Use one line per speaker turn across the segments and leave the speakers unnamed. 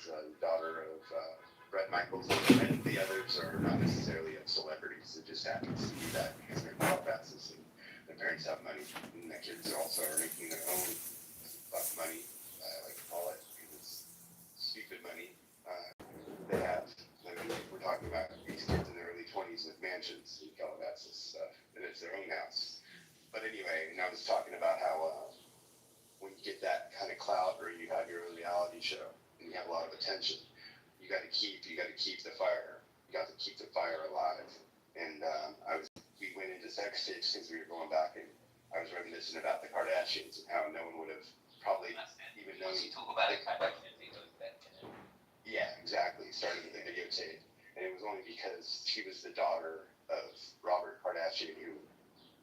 is the daughter of Bret Michaels, and the others are not necessarily celebrities. It just happens to be that because they're badasses and their parents have money, and the kids also are making their own money, I like to call it, because it's stupid money. They have, I mean, we're talking about these kids in their early 20s with mansions and Calabasas stuff, and it's their own house. But anyway, and I was talking about how when you get that kind of clout, or you have your own reality show, and you have a lot of attention, you got to keep the fire. You got to keep the fire alive. And we went into sex tapes because we were going back, and I was reminiscing about the Kardashians and how no one would have probably even known.
You talk about the Kardashians, he knows that.
Yeah, exactly. Started with the videotape, and it was only because she was the daughter of Robert Kardashian, who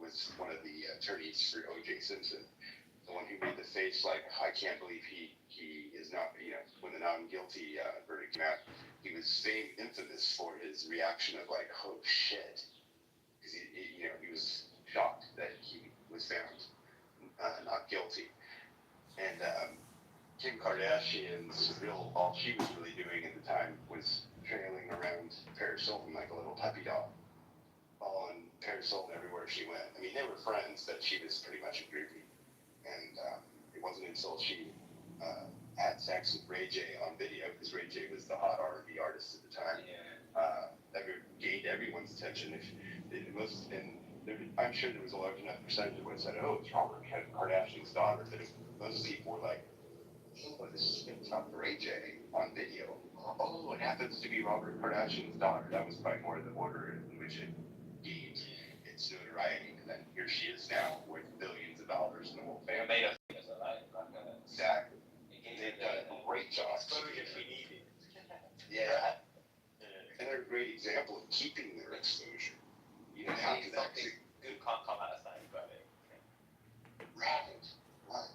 was one of the attorneys for O.J. Simpson, the one who made the face like, I can't believe he is not, when the non-guilty verdict came out, he was infamous for his reaction of like, oh shit, because he was shocked that he was found not guilty. And Kim Kardashian's all she was really doing at the time was trailing around Paris Hilton like a little puppy dog, following Paris Hilton everywhere she went. I mean, they were friends, but she was pretty much a groupie. And it wasn't until she had sex with Ray J on video, because Ray J was the hot R&B artist at the time, that gained everyone's attention. I'm sure there was a large enough percentage of what said, oh, it's Robert Kardashian's daughter, that most people were like, oh, this is not Ray J on video. Oh, it happens to be Robert Kardashian's daughter. That was probably more the order in which it gained its notoriety. And then here she is now with billions of dollars in the whole family.
Made us famous, right?
Exactly. They've done a great job. Yeah. And they're a great example of keeping their exposure.
Something good can't come out of that,
right? Well,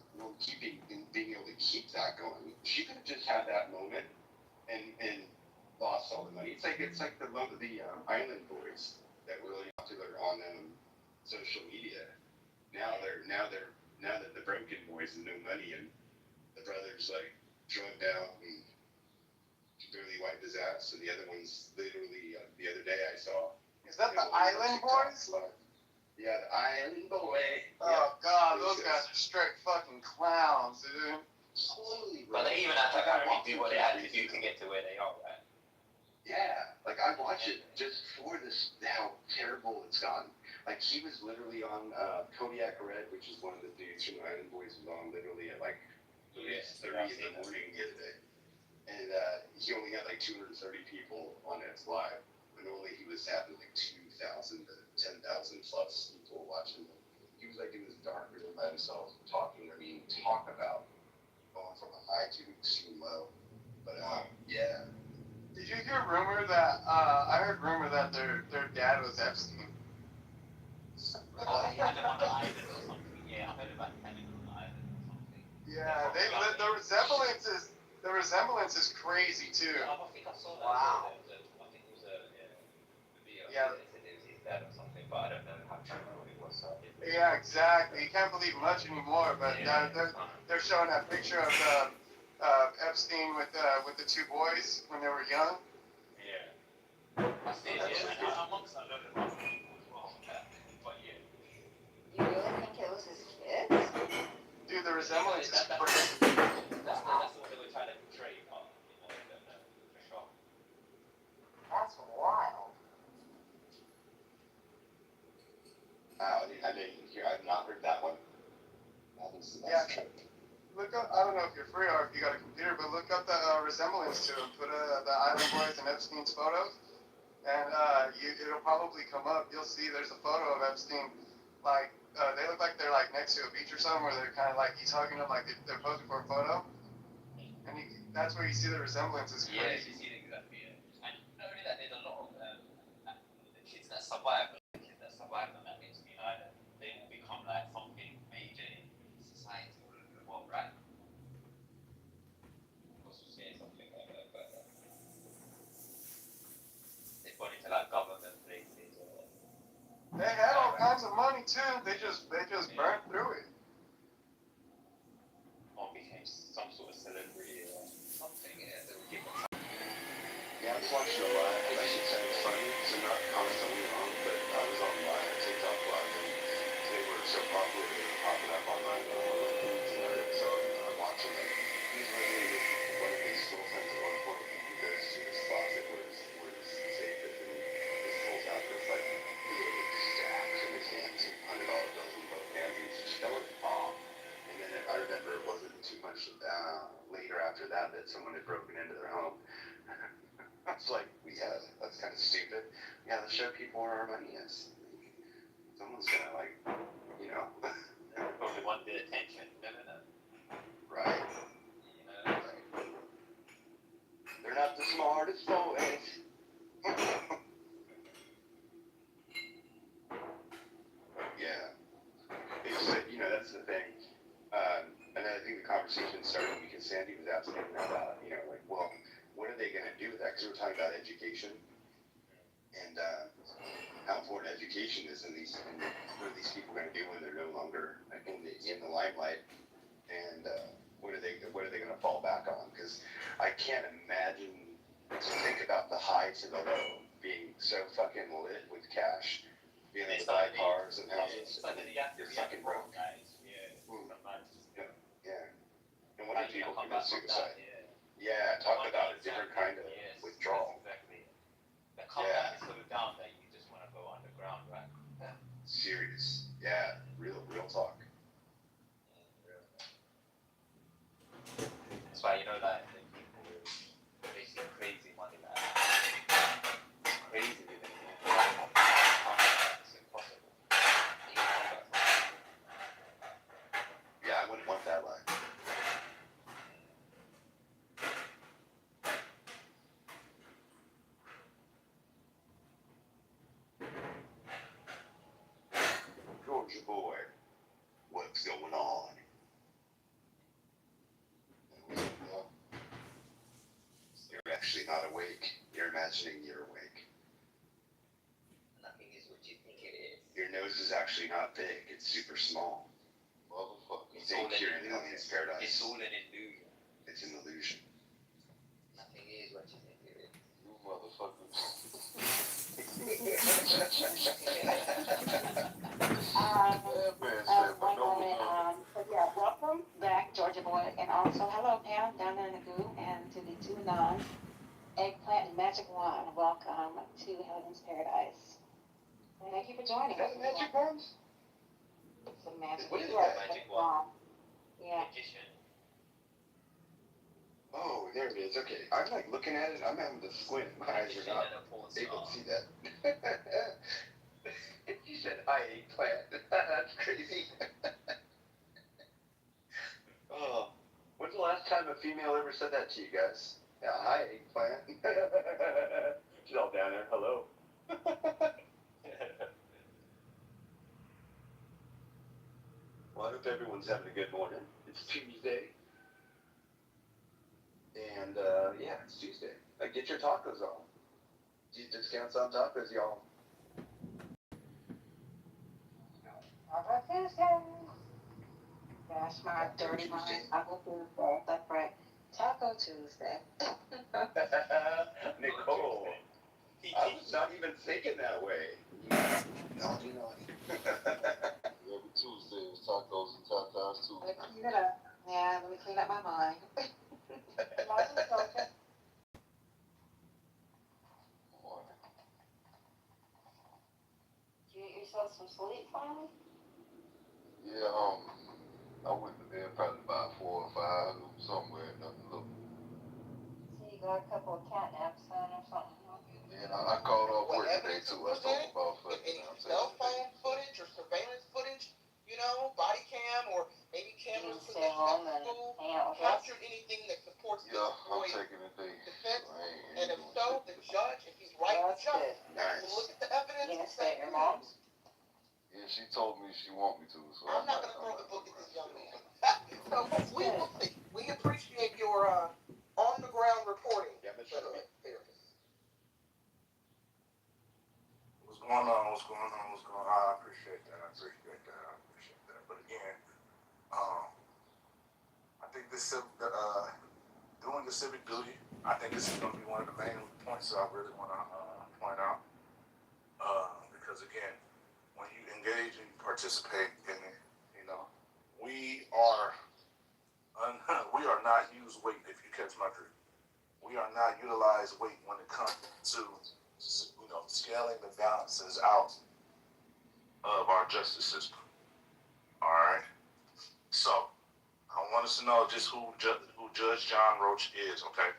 being able to keep that going. She could have just had that moment and lost all the money. It's like the Island Boys that were really popular on social media. Now that the broken boys have no money, and the brother's like drugged out and barely wiped his ass, and the other one's literally the other day I saw.
Is that the Island Boys?
Yeah, the Island Boy.
Oh god, those guys are straight fucking clowns, dude.
Totally.
But they even have to do what they had to do to get to where they are, right?
Yeah, like I watch it just for this, how terrible it's gotten. Like he was literally on Kodiak Red, which is one of the dudes from the Island Boys, was on literally at like 30 in the morning the other day. And he only had like 230 people on it live. And only he was having like 2,000 to 10,000 plus people watching him. He was like in this dark room by himself talk about going from a high to extreme low. But yeah.
Did you hear rumor that I heard rumor that their dad was Epstein?
Oh, he had him on the island or something. Yeah, I heard about having him on the island or something.
Yeah, the resemblance is crazy too.
I think I saw that.
Wow.
I think it was a video.
Yeah.
It said it was his dad or something, but I don't know how true it was. So
Yeah, exactly. You can't believe much anymore, but they're showing that picture of Epstein with the two boys when they were young.
Yeah. I see it. Yeah. Amongst a load of other people as well. But yeah.
You really think it was his kids?
Dude, the resemblance is crazy.
That's what they were trying to portray, but I don't know for sure.
That's wild.
Wow, I didn't hear. I've not heard that one. That's
Yeah. Look up. I don't know if you're free or if you got a computer, but look up the resemblance to him. Put the Island Boys and Epstein's photos, and it'll probably come up. You'll see there's a photo of Epstein, like they look like they're like next to a beach or something, where they're kind of like he's hugging them, like they're posing for a photo, and that's where you see the resemblance is crazy.
Yeah, you see it exactly. Yeah. And not only that, there's a lot of the kids that survive, the that Epstein Island, they will become like something major in society or in the world, right? I was saying something like that, but they've gone into like government places or.
They had all kinds of money too. They just burned through it.
Or became some sort of celebrity or something. Yeah, they were given
was watching a live, and I should say it's funny, so not constantly wrong, but I was on live TikTok live, and they were so popular, they were popping up on my feed, so I'm watching them. He's literally with one of these school friends at one point, and he goes to this closet where his safe is, and he pulls out this, like, big stacks in his hands, $100 bills in both hands, and he's just going off. And then I remember it wasn't too much later after that someone had broken into their home. I was like, yeah, that's kind of stupid. Yeah, let's show people where our money is. Someone's gonna, like, you know.
Probably want the attention, never know.
Right.
You know,
Right. They're not the smartest boys. Yeah. It's like, you know, that's the thing. And I think the conversation started because Sandy was asking about, you know, like, well, what are they going to do with that? Because we're talking about education and how important education is in these, and what are these people going to do when they're no longer in the limelight, and what are they going to fall back on? Because I can't imagine to think about the high to the low being so fucking lit with cash, being able to buy cars and houses, and then you're fucking broke.
guys. Yeah.
Yeah. And what do people commit suicide? Yeah, talk about a different kind of withdrawal.
Exactly. The comeback is so down that you just want to go underground, right?
Serious. Yeah, real talk.
That's why you know that the people basically crazy money, man. It's crazy living here. It's impossible.
Yeah, I wouldn't want that life. Georgia boy, what's going on? You're actually not awake. You're imagining you're awake.
Nothing is what you think it is.
Your nose is actually not big. It's super small.
Motherfucker.
You think you're in Alien's paradise.
It's all an illusion.
It's an illusion.
Nothing is what you think it is.
You motherfuckers.
One moment, so yeah, welcome back, Georgia Boy, and also hello, Pam, down there in the goo, and to the two nuns, Eggplant and Magic Wand, welcome to Helen's Paradise. And thank you for joining us.
Magic wands?
It's a magic,
What is
yes,
that?
Magic wand?
Yeah.
Magician.
Oh, there it is. Okay, I'm like looking at it. I'm having to squint. My eyes are
Magician
not
and a porn
able
star.
to see that. You said hi, eggplant. That's crazy. Oh, when's the last time a female ever said that to you guys? Yeah, hi, eggplant. She's all down there. Hello. Well, I hope everyone's having a good morning. It's Tuesday. And, yeah, it's Tuesday. Get your tacos on. Discounts on tacos, y'all.
Taco Tuesday. That's my dirty mind. Taco Tuesday. That's right. Taco Tuesday.
Nicole, I was not even thinking that way. Naughty.
Every Tuesday is tacos and tatas too.
Let me clean it up. Yeah, let me clean up my mind. Did you get yourself some sleep finally?
Yeah, I went to bed probably about 4 or 5, somewhere, nothing little.
So you got a couple of cat naps in or something?
And I called off
What
work today
evidence
too. I
was
told
it?
about
Any
fucking,
cell phone footage or surveillance footage, you know, body cam or maybe cameras
You
from
stay
the
home and
school
hang out with us?
captured anything that supports this
yeah, I'm
boy's
taking it day.
defense?
I ain't
And if
doing
so,
shit.
the judge, if he's right, the
That's
judge
good.
will
Nice.
look at the evidence
You
and
gonna stay
say,
at your mom's?
Yeah, she told me she want me to, so
I'm not gonna throw the book at this young man. So we will see. We appreciate your on the ground reporting,
Yeah, but
President Therapist.
What's going on? I appreciate that. But again, I think this doing the civic duty I think this is going to be one of the main points that I really want to point out. Because again, when you engage and you participate in it, you know, we are we are not use weight, if you catch my drift. We are not utilize weight when it comes to, you know, scaling the balances out of our justice system. All right. So I want us to know just who Judge John Roach is. Okay.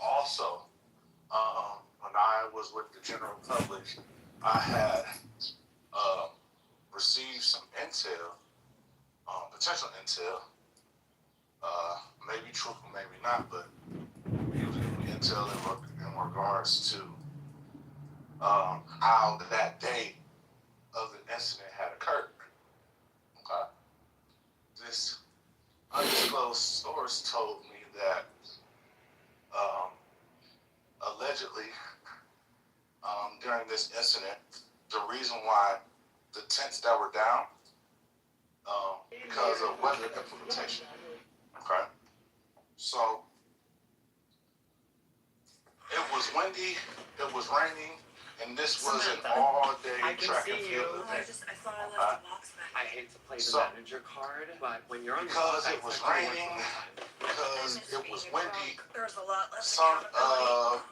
Also, when I was with the general public, I had received some intel, potential intel, maybe truthful, maybe not, but he was giving me intel in regards to how that day of the incident had occurred. Okay. This undisclosed source told me that allegedly during this incident, the reason why the tents that were down because of weather implementation. Okay. So it was windy, it was raining, and this was an all-day track and field event.
I thought I left the box back. I hate to play the manager card, but when you're on
because it was raining, because it was windy,
there's a lot less
some of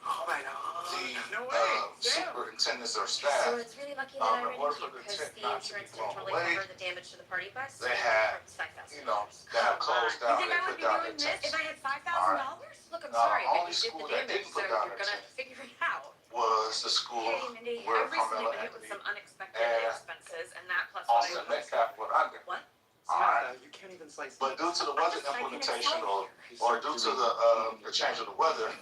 no
the superintendents or staff,
So it's really lucky that I
in
ran
order
into
for
you
the
because
tent
the
not to be
insurance didn't
blown
totally
away,
cover the damage to the party bus.
they had,
$5,000.
you know, they have closed down,
You think
they
I would
put
be
down
doing
their
this if
tents.
I had $5,000?
Look, I'm
Now,
sorry,
the
but
only
you did
school
the
that
damage,
didn't
so
put down
you're
their
gonna
tent
figure it out.
was the school
Hey, Mindy,
where
I've recently
Carmela
been hit with some
Anthony
unexpected
and
expenses, and that plus what
Austin
I
Metcalf went under.
What?
Alright,
you can't even slice
but due to the weather implementation or due to the change of the weather,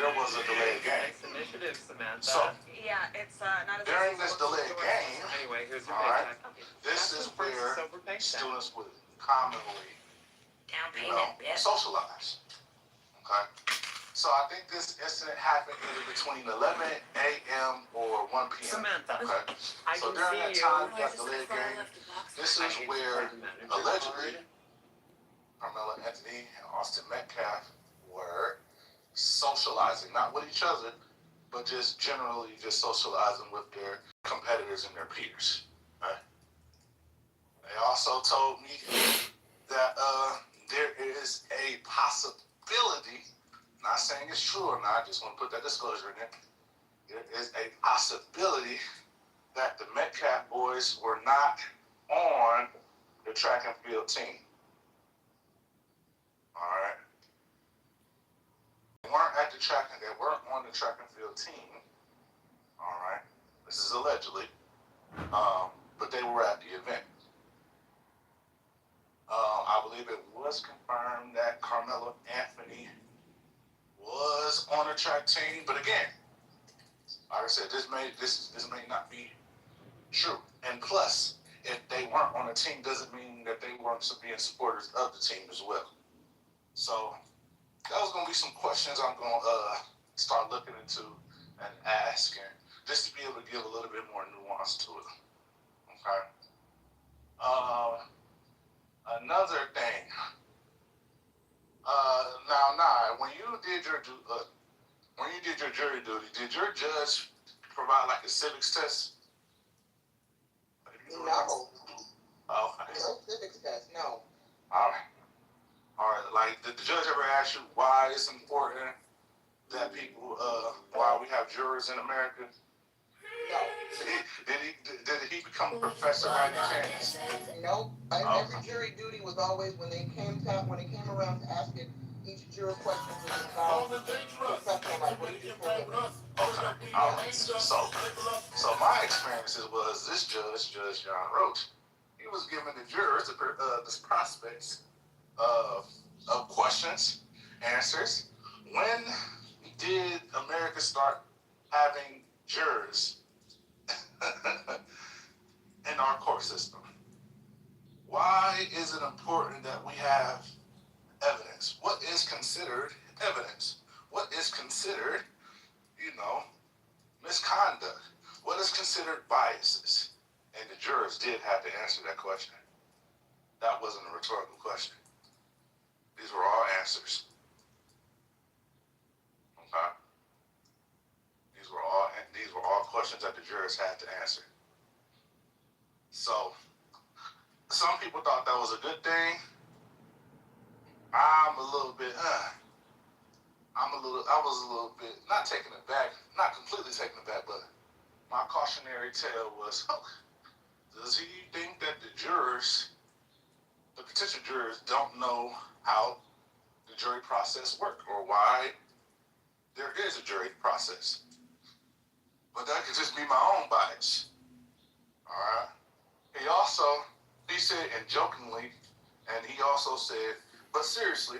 there was a delayed game.
Nice initiative, Samantha.
So
Yeah, it's not as
during
easy as
this
it looks
delayed
to do it.
game,
Anyway, here's your
Alright.
paycheck.
this is where students would commonly,
Down
you know,
payment, bitch.
socialize. Okay? So I think this incident happened either between 11 a.m. or 1 p.m.
Samantha,
Okay?
I
So
can
during that
see
time,
you.
that delayed game, this
I
is
hate to
where
play the manager
allegedly
card.
Carmela Anthony and Austin Metcalf were socializing, not with each other, but just generally just socializing with their competitors and their peers. Right? They also told me that there is a possibility, not saying it's true or not, I just want to put that disclosure in there. There is a possibility that the Metcalf boys were not on the track and field team. All right. They weren't at the track and they weren't on the track and field team. All right. This is allegedly. But they were at the event. I believe it was confirmed that Carmelo Anthony was on the track team, but again, like I said, this may not be true. And plus, if they weren't on the team, doesn't mean that they weren't being supporters of the team as well. So that was gonna be some questions I'm gonna start looking into and asking, just to be able to give a little bit more nuance to it. Okay. Another thing. Now, when you did your jury duty, did your judge provide like a civics test?
No,
Oh, okay.
no civics test, no.
All right. Like, did the judge ever ask you why it's important that people, why we have jurors in America?
No.
Did he become a professor by any chance?
Nope. Every jury duty was always when it came around to ask it, each juror question was about professional, like what did you think?
Okay. All right. So my experiences was this Judge John Roach, he was giving the jurors the prospects of questions, answers. When did America start having jurors in our court system? Why is it important that we have evidence? What is considered evidence? What is considered, misconduct? What is considered biases? And the jurors did have to answer that question. That wasn't a rhetorical question. These were all answers. questions that the jurors had to answer. So, some people thought that was a good thing. I was a little bit, not taken aback, not completely taken aback, but my cautionary tale was, does he think that the potential jurors don't know how the jury process works or why there is a jury process? But that could just be my own bias. All right. He said, and jokingly, and he also said, but seriously,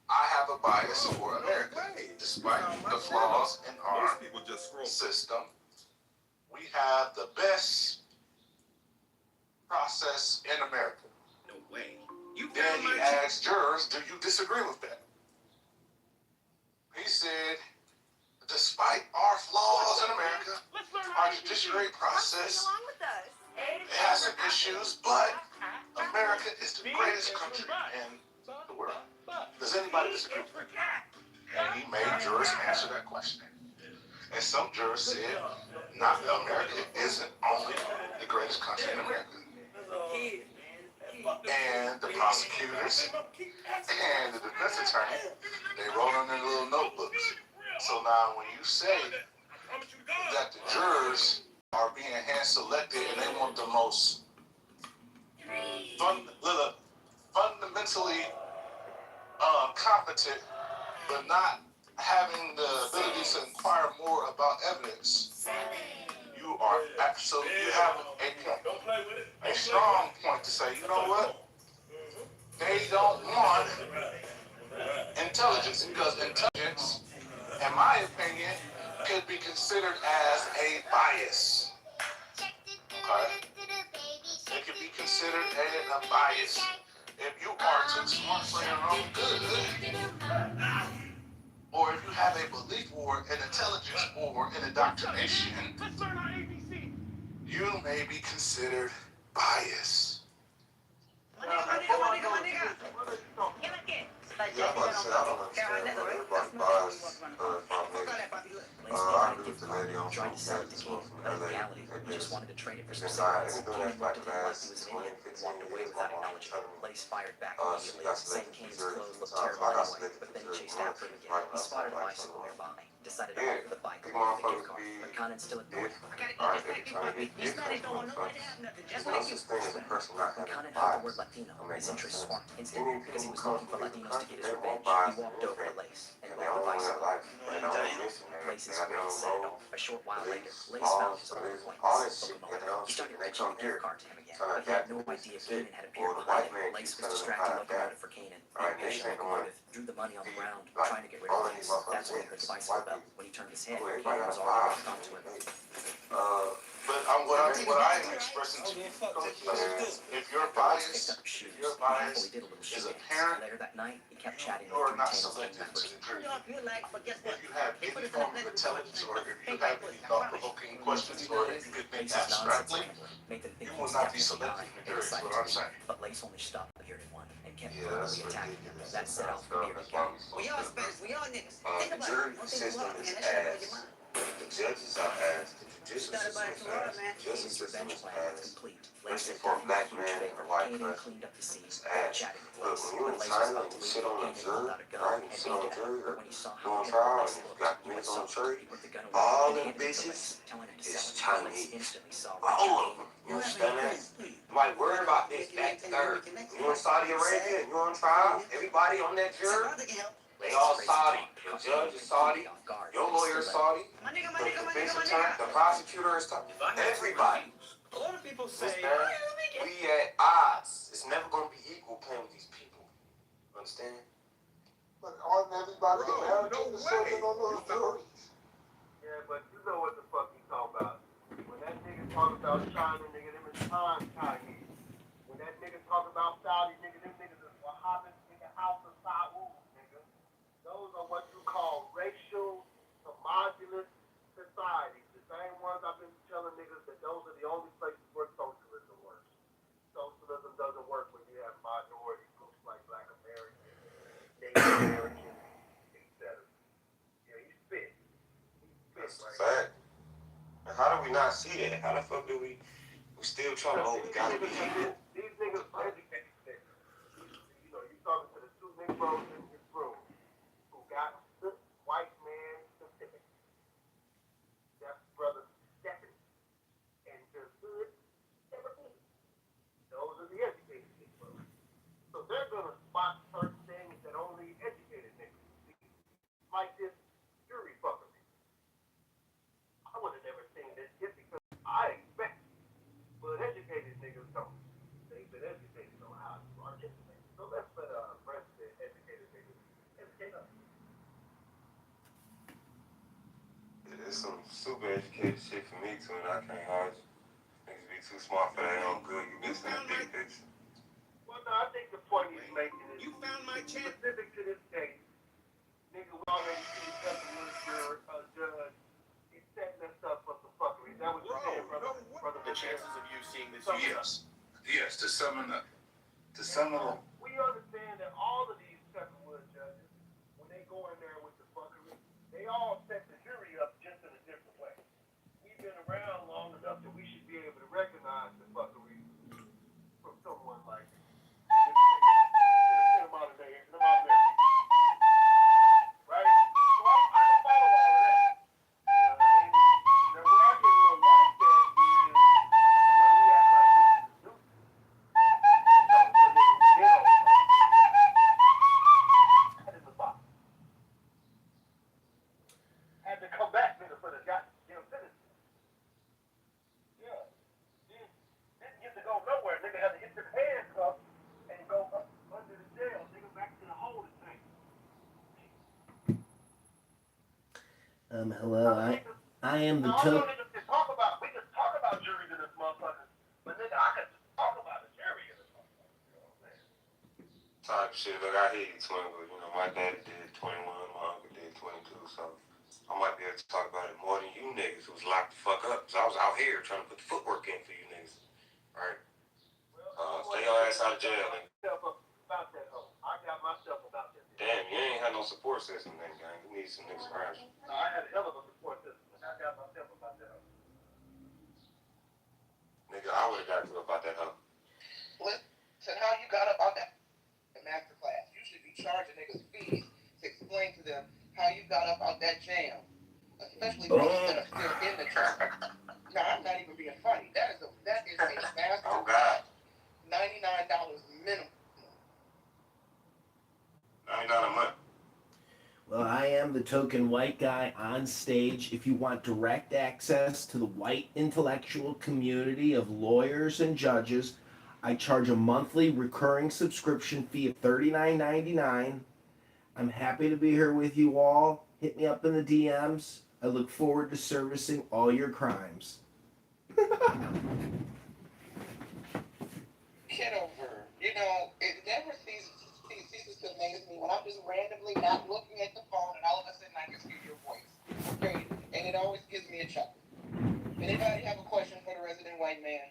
I have a bias for America. Despite the flaws in our system, we have the best process in America.
No way.
Then he asked jurors, do you disagree with that? He said, despite our flaws in America, our judiciary process has some issues, but America is the greatest country in the world. Does anybody disagree with that? And he made jurors answer that question. And some jurors said, not that America isn't only the greatest country in America. And the prosecutors and the defense attorney, they wrote on their little notebooks. So now when you say that the jurors are being hand selected and they want the most fundamentally competent, but not having the ability to inquire more about evidence, you have a strong point to say, you know what? They don't want intelligence, because intelligence, in my opinion, could be considered as a bias. Okay? It could be considered a bias. If you are too smart for your own good, or if you have a belief or an intelligence or an indoctrination, you may be considered biased.
Yeah, I'm about to say, I don't understand why everybody buys foundation. I agree with the lady on some sides as well from LA. It's been signed, anything that's like the last 20, 15 years, my mom was telling me, she got selected for jury sometimes. I got selected for jury once, right around some like something. Then, these motherfuckers be dick, alright, they be trying to get dick from these motherfuckers. There's no such thing as a person not having a bias. That makes no sense. Any people who come from it, they want bias in anything. And they don't want to like, they don't mention that. They got their own role, beliefs, laws, religion, all that shit, you know, shit, and they come here trying to adapt to this shit. Or the white man keeps telling them how to adapt. Alright, they ain't the one. Like, all of these motherfuckers winners, white people. Everybody got a bias.
But what I am expressing to you is, if your bias is apparent, you are not selected to the jury. If you have any form of intelligence, or if you have any thought-provoking questions, or if you can think abstractly, you will not be selected to the jury, is what I'm saying.
Yeah, that's ridiculous. That's why the jury system is ass. The judges are ass. The judicial system is ass. The justice system is ass. Especially for a black man in a white country, it's ass. Look, when you're in China and you sit on a jury, right? You sit on a jury or doing trial and you got niggas on the jury, all them bitches is Chinese. All of them. You understand that? You might worry about this, that, third. You in Saudi Arabia and you on trial, everybody on that jury, they all Saudi. The judge is Saudi. Your lawyer is Saudi. The defense attorney, the prosecutor is Saudi. Everybody.
A lot of people say,
We at odds. It's never going to be equal playing with these people. Understand?
But aren't everybody American deserving on those juries?
Yeah, but you know what the fuck he talking about. When that nigga talk about China, nigga, them is Chinese. When that nigga talk about Saudi, nigga, them niggas is Wahhabis in the house of Saud, nigga. Those are what you call racial, homogenous societies. The same ones I've been telling niggas that those are the only places where socialism works. Socialism doesn't work when you have minority groups like Black Americans, Native Americans, etc. Yeah, he spit.
That's a fact. And not see that? How the fuck do we still trying to, oh, we gotta be equal?
These niggas are educated niggas. You know, you talking to the two Negroes in this room who got white man certificate. That's brother Stephanie and the hood 17. Those are the educated Negroes. So they're gonna spot certain things that only educated niggas see. Like this jury fuckery. I would have never seen this shit because I expect, but educated niggas don't. They've been educated on how to articulate. So let's let President educated niggas educate us.
It's some super educated shit for me too, and I can't argue. Niggas be too smart for their own good. You missing the big picture.
Well, no, I think the point he's making is
You found my chance.
specific to this case. Nigga, we already seen Kevin judge. He's setting us up for some fuckery. Is that what you're saying, brother?
The chances of you seeing this?
Yes, to sum it up.
We understand that all of these Pepperwood judges, when they go in there with the fuckery, they all set the jury up just in a different way. We've been around long enough that we should be able to recognize the fuckery from someone like in the modern day. Right? So I can follow all of that. You know what I mean? Now where I get a little lost at is where we act like this is new. That is the box. Had to come back, nigga, for the goddamn sentence. Yeah. Didn't get to go nowhere. Nigga had to hit the handcuffs and go up under the jail. Nigga back to the holding tank.
Hello, I am the
Now, I know
token.
niggas we can talk about juries in this motherfucker, but nigga, I can talk about a jury in this motherfucker. You know what I'm saying?
Type shit. Look, I hear you, twin, but you know, my dad did 21, my uncle did 22, so I might be able to talk about it more than you niggas who was locked the fuck up. So I was out here trying to put the footwork in for you niggas. Alright? Stay your ass out of jail, nigga.
About that hoe. I got myself about that.
Damn, you ain't had no support system then, gang. You need some niggas around you.
No, I had a hell of a support system. I got myself about that hoe.
Nigga, I would've got you about that hoe.
Listen, how you got up on that master class? You should be charging niggas fees to explain to them how you got up out that jam. Especially brothers that are still in the jam. No, I'm not even being funny. That is a master
Oh, God.
$99 minimum.
$99 a month.
Well, I am the token white guy on stage. If you want direct access to the white intellectual community of lawyers and judges, I charge a monthly recurring subscription fee of $39.99. I'm happy to be here with you all. Hit me up in the DMs. I look forward to servicing all your crimes.
Kitover, you know, it never ceases to amaze me when I'm just randomly not looking at the phone and all of a sudden I can hear your voice. Okay? And it always gives me a chuckle. Anybody have a question for the resident white man?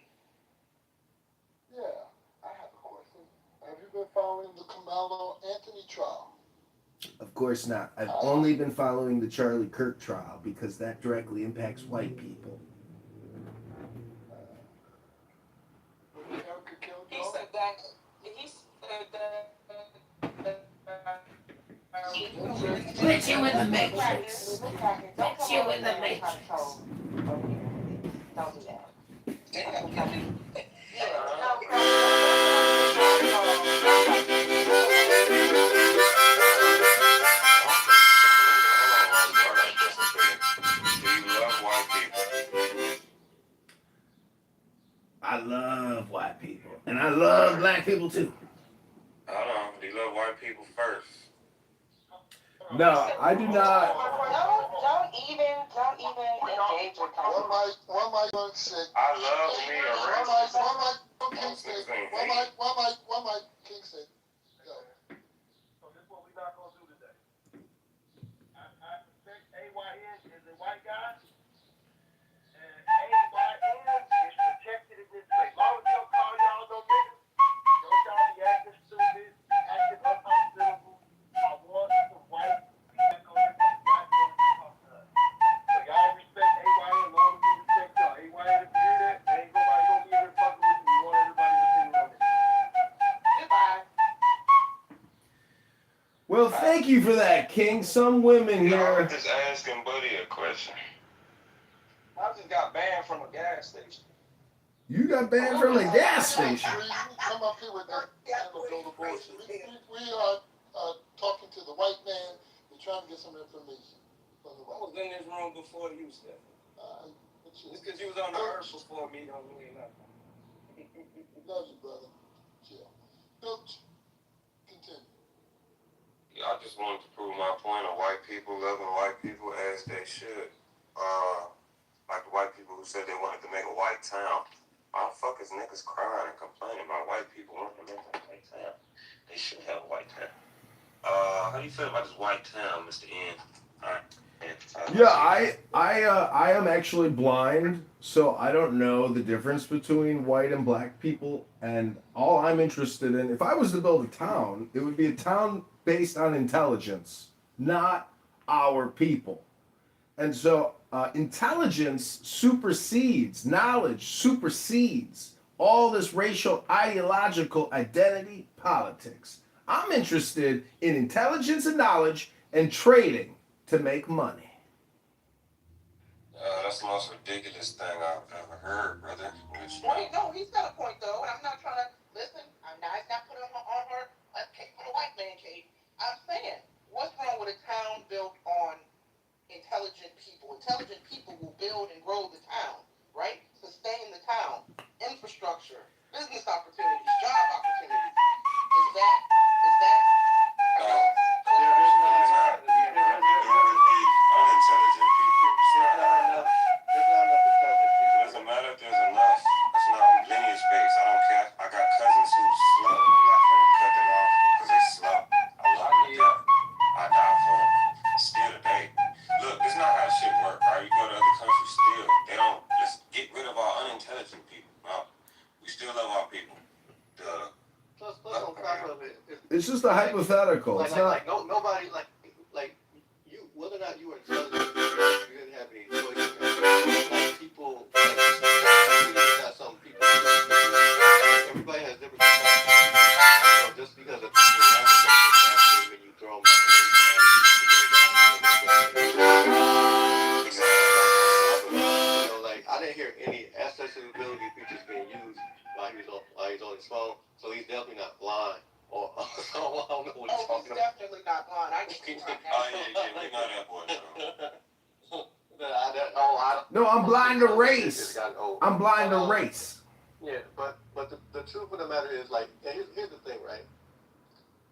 Yeah, I have a question. Have you been following the Carmelo Anthony trial?
Of course not. I've only been following the Charlie Kirk trial because that directly impacts white people.
He said that. He said that.
Put you in the matrix. Put you in the matrix. Don't do that.
I love white people. And I love black people too.
Hold on. Do you love white people first?
No, I do not.
Don't even engage with them.
One mic on sick.
I love me a racist.
One mic on King sick. One mic King sick. Go. So this is what we're not gonna do today. I suspect AYN is a white guy, and AYN is protected in this place. As long as you don't call y'all no niggas, don't y'all be acting stupid, acting unhospitable. I want some white people on this black woman to talk to us. So y'all respect AYN as long as you respect y'all. AYN
Thank you for that, King. Some women
I
here.
was just asking Buddy a question.
I just got banned from a gas station.
You got banned from the gas station.
Come up here with that anecdotal bullshit. We are talking to the white man and trying to get some information from the
I
white
was in this room before you, Stephen.
man.
Just because you was on the earth before me don't mean nothing.
Love you, brother. Chill. Coach, continue.
Yeah, I just wanted to prove my point of white people loving white people as they should. Like the white people who said they wanted to make a white town. Why the fuck is niggas crying and complaining about white people wanting to make a white town? They should have a white town. How do you feel about this white town, Mr. N? Alright.
Yeah, I am actually blind, so I don't know the difference between white and black people. And all I'm interested in, if I was to build a town, it would be a town based on intelligence, not our people. And so intelligence supersedes, knowledge supersedes all this racial ideological identity politics. I'm interested in intelligence and knowledge and trading to make money.
That's the most ridiculous thing I've ever heard, brother.
Point, no, he's got a point though, and I'm not trying to listen. I'm not putting on her cake for the white man cake. I'm saying, what's wrong with a town built on intelligent people? Intelligent people will build and grow the town, right? Sustain the town, infrastructure, business opportunities, job opportunities. Is that?
Unintelligent people. It doesn't matter if there's enough. That's not lineage based. I don't care. I got cousins who slow. I'm not gonna cut them off because they slow. I love them to death. I die for them. Still today. Look, this is not how shit work, right? You go to other countries still. They don't. Let's get rid of our unintelligent people. No. We still love our people. Duh.
Plus on top of it,
It's just a hypothetical. It's not.
Nobody you, whether or not you were intelligent, you didn't have any choice. Like people, got some people. Everybody has different perspectives. So just because of people have when you throw them out, I didn't hear any accessibility features being used while he's on his phone. So he's definitely not blind. Or I don't know what he's talking about.
Definitely not blind. I just
we know that boy,
No, I'm blind to race. I'm blind to race.
Yeah, but the truth of the matter is, like, here's the thing, right?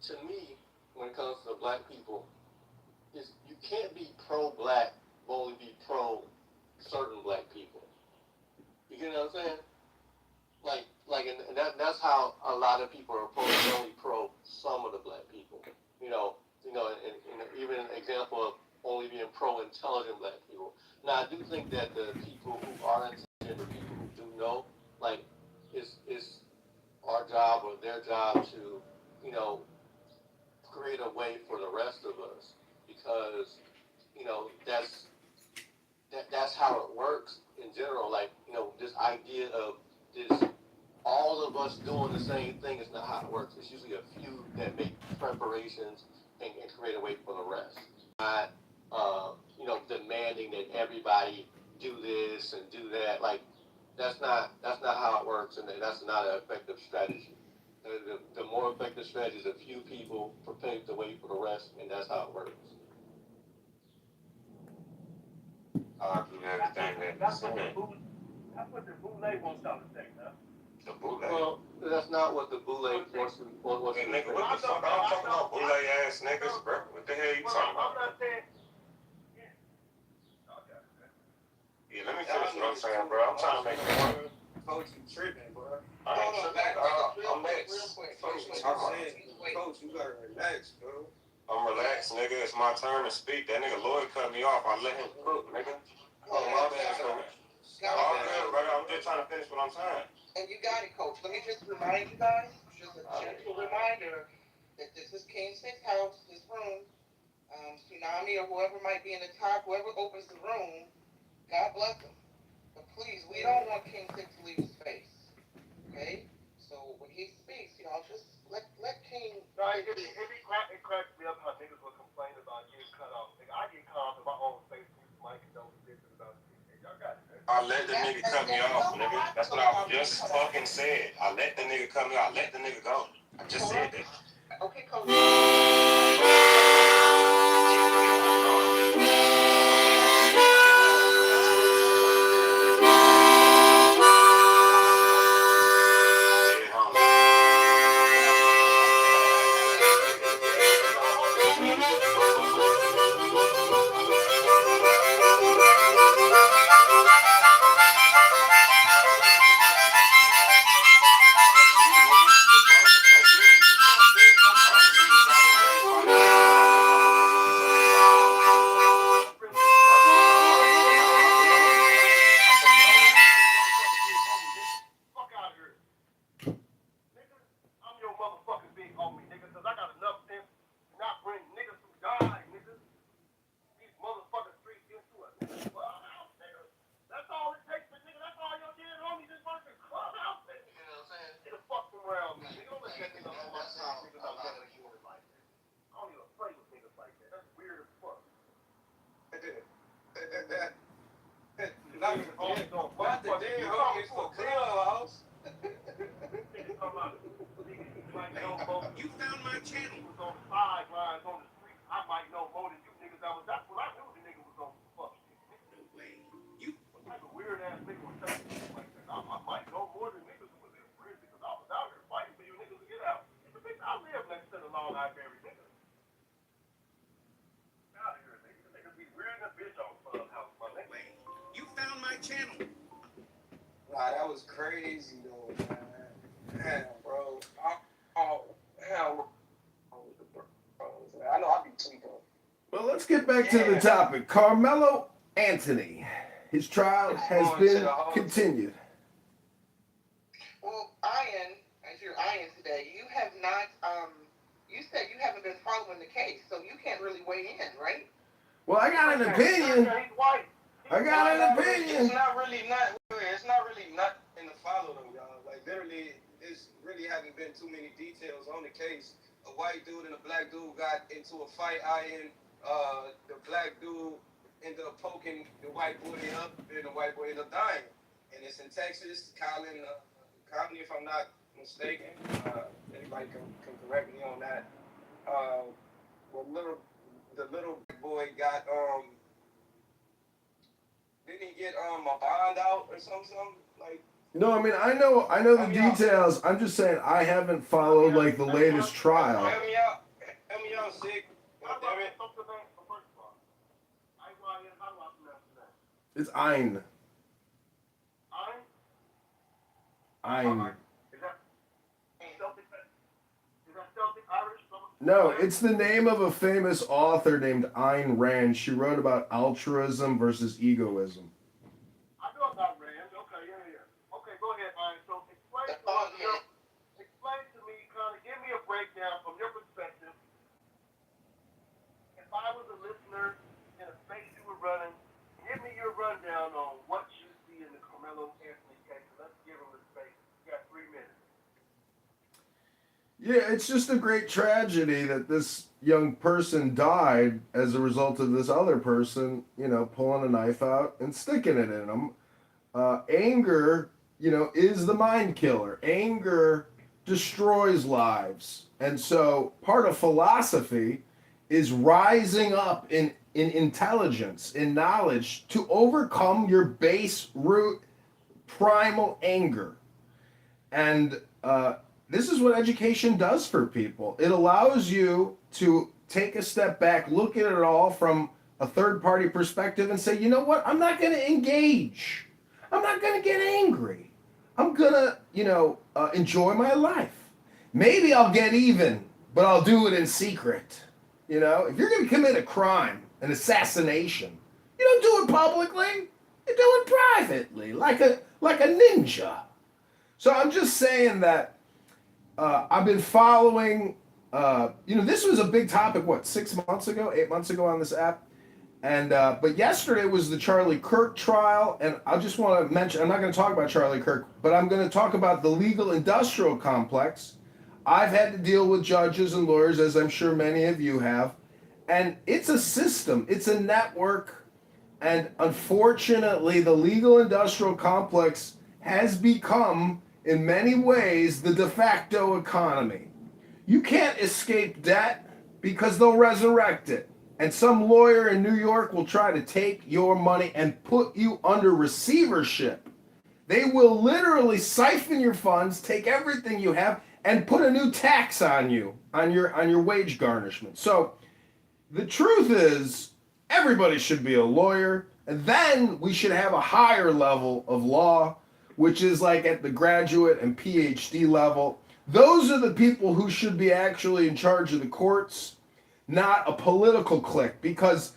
To me, when it comes to black people, is you can't be pro-black, only be pro-certain black people. You get what I'm saying? And that's how a lot of people are only pro some of the black people. And even an example of only being pro-intelligent black people. Now, I do think that the people who are intelligent, the people who do know, it's our job or their job to, create a way for the rest of us, because, that's how it works in general. This idea of this, all of us doing the same thing is not how it works. It's usually a few that make preparations and create a way for the rest. Not, demanding that everybody do this and do that. That's not how it works, and that's not an effective strategy. The more effective strategy is a few people prepare the way for the rest, and that's how it works.
I agree with everything that you're saying.
That's what the bootleg wants y'all to say, man.
The bootleg?
Well, that's not what the bootleg wants to
Hey, nigga, what the fuck? I'm talking about bootleg ass niggas, bro. What the hell you talking about?
I'm not saying.
Yeah, let me finish what I'm saying, bro. I'm trying to make it work.
Coach, you tripping, bro.
I ain't tripping. I'm next.
Coach, Coach, you gotta relax, bro.
I'm relaxed, nigga. It's my turn to speak. That nigga Lloyd cut me off. I let him cook, nigga. Oh, my bad, coach. All good, brother. I'm just trying to finish what I'm saying.
And you got it, Coach. Let me just remind you guys, just a gentle reminder, that this is King Six House, this room. Tsunami or whoever might be in the top, whoever opens the room, God bless them. But please, we don't want King Six to leave his space. Okay? So when he speaks, just let King.
Right, it cracks me up how niggas will
let the nigga cut me off, nigga. That's what I just fucking said. I let the nigga cut me off. I let the nigga go. I just said that.
Okay, coach.
Fuck out of here. Nigga, I'm your motherfucking big homie, nigga, cause I got enough sense to not bring niggas who die, nigga. These motherfucking streets into a clubhouse, nigga. That's all it takes, but nigga, that's all your dead homies is working clubhouse, nigga. You know what I'm saying? Get the fuck from around me, nigga. Don't let that nigga on my side, nigga. I'm better than you like that. I don't even play with niggas like that. That's weird as fuck. Not the dead homies for clubhouse. You found my channel. Was on the sidelines on the street. I might know more than you niggas. That's what I knew the nigga was on some fuck shit. No way. You what type of weird ass nigga would say shit like that? I might know more than niggas who was in prison because I was out here fighting for you niggas to get out. I live next to the Long Library, nigga. Out here, nigga. Niggas be weird in the bitch on clubhouse, my nigga. You found my channel.
Nah, that was crazy though, man. Damn, bro. Hell. I know I be tweaking.
Well, let's get back to the topic. Carmelo Anthony. His trial has been continued.
Well, Ian, as you're Ian today, you have not, you said you haven't been following the case, so you can't really weigh in, right?
Well, I got an opinion. I got an opinion.
It's not really not in the follow though, y'all. Like literally, it's really haven't been too many details on the case. A white dude and a black dude got into a fight. The black dude ended up poking the white boy up, and the white boy ended up dying. And it's in Texas. Colin, if I'm not mistaken. Anybody can correct me on that. The little boy got didn't he get a bond out or something? Like
No, I mean I know the details. I'm just saying I haven't followed like the latest trial.
Help me out, sick. Damn it.
It's Ein. Ein. No, it's the name of a famous author named Ayn Rand. She wrote about altruism versus egoism.
I know about Rand. Okay, yeah. Okay, go ahead, Ian. So explain to me, kind of give me a breakdown from your perspective. If I was a listener in a space you were running, give me your rundown on what you see in the Carmelo Anthony case. Let's give him the space. You got 3 minutes.
Yeah, it's just a great tragedy that this young person died as a result of this other person, pulling a knife out and sticking it in him. Anger, is the mind killer. Anger destroys lives. And so part of philosophy is rising up in intelligence, in knowledge, to overcome your base root primal anger. And this is what education does for people. It allows you to take a step back, look at it all from a third-party perspective and say, you know what? I'm not going to engage. I'm not going to get angry. I'm going to, enjoy my life. Maybe I'll get even, but I'll do it in secret. If you're going to commit a crime, an assassination, you don't do it publicly. You do it privately, like a ninja. So I'm just saying that I've been following, this was a big topic, 8 months ago on this app? And, but yesterday was the Charlie Kirk trial, and I just want to mention, I'm not going to talk about Charlie Kirk, but I'm going to talk about the legal industrial complex. I've had to deal with judges and lawyers, as I'm sure many of you have, and it's a system, it's a network, And unfortunately, the legal industrial complex has become, in many ways, the de facto economy. You can't escape debt because they'll resurrect it. And some lawyer in New York will try to take your money and put you under receivership. They will literally siphon your funds, take everything you have, and put a new tax on you, on your wage garnishment. So the truth is, everybody should be a lawyer, and then we should have a higher level of law, which is like at the graduate and PhD level. Those are the people who should be actually in charge of the courts, not a political clique. Because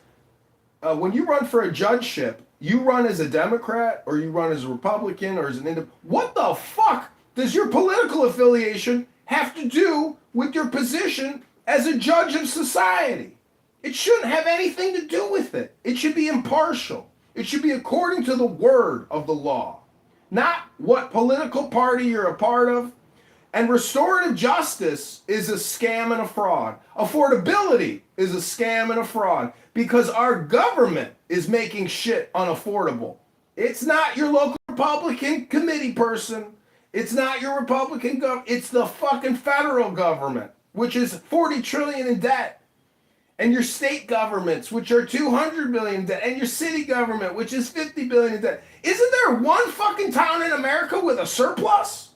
when you run for a judgeship, you run as a Democrat or you run as a Republican or as an independent. What the fuck does your political affiliation have to do with your position as a judge of society? It shouldn't have anything to do with it. It should be impartial. It should be according to the word of the law, not what political party you're a part of. And restorative justice is a scam and a fraud. Affordability is a scam and a fraud because our government is making shit unaffordable. It's not your local Republican committee person. It's not your Republican government. It's the fucking federal government, which is 40 trillion in debt. And your state governments, which are 200 billion in debt, and your city government, which is 50 billion in debt. Isn't there one fucking town in America with a surplus?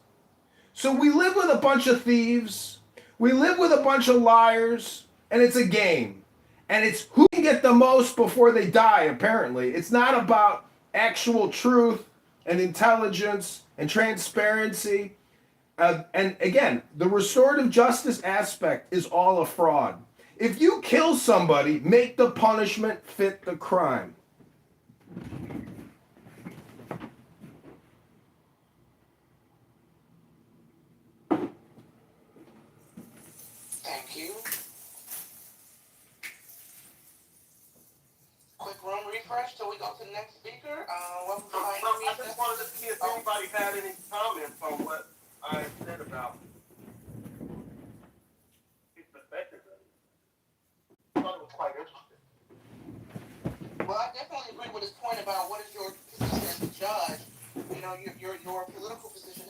So we live with a bunch of thieves, we live with a bunch of liars, and it's a game. And it's who can get the most before they die, apparently. It's not about actual truth and intelligence and transparency. And again, the restorative justice aspect is all a fraud. If you kill somebody, make the punishment fit the crime.
Thank you. Quick room refresh till we go to the next speaker. Welcome to
I just wanted to see if anybody had any comments on what I said about his perspective. I thought it was quite interesting.
Well, I definitely agree with his point about what is your position as a judge. You know, your political position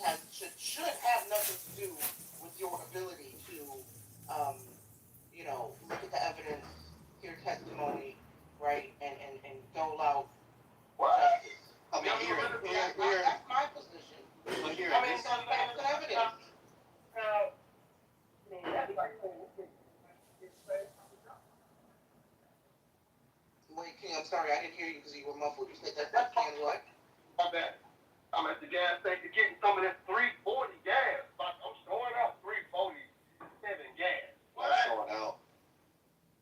should have nothing to do with your ability to, you know, look at the evidence, hear testimony, right, and dole out justice.
I mean,
That's my position.
But here,
I mean, some facts and evidence. Wait, King, I'm sorry, I didn't hear you because you were muffled. You said that can what?
My bad. I'm at the gas station getting some of this 340 gas. I'm showing out 347 gas.
I'm showing out.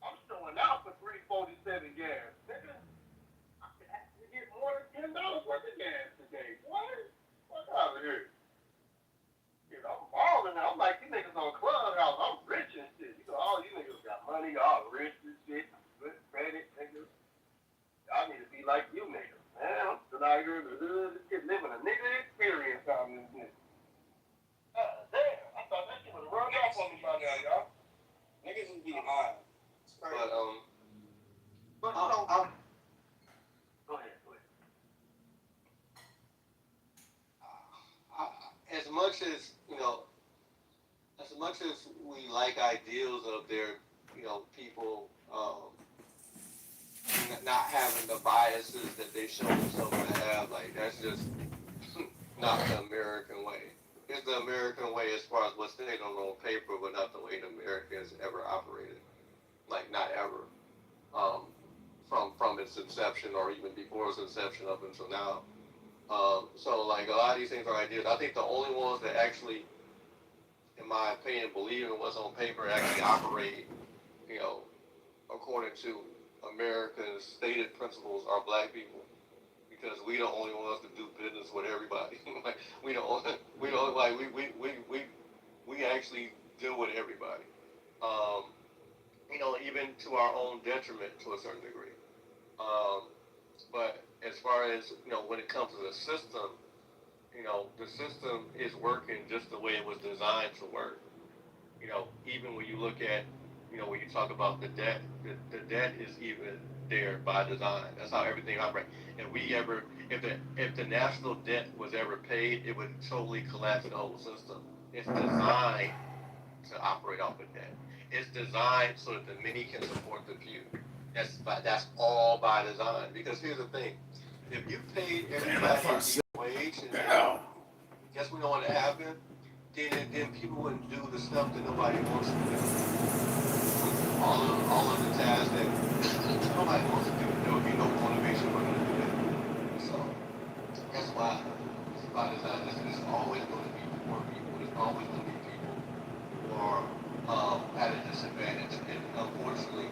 I'm showing out for 347 gas. Nigga, I could actually get more than $10 worth of gas today. What? Fuck out of here. Dude, I'm balling now. I'm like, these niggas on Clubhouse. I'm rich and shit. You know, all you niggas got money, all rich and shit. Good credit, niggas. Y'all need to be like you niggas. Man, I'm still out here in the hood, just living a nigga experience out in this nigga. Damn, I thought that shit was run off on me by now, y'all.
Niggas would be high.
But,
Go ahead.
As much as, you know, as much as we like ideals of their, you know, people not having the biases that they show themselves to have, like, that's just not the American way. It's the American way as far as what's stated on paper, but not the way the Americans ever operated. Like, not ever. From its inception or even before its inception up until now. So, like, a lot of these things are ideas. I think the only ones that actually, in my opinion, believe in what's on paper actually operate, you know, according to America's stated principles are black people, because we the only ones to do business with everybody. Like, we actually deal with everybody. You know, even to our own detriment to a certain degree. But as far as, you know, when it comes to the system, you know, the system is working just the way it was designed to work. You know, even when you look at, you know, when you talk about the debt, the debt is even there by design. That's how everything operates. If the national debt was ever paid, it would totally collapse the whole system. It's designed to operate off of debt. It's designed so that the many can support the few. That's all by design. Because here's the thing: if you paid everybody a wage, and guess we know what happened, then people wouldn't do the stuff that nobody wants to do. All of the tasks that nobody wants to do, there would be no motivation for them to do that. So that's why it's by design. It's always going to be poor people. It's always going to be people who are at a disadvantage. And unfortunately,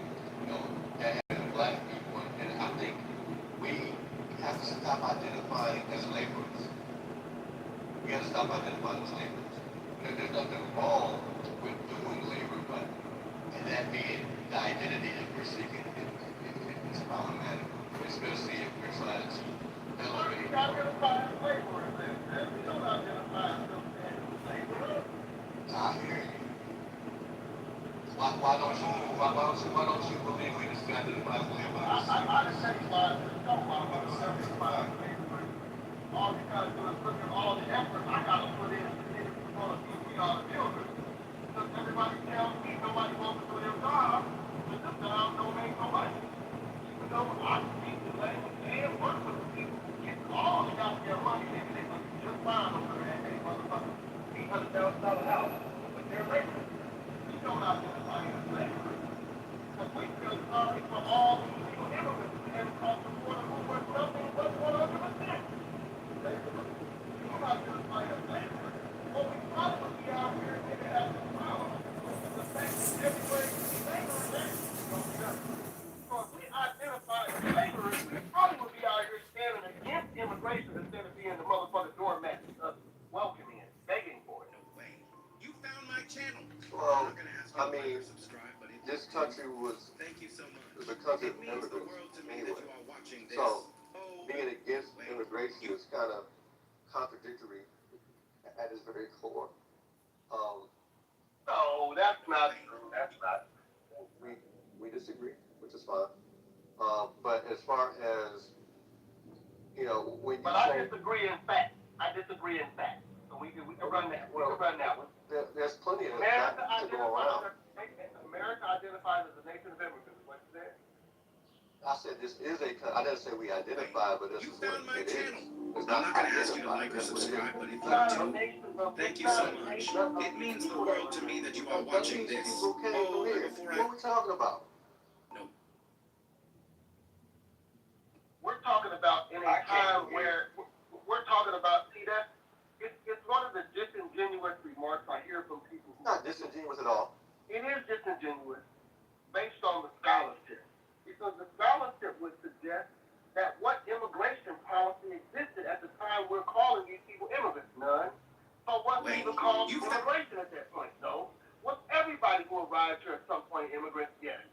that happens to black people. And I think we have to stop identifying as laborers. We have to stop identifying as laborers. There's nothing wrong with doing labor, but and that being the identity that we're seeking is problematic, especially if we're trying to elevate.
We identify as laborers, man. We don't identify as laborers.
I hear you. Why don't you believe we just identify as laborers?
I just tell you why. Don't want to identify as laborers. All you gotta do is look at all the effort I gotta put in for the people we are the children. Because everybody tells me nobody wants to do their job, but this job don't make no money. Even though I speak the language and work with the people who get all the goddamn money, maybe they look just fine over there at any motherfucker $800,000 house, but they're laborers. We don't identify as laborers. Because we feel sorry for all the illegal immigrants who came across the border who were nothing but 100%. Laborers. We don't identify as laborers. What we probably be out here and maybe have some power. The fact that everywhere you see laborers, so if we identify as laborers, we probably would be out here standing against immigration instead of being the motherfucking doormat welcoming it, begging for it.
No way. You found my channel.
Well,
I'm not gonna ask
I
you to like
mean,
or subscribe, but it
this country was
thank you so much.
a country
It
of
means the
immigrants
world to me
anyway.
that you are watching this.
So
Oh,
being against immigration is kind of contradictory at its very core.
No, that's not true. That's not true.
We disagree, which is fine. But as far as when you
But
say,
I disagree in fact. I disagree in fact. So we can run that. We can run that one.
there's plenty of
America
that to go around.
identifies as a nation of immigrants. What you said?
I said this is I didn't say we identify, but this
you
is
found
what
my
it
channel.
is. It's
I'm
not
not gonna ask you to like or
that's what it is.
subscribe, but if you do, thank you so much. It means the world to me that you are watching this.
Okay,
Oh,
go
and
ahead.
before
What are we talking about?
No.
We're talking about in a time where we're talking about. See that? It's one of the disingenuous remarks I hear from people.
It's not disingenuous at all.
It is disingenuous based on the scholarship. Because the scholarship would suggest that what immigration policy existed at the time we're calling these people immigrants? None. So what we even call immigration at that point? No. Was everybody who arrived here at some point immigrants? Yes.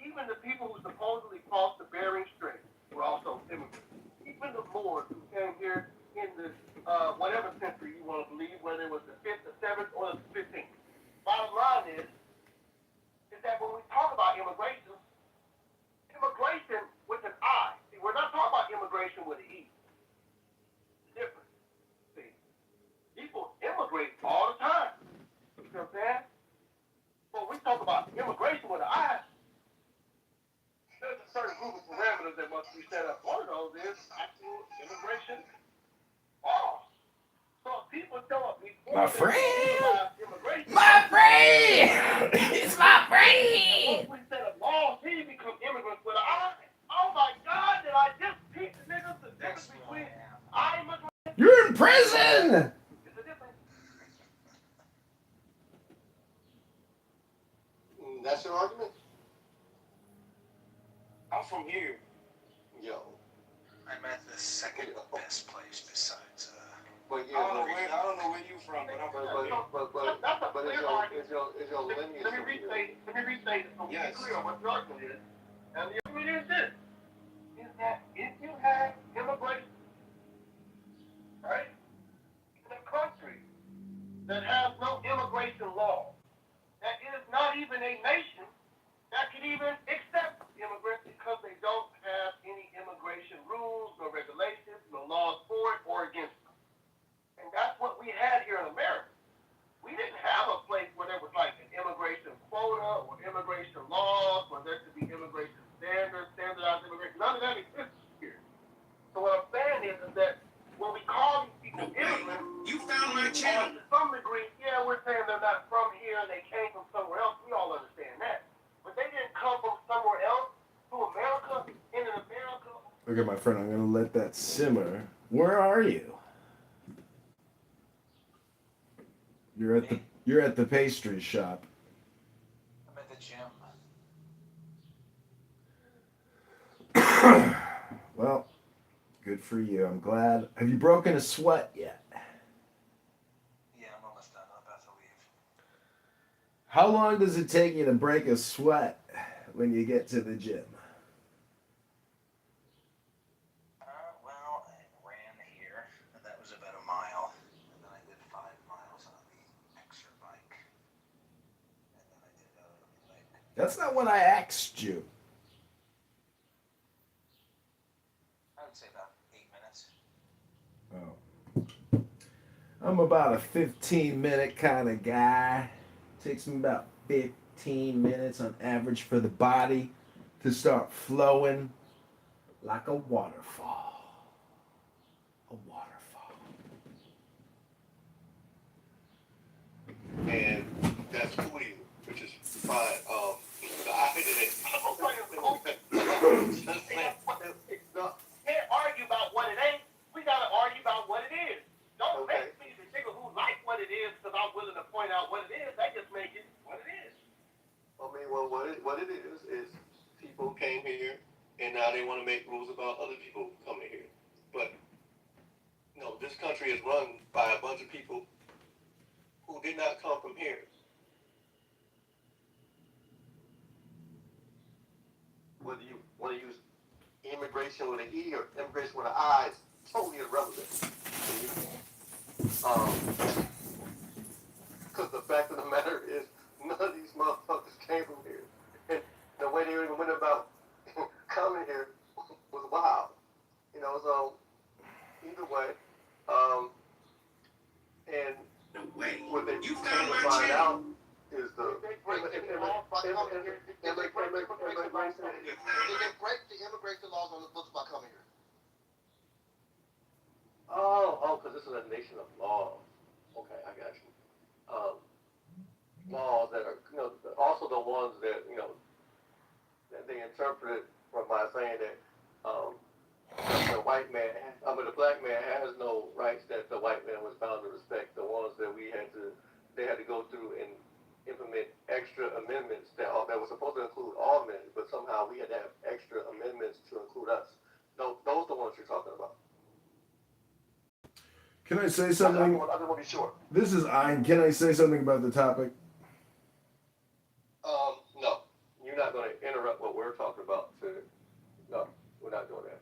Even the people who supposedly crossed the Bering Strait were also immigrants. Even the Moors who came here in the whatever century you want to believe, whether it was the 5th, the 7th, or the 15th. Bottom line is that when we talk about immigration with an I. See, we're not talking about immigration with an E. It's different. See, people immigrate all the time. You know what I'm saying? But when we talk about immigration with an I, there's a certain group of parameters that must be set up. One of those is actual immigration laws. So if people show up before
My friend!
immigration,
My friend! It's my friend!
once we set up laws, then you become immigrants with an I. Oh my God, did I just teach the niggas the difference between I immigrants?
You're in prison!
It's a difference.
That's your argument?
I'm from here.
Yo.
I'm at the second best place besides
But
I don't know where you from, but I'm from here.
But
is your lineage
Let me restate it so we be clear on what the argument is. And the argument is this, is that if you have immigration, right, in a country that has no immigration law, that is not even a nation that can even accept immigrants because they don't None of that exists here. So what I'm saying is that when we call these people immigrants,
You found my channel.
to some degree, yeah, we're saying they're not from here and they came from somewhere else. We all understand that. But they didn't come from somewhere else to America, in America.
Okay, my friend, I'm gonna let that simmer. Where are you? You're at the pastry shop.
I'm at the gym.
Well, good for you. I'm glad. Have you broken a sweat yet?
Yeah, I'm almost done. I'm about to leave.
How long does it take you to break a sweat when you get to the gym?
Well, I ran here, and that was about a mile. And then I did 5 miles on the extra bike. And then I did like...
That's not what I asked you.
I would say about 8 minutes.
Oh. I'm about a 15-minute kind of guy. Takes me about 15 minutes on average for the body to start flowing like a waterfall. A waterfall.
And that's cool, which is fine. I did it.
Can't argue about what it ain't. We gotta argue about what it is. Don't make me the nigga who like what it is because I'm willing to point out what it is. That just makes it what it is.
I mean, well, what it is people came here, and now they want to make rules about other people coming here. But no, this country is run by a bunch of people who did not come from here. Whether you want to use immigration with an E or immigration with an I is totally irrelevant. Because the fact of the matter is, none of these motherfuckers came from here. And the way they even went about coming here was wild. You know, so either way, and
no way.
What they
You
came
found
to
my
find
channel.
out is the
Did they break the immigration laws on the books by coming here?
Oh, because this is a nation of laws. Okay, I got you. Laws that are, also the ones that, that they interpreted from by saying that the white man, the black man has no rights that the white man was bound to respect. The ones that they had to go through and implement extra amendments that were supposed to include all men, but somehow we had to have extra amendments to include us. Those are the ones you're talking about.
Can I say something?
I just want to be sure.
This is Ein. Can I say something about the topic?
No. You're not going to interrupt what we're talking about. No, we're not doing that.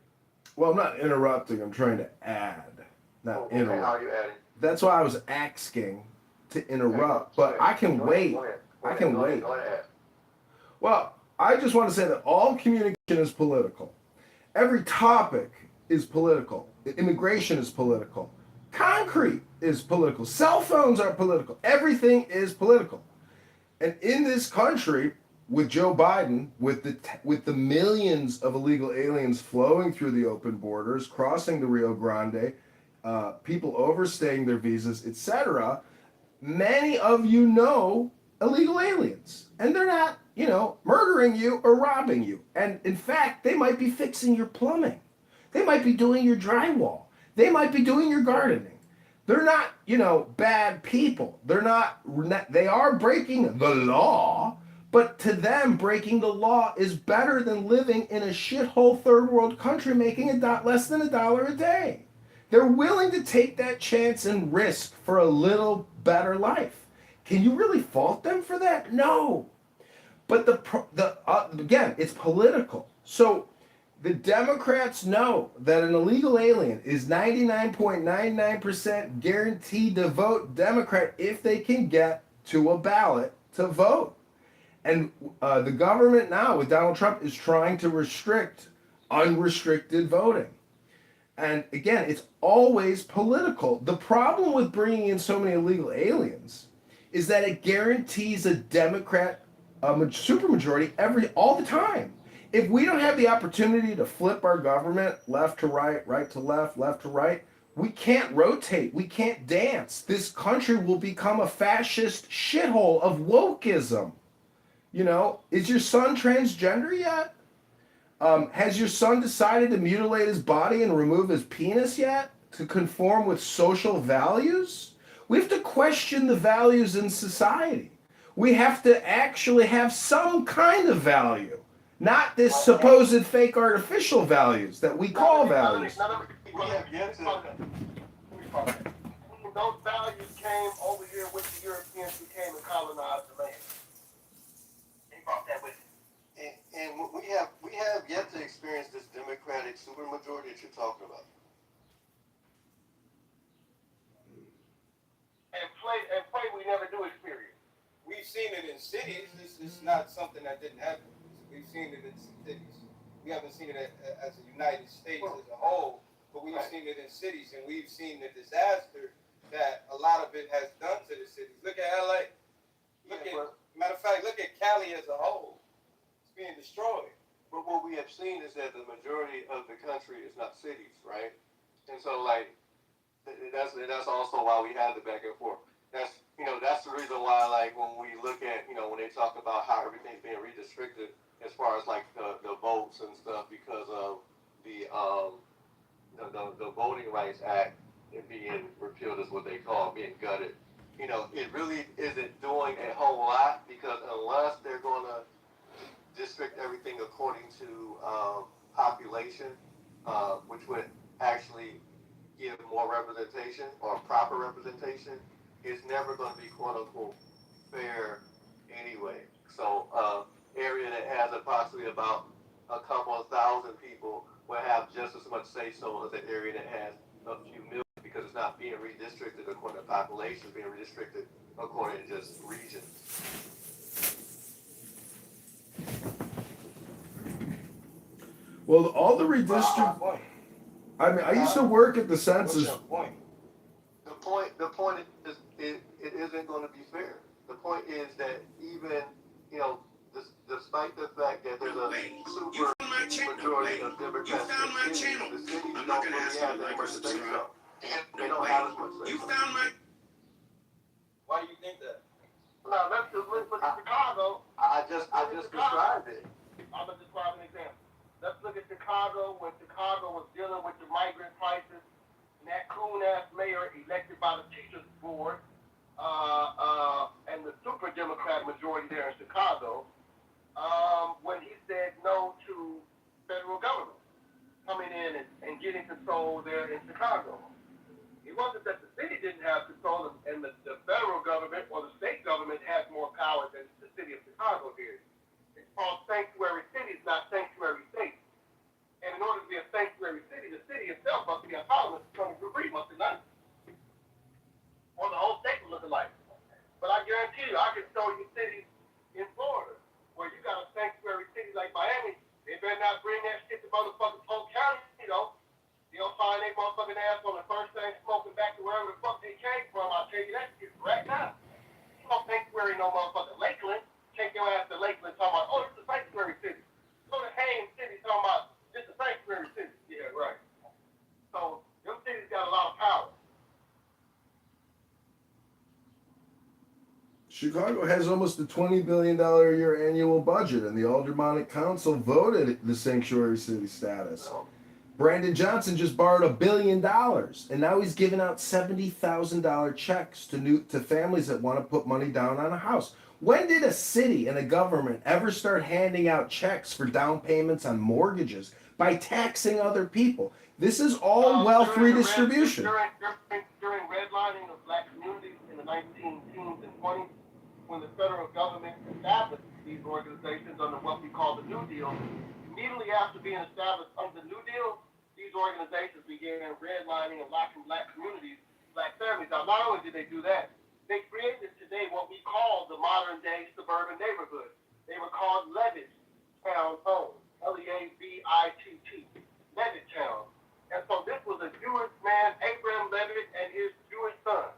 Well, I'm not interrupting. I'm trying to add, not interrupt.
How are you adding?
That's why I was asking to interrupt, but I can wait. I can wait.
Go ahead.
Well, I just want to say that all communication is political. Every topic is political. Immigration is political. Concrete is political. Cell phones are political. Everything is political. And in this country, with Joe Biden, with the millions of illegal aliens flowing through the open borders, crossing the Rio Grande, people overstaying their visas, etc., many of you know illegal aliens. And they're not, murdering you or robbing you. And in fact, they might be fixing your plumbing. They might be doing your drywall. They might be doing your gardening. They're not, bad people. They are breaking the law, but to them, breaking the law is better than living in a shithole third world country making less than $1 a day. They're willing to take that chance and risk for a little better life. Can you really fault them for that? No. But again, it's political. So the Democrats know that an illegal alien is 99.99% guaranteed to vote Democrat if they can get to a ballot to vote. And the government now with Donald Trump is trying to restrict unrestricted voting. And again, it's always political. The problem with bringing in so many illegal aliens is that it guarantees a Democrat supermajority all the time. If we don't have the opportunity to flip our government left to right, right to left, left to right, we can't rotate. We can't dance. This country will become a fascist shithole of wokeism. You know, is your son transgender yet? Has your son decided to mutilate his body and remove his penis yet to conform with social values? We have to question the values in society. We have to actually have some kind of value, not this supposed fake artificial values that we call values.
Those values came over here with the Europeans who came and colonized the land. They brought that with them.
And we have yet to experience this democratic supermajority that you're talking about.
And play we never do experience.
We've seen it in cities. This is not something that didn't happen. We've seen it in cities. We haven't seen it as a United States as a whole, but we've seen it in cities, and we've seen the disaster that a lot of it has done to the cities. Look at LA. Matter of fact, look at Cali as a whole. It's being destroyed.
But what we have seen is that the majority of the country is not cities, right? And so, like, that's also why we have the back and forth. That's the reason why, like, when we look at, when they talk about how everything's being redistricted as far as like the votes and stuff because of the Voting Rights Act and being repealed is what they call being gutted. It really isn't doing a whole lot because unless they're going to district everything according to population, which would actually give more representation or proper representation, it's never going to be quote unquote fair anyway. So area that has approximately about a couple of thousand people will have just as much say so as an area that has a few million because it's not being redistricted according to population, it's being redistricted according to just regions.
Well, all the redistrict. I mean, I used to work at the census.
The point is, it isn't going to be fair. The point is that even, despite the fact that there's a super majority of Democrats in the cities don't really have that much say so. They don't have as much say so.
Why do you think that?
Now, let's look at Chicago.
I just described it.
I'm going to describe an example. Let's look at Chicago when Chicago was dealing with the migrant crisis. And that coon-ass mayor elected by the teachers board and the super Democrat majority there in Chicago when he said no to federal government coming in and getting control there in Chicago. It wasn't that the city didn't have control and the federal government or the state government has more power than the city of Chicago did. It's called sanctuary cities, not sanctuary states. And in order to be a sanctuary city, the city itself must be autonomous to some degree, must it not? Or the whole state would look alike. But I guarantee you, I can show you cities in Florida where you got a sanctuary city like Miami. They better not bring that shit to motherfucking Polk County, They'll find their motherfucking ass on the first thing smoking back to wherever the fuck they came from. I'll tell you that shit right now. You don't sanctuary no motherfucking Lakeland. Take your ass to Lakeland talking about, oh, this is a sanctuary city. Go to Haines City talking about, this is a sanctuary city. Yeah, right. So, them cities got a lot of power.
Chicago has almost a $20 billion a year annual budget, and the Aldermanic Council voted the sanctuary city status. Brandon Johnson just borrowed $1 billion, and now he's giving out $70,000 checks to families that want to put money down on a house. When did a city and a government ever start handing out checks for down payments on mortgages by taxing other people? This is all wealth redistribution.
During redlining of black communities in the 1910s and 20s, when the federal government established these organizations under what we call the New Deal, immediately after being established under the New Deal, these organizations began redlining and locking black communities, black families. Now, not only did they do that, they created today what we call the modern-day suburban neighborhood. They were called Levitt Town Homes, Leavitt, Levitt Town. And so this was a Jewish man, Abraham Levitt, and his Jewish son,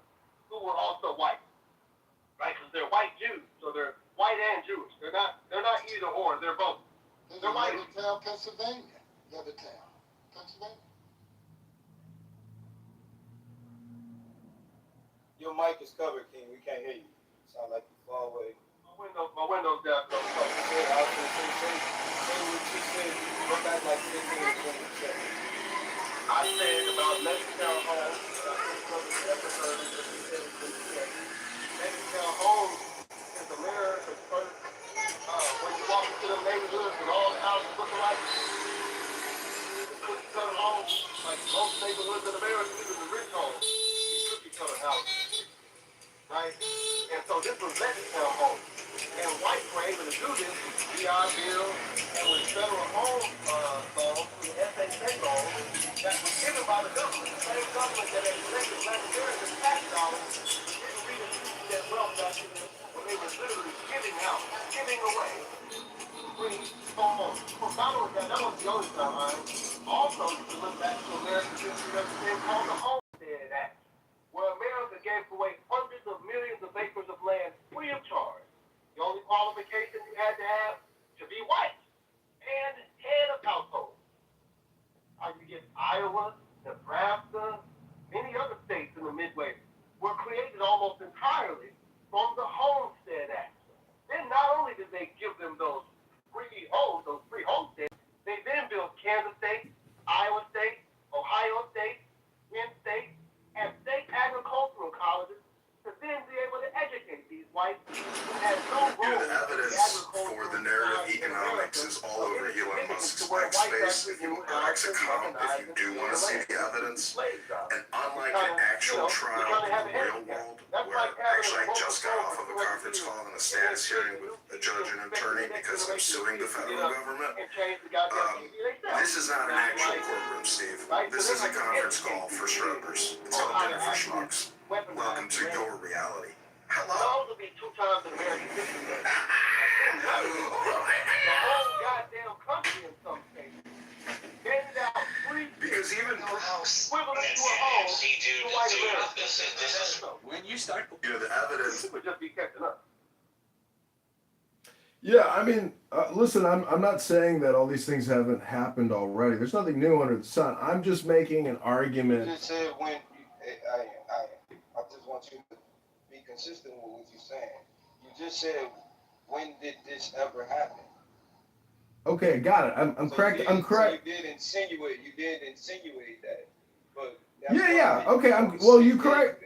who were also white, right? Because they're white Jews, so they're white and Jewish. They're not either or. They're both.
Levittown, Pennsylvania. Levittown, Pennsylvania.
Your mic is covered, King. We can't hear you. Sound like you far away.
My window's down. So,
Yeah, I was gonna say what you said. Go back like 15 or 20 seconds.
I said about Levittown Home, I think brother episode is what he said is what he said. Levittown Home is America's first, when you walk into the neighborhoods and all the houses look alike, the cookie-cutter homes, like most neighborhoods in America, these are the rich homes, these cookie-cutter houses, right? And so this was Levittown Home. And whites were able to do this with GI Bill and with federal home loans, through the FHA loans, that was given by the government. The same government that had collected Black Americans' tax dollars didn't redistribute that wealth back to them when they were literally giving out, giving away free homes. Well, not only that, that was the only time. Also, you can look back to America's history of the thing called the Homestead Act, where America gave away hundreds of millions of acres of land free of charge. The only qualification you had to have to be white and head of household. You get Iowa, Nebraska, many other states in the Midwest were created almost entirely from the Homestead Act. Then not only did they give them those free homes, those free homesteads, they then built Kansas State, Iowa State, Ohio State, Penn State, and state agricultural colleges to then be able to educate these whites who had no role.
The evidence for the narrative economics is all over Elon Musk's X space. If you do want to see the evidence, and unlike an actual trial in the real world, where actually I just got off of a conference call and a status hearing with a judge and attorney because I'm suing the federal government, this is not an actual courtroom, Steve. This is a conference call for strippers. It's called Dinner for Schmucks. Welcome to your reality. Hello.
Those will be 2 times in American history. The whole goddamn country in some cases. Handed out free
because even
equivalent to a home to white Americans.
When you start,
the evidence
would just be catching up.
Yeah, I mean, listen, I'm not saying that all these things haven't happened already. There's nothing new under the sun. I'm just making an argument.
You just said when, I just want you to be consistent with what you're saying. You just said, when did this ever happen?
Okay, got it. I'm correct. I'm correct.
So you did insinuate that. But
Yeah. Okay, you correct.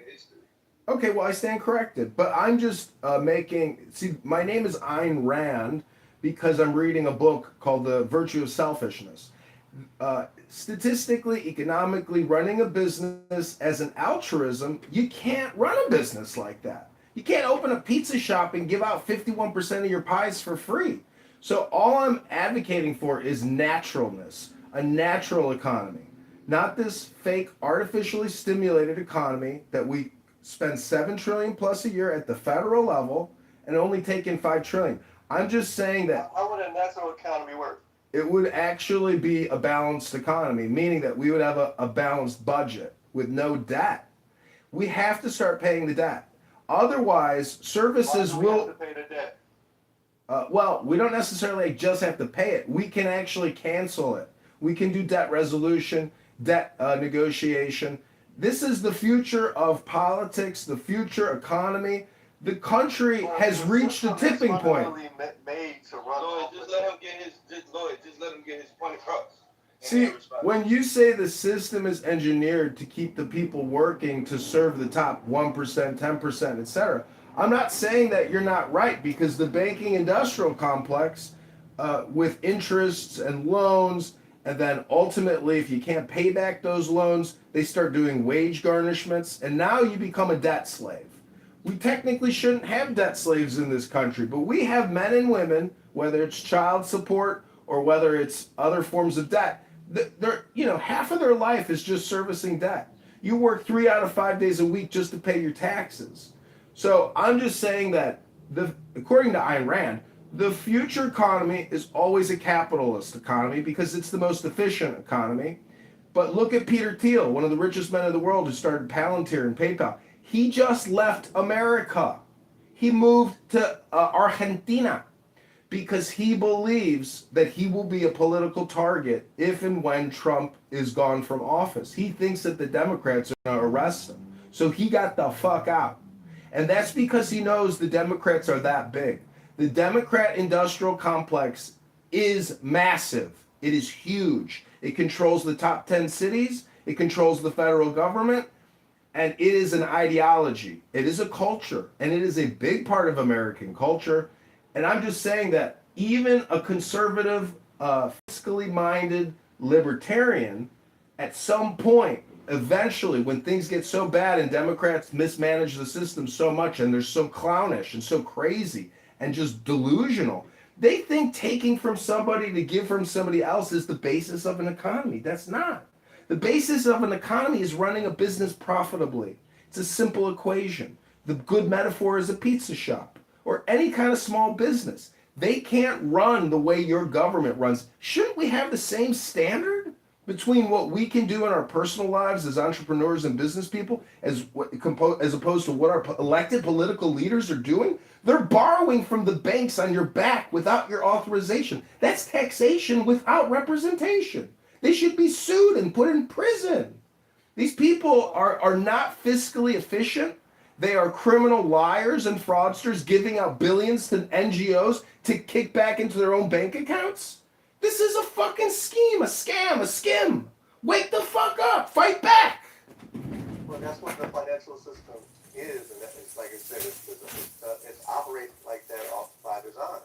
Okay, well, I stand corrected. But I'm just my name is Ayn Rand because I'm reading a book called The Virtue of Selfishness. Statistically, economically, running a business as an altruism, you can't run a business like that. You can't open a pizza shop and give out 51% of your pies for free. So all I'm advocating for is naturalness, a natural economy, not this fake, artificially stimulated economy that we spend $7 trillion plus a year at the federal level and only take in $5 trillion. I'm just saying that.
How would a natural economy work?
It would actually be a balanced economy, meaning that we would have a balanced budget with no debt. We have to start paying the debt. Otherwise, services will.
Have to pay the debt?
Well, we don't necessarily just have to pay it. We can actually cancel it. We can do debt resolution, debt negotiation. This is the future of politics, the future economy. The country has reached a tipping point.
Made to run.
Lloyd, just let him get his point across.
See, when you say the system is engineered to keep the people working to serve the top 1%, 10%, etc., I'm not saying that you're not right, because the banking industrial complex, with interests and loans, and then ultimately, if you can't pay back those loans, they start doing wage garnishments, and now you become a debt slave. We technically shouldn't have debt slaves in this country, but we have men and women, whether it's child support or whether it's other forms of debt, half of their life is just servicing debt. You work 3 out of 5 days a week just to pay your taxes. So I'm just saying that, according to Ayn Rand, the future economy is always a capitalist economy because it's the most efficient economy. But look at Peter Thiel, one of the richest men in the world who started Palantir and PayPal. He just left America. He moved to Argentina. because he believes that he will be a political target if and when Trump is gone from office. He thinks that the Democrats are going to arrest him. So he got the fuck out. And that's because he knows the Democrats are that big. The Democrat industrial complex is massive. It is huge. It controls the top 10 cities. It controls the federal government. And it is an ideology. It is a culture. And it is a big part of American culture. And I'm just saying that even a conservative, fiscally minded libertarian, at some point, eventually, when things get so bad and Democrats mismanage the system so much and they're so clownish and so crazy and just delusional, they think taking from somebody to give from somebody else is the basis of an economy. That's not. The basis of an economy is running a business profitably. It's a simple equation. The good metaphor is a pizza shop or any kind of small business. They can't run the way your government runs. Shouldn't we have the same standard between what we can do in our personal lives as entrepreneurs and business people as opposed to what our elected political leaders are doing? They're borrowing from the banks on your back without your authorization. That's taxation without representation. They should be sued and put in prison. These people are not fiscally efficient. They are criminal liars and fraudsters giving out billions to NGOs to kick back into their own bank accounts. This is a fucking scheme, a scam, a skim. Wake the fuck up. Fight back.
Well, that's what the financial system is, and it's like I said, it operates like that off by design.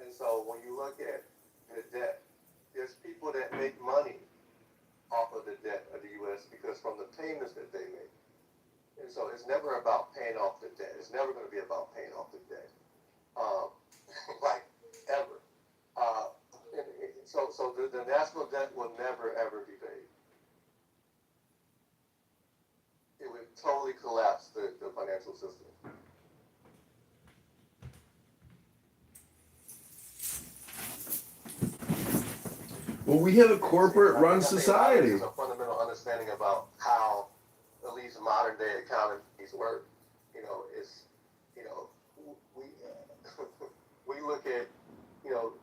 And so when you look at the debt, there's people that make money off of the debt of the U.S. because from the payments that they make. And so it's never about paying off the debt. It's never going to be about paying off the debt, like ever. So the national debt will never ever be paid. It would totally collapse the financial system.
Well, we have a corporate-run society.
There's a fundamental understanding about how at least modern day economies work. We look at,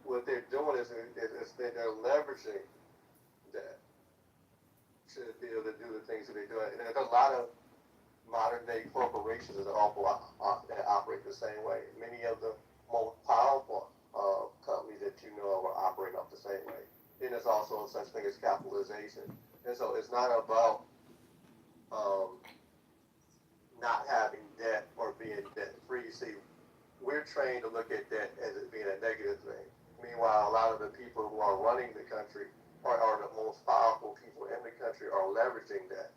what they're doing is they're leveraging that to be able to do the things that they do. And there's a lot of modern day corporations that operate the same way. Many of the most powerful companies that you know are operating off the same way. And there's also such thing as capitalization. And so it's not about not having debt or being debt free. See, we're trained to look at debt as it being a negative thing. Meanwhile, a lot of the people who are running the country are the most powerful people in the country are leveraging that.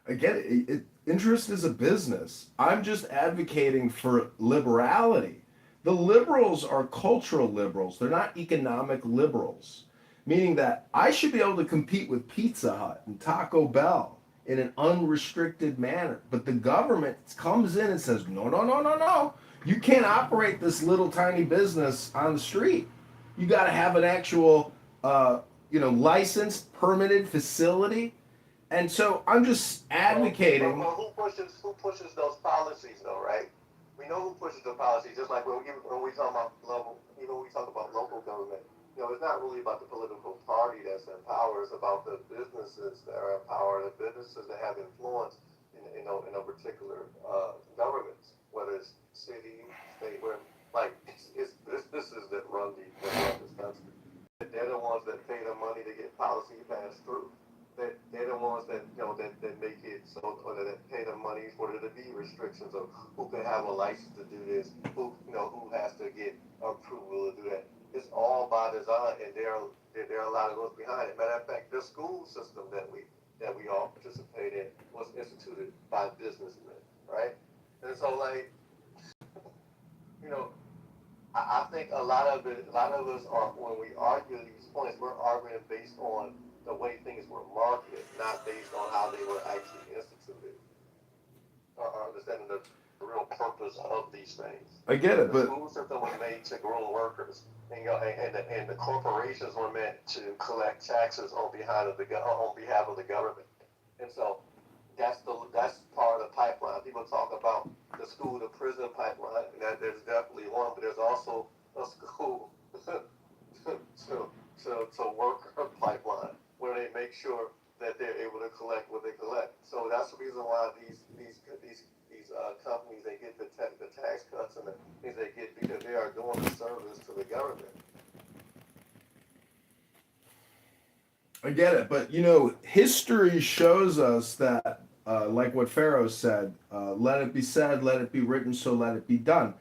I get it. Interest is a business. I'm just advocating for liberality. The liberals are cultural liberals. They're not economic liberals, meaning that I should be able to compete with Pizza Hut and Taco Bell in an unrestricted manner. But the government comes in and says, no, no, no, no, no. You can't operate this little tiny business on the street. You got to have an actual, licensed, permitted facility. And so I'm just advocating.
Well, who pushes those policies, though, right? We know who pushes the policies. Just like when we talk about local government, it's not really about the political party that's in power. It's about the businesses that are in power, the businesses that have influence in a particular governments, whether it's city, state, where it's businesses that run this country. They're the ones that pay the money to get policy passed through. They're the ones that make it so, or that pay the money for there to be restrictions of who can have a license to do this, who has to get approval to do that. It's all by design, and there are a lot of those behind it. Matter of fact, the school system that we all participate in was instituted by businessmen, right? And so, I think a lot of us are, when we argue these points, we're arguing based on the way things were marketed, not based on how they were actually instituted, or understanding the real purpose of these things.
I get it,
the
but
school system was made to groom workers, and the corporations were meant to collect taxes on behalf of the government. And so that's part of the pipeline. People talk about the school to prison pipeline, and that there's definitely one, but there's also a school to worker pipeline where they make sure that they're able to collect what they collect. So that's the reason why these companies, they get the tax cuts and the things they get, because they are doing a service to the government.
I get it, but you know, history shows us that, like what Pharaoh said, let it be said, let it be written, so let it be done.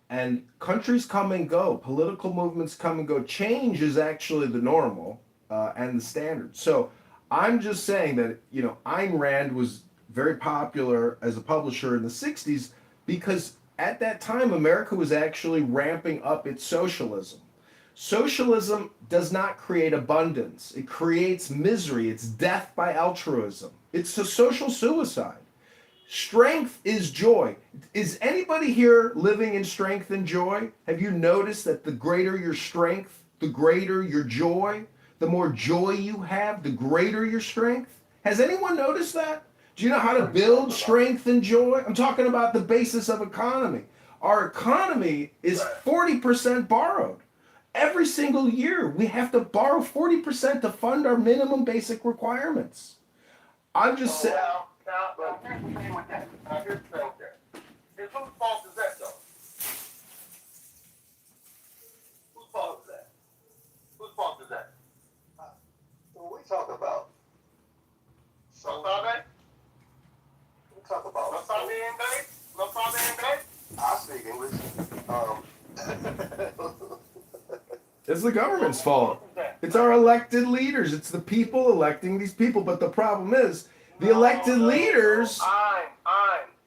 And countries come and go, political movements come and go. Change is actually the normal and the standard. So I'm just saying that, you know, Ayn Rand was very popular as a publisher in the 60s because at that time America was actually ramping up its socialism. Socialism does not create abundance. It creates misery. It's death by altruism. It's a social suicide. Strength is joy. Is anybody here living in strength and joy? Have you noticed that the greater your strength, the greater your joy? The more joy you have, the greater your strength? Has anyone noticed that? Do you know how to build strength and joy? I'm talking about the basis of economy. Our economy is 40% borrowed. Every single year, we have to borrow 40% to fund our minimum basic requirements. I'm just saying.
Now, here's the thing with that. Here's the thing with that. Whose fault is that, though? Whose fault is that? Whose fault is that?
What we talk about?
Wasabi?
We talk about
Wasabi and bake? Wasabi and bake?
I speak English.
It's the government's fault. It's our elected leaders. It's the people electing these people. But the problem is, the elected leaders.
I'm.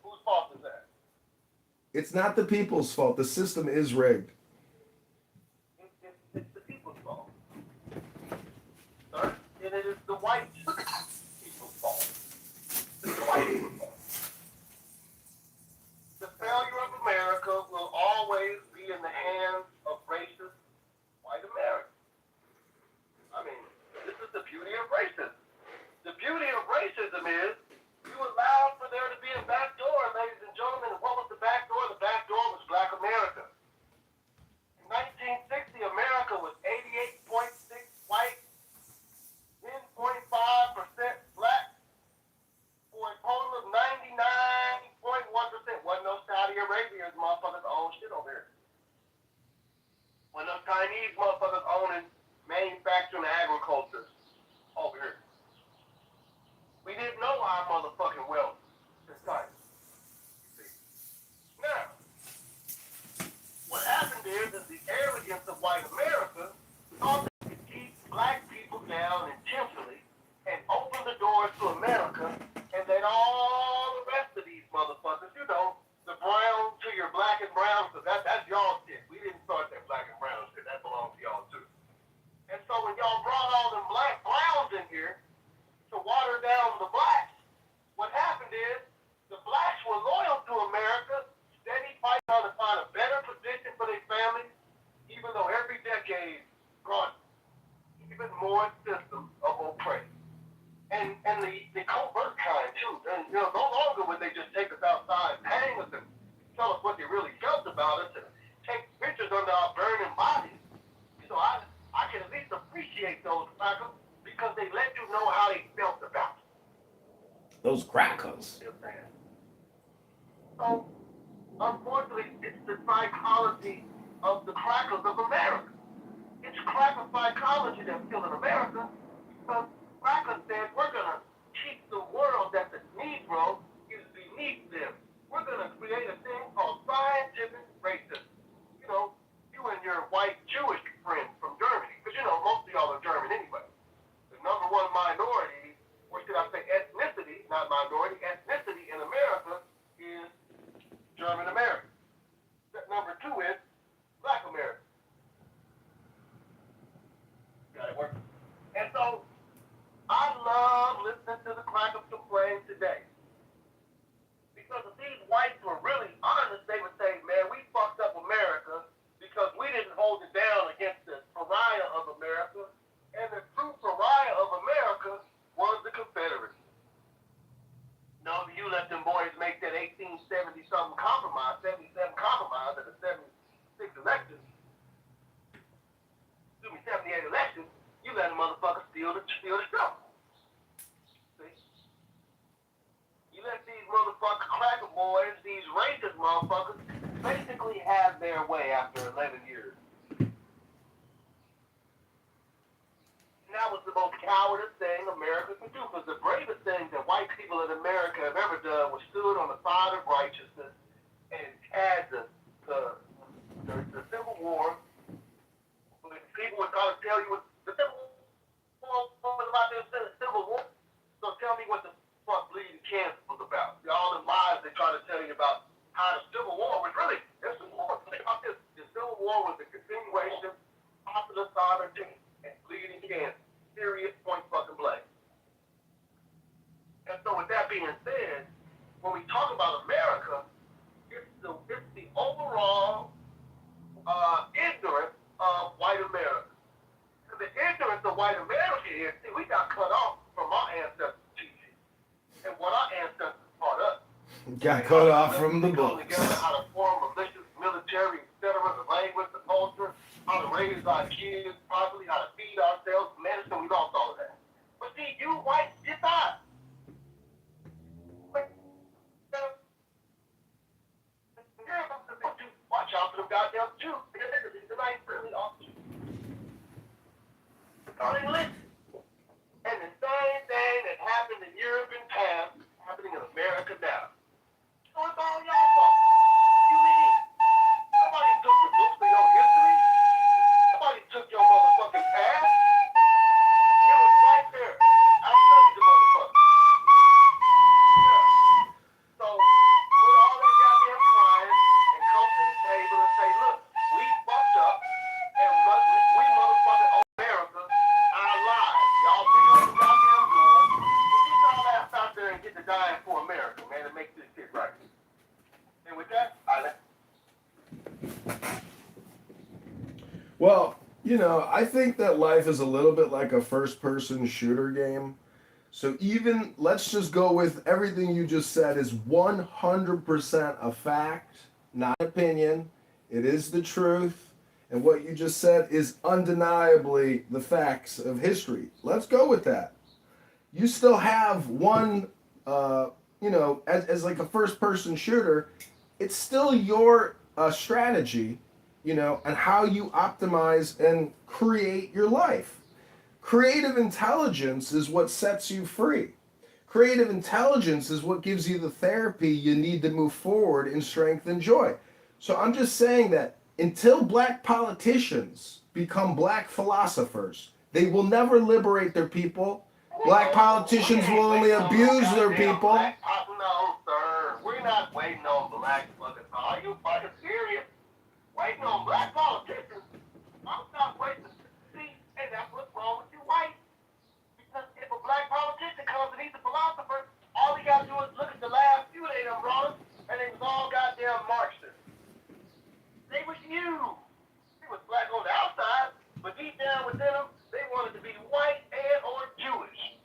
Whose fault is that?
It's not the people's fault. The system is rigged.
It's the people's fault. Sir? And it is the white people's fault. It's the white people's fault. The failure of America will always be in the hands of racist white America. I mean, this is the beauty of racism. The beauty of racism is you allowed for there to be a back door, ladies and gentlemen. And what was the back door? The back door was Black America. In 1960, America was 88.6 white, 10.5% black, for a total of 99.1%. Wasn't no Saudi Arabia's motherfuckers own shit over here. Wasn't no Chinese motherfuckers owning manufacturing and agriculture over here. We didn't know our motherfucking wealth this time. Now, what happened is the arrogance of white America thought they could keep black people down intentionally and open the doors to America and let all the rest of these motherfuckers, you know, the brown to your black and brown, because that's y'all shit. We didn't start that black and brown shit. That belongs to y'all too. And so when y'all brought all them black browns in here to water down the blacks, what happened is the blacks were loyal to America, steady fighting on to find a better position for their families, even though every decade brought even more systems of oppression. And the covert kind too. And, you know, no longer would they just take us outside and hang us and tell us what they really felt about us and take pictures under our burning bodies. So I can at least appreciate those crackers because they let you know how they felt about it.
Those crackers.
So, unfortunately, it's the psychology of the crackers of America. It's cracker psychology that's killing America because crackers said we're going to keep the world that the Negro is beneath them. We're going to create a thing called scientific racism. You know, you and your white Jewish friends from Germany, because you know most of y'all are German anyway. The number one minority, or should I say ethnicity, not minority, ethnicity in America is German American. Number two is Black American. Got it working. And so was a continuation of popular sovereignty and bleeding cancer. Serious point fucking blank. And so with that being said, when we talk about America, it's the overall ignorance of white America. And the ignorance of white America is, see, we got cut off from our ancestors' teaching and what our ancestors taught us.
Got cut off from the
Come
books.
together, how to form militias, military, etc., the language, the culture, how to raise our kids properly, how to feed ourselves, medicine, we lost all of that. But see, you whites did not. Watch out for them goddamn Jews. They're not really off Jews. And the same thing that happened in Europe in past is happening in America now. So it's all y'all fault. You mean? Nobody took the books for your history. Nobody took your motherfucking past. It was right there. I studied the motherfucker. Yeah. So put all that goddamn crying and come to the table and say, look, we fucked up and we motherfucking America our lives. Y'all bring up the goddamn guns. We'll get y'all ass out there and get to dying for America, man, and make this shit right. And with that,
Well, you know, I think that life is a little bit like a first-person shooter game. So even, let's just go with everything you just said is 100% a fact, not an opinion. It is the truth. And what you just said is undeniably the facts of history. Let's go with that. You still have one, you know, as like a first-person shooter, it's still your strategy, you know, and how you optimize and create your life. Creative intelligence is what sets you free. Creative intelligence is what gives you the therapy you need to move forward in strength and joy. So I'm just saying that until black politicians become black philosophers, they will never liberate their people. Black politicians will only abuse their people.
No, sir. We're not waiting on black fucking. Are you fucking serious? Waiting on black politicians? I'm not waiting to see, and that's what's wrong with you whites. Because if a black politician comes and he's a philosopher, all he got to do is look at the last few they done brought us, and they was all goddamn Marxists. They was you. They was black on the outside, but deep down within them, they wanted to be white and or Jewish.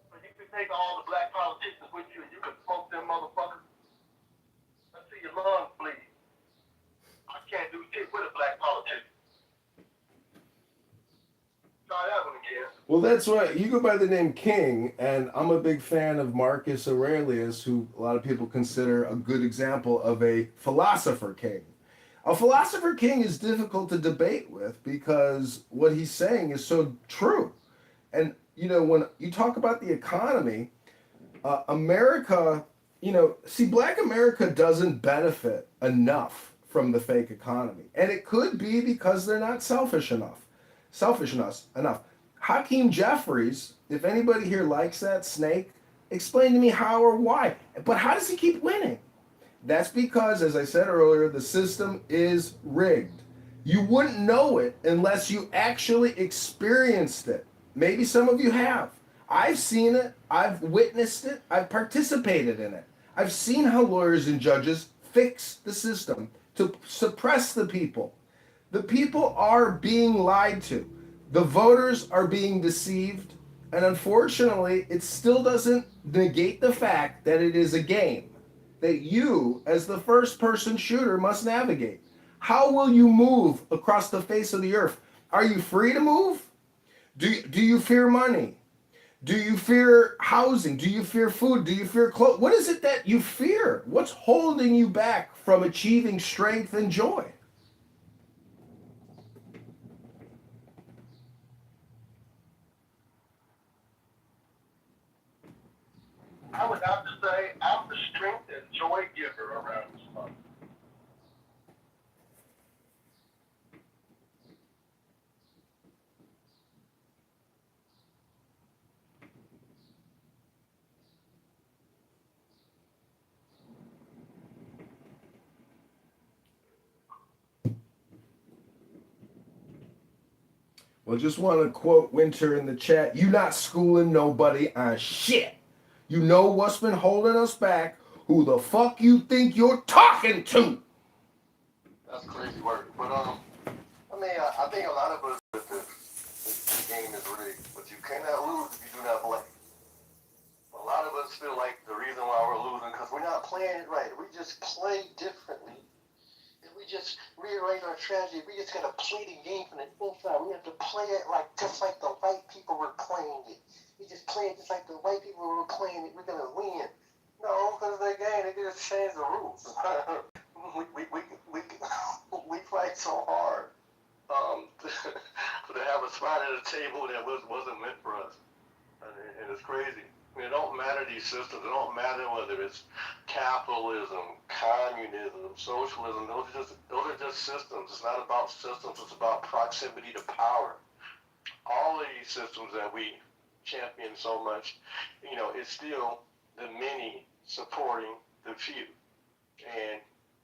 But you could take all the black politicians with you and you could smoke them motherfuckers until your lungs bleed. I can't do shit with a black politician. Try that one again.
Well, that's right. You go by the name King, and I'm a big fan of Marcus Aurelius, who a lot of people consider a good example of a philosopher king. A philosopher king is difficult to debate with because what he's saying is so true. And, you know, when you talk about the economy, America, you know, see, black America doesn't benefit enough from the fake economy. And it could be because they're not selfish enough. Hakeem Jeffries, if anybody here likes that snake, explain to me how or why. But how does he keep winning? That's because, as I said earlier, the system is rigged. You wouldn't know it unless you actually experienced it. Maybe some of you have. I've seen it, I've witnessed it, I've participated in it. I've seen how lawyers and judges fix the system to suppress the people. The people are being lied to. The voters are being deceived. And unfortunately, it still doesn't negate the fact that it is a game that you, as the first-person shooter, must navigate. How will you move across the face of the earth? Are you free to move? Do you fear money? Do you fear housing? Do you fear food? Do you fear clothes? What is it that you fear? What's holding you back from achieving strength and joy?
I would have to say I'm the strength and joy giver around this month.
Well, just want to quote Winter in the chat. You not schooling nobody on shit. You know what's been holding us back. Who the fuck you think you're talking to?
That's crazy work. But I mean, I think a lot of us, the game is rigged, but you cannot lose if you do not play. A lot of us feel like the reason why we're losing because we're not playing it right. We just play differently. If we just rearrange our strategy, we just gotta play the game from the inside. We have to play it like just like the white people were playing it. We just play it just like the white people were playing it. We're gonna win. No, because they game, they just changed the rules. we fight so hard to have a spot at a table that wasn't meant for us, and it's crazy. I mean, it don't matter these systems. It don't matter whether it's capitalism, communism, socialism. Those are just systems. It's not about systems. It's about proximity to power. All of these systems that we champion so much, it's still the many supporting the few. And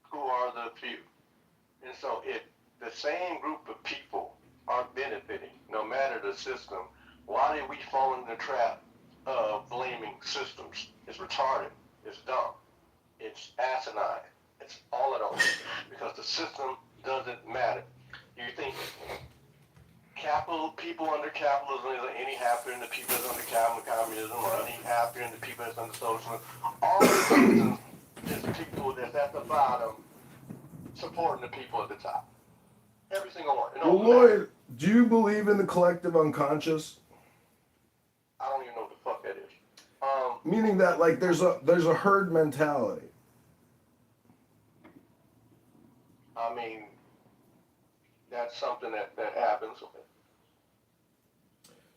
who are the few? And so if the same group of people are benefiting, no matter the system, why did we fall in the trap of blaming systems? It's retarded. It's dumb. It's asinine. It's all of those. Because the system doesn't matter. You think people under capitalism is any happier than the people that's under communism, or any happier than the people that's under socialism? All the systems is people that's at the bottom supporting the people at the top. Every single one.
Well, Lloyd, do you believe in the collective unconscious?
I don't even know what the fuck that is.
Meaning that like there's a herd mentality.
I mean, that's something that happens.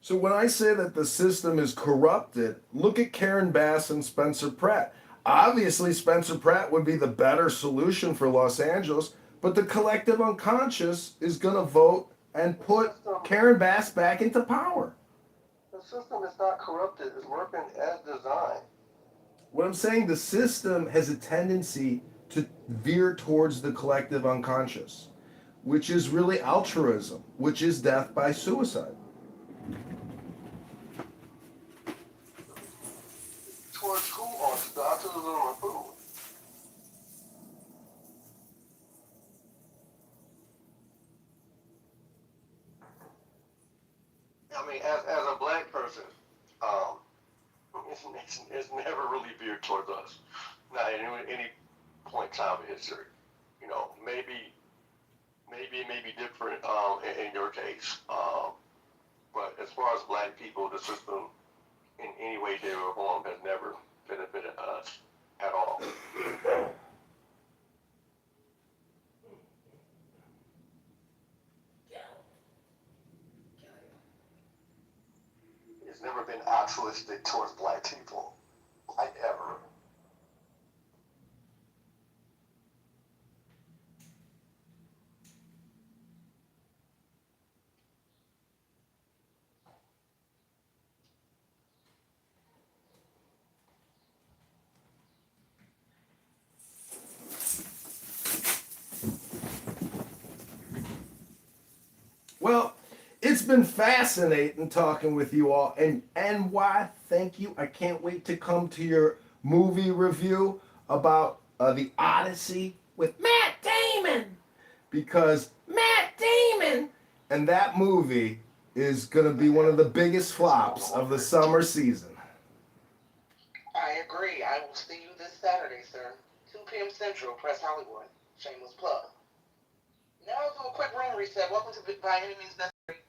So when I say that the system is corrupted, look at Karen Bass and Spencer Pratt. Obviously, Spencer Pratt would be the better solution for Los Angeles, but the collective unconscious is going to vote and put Karen Bass back into power.
The system is not corrupted. It's working as designed.
What I'm saying, the system has a tendency to veer towards the collective unconscious, which is really altruism, which is death by suicide.
Towards who? On altruism or who? I mean, as a black person, it's never really veered towards us. Not at any point in time in history. Maybe different in your case. But as far as black people, the system in any way, shape, or form has never benefited us at all. It's never been altruistic towards black people, like ever.
Well, it's been fascinating talking with you all. And NY, thank you. I can't wait to come to your movie review about The Odyssey with Matt Damon. Because Matt Damon and that movie is going to be one of the biggest flops of the summer season.
I agree. I will see you this Saturday, sir. 2 p.m. Central, Press Hollywood. Shameless plug. Now I'll do a quick room reset. Welcome to By Any Means Necessary.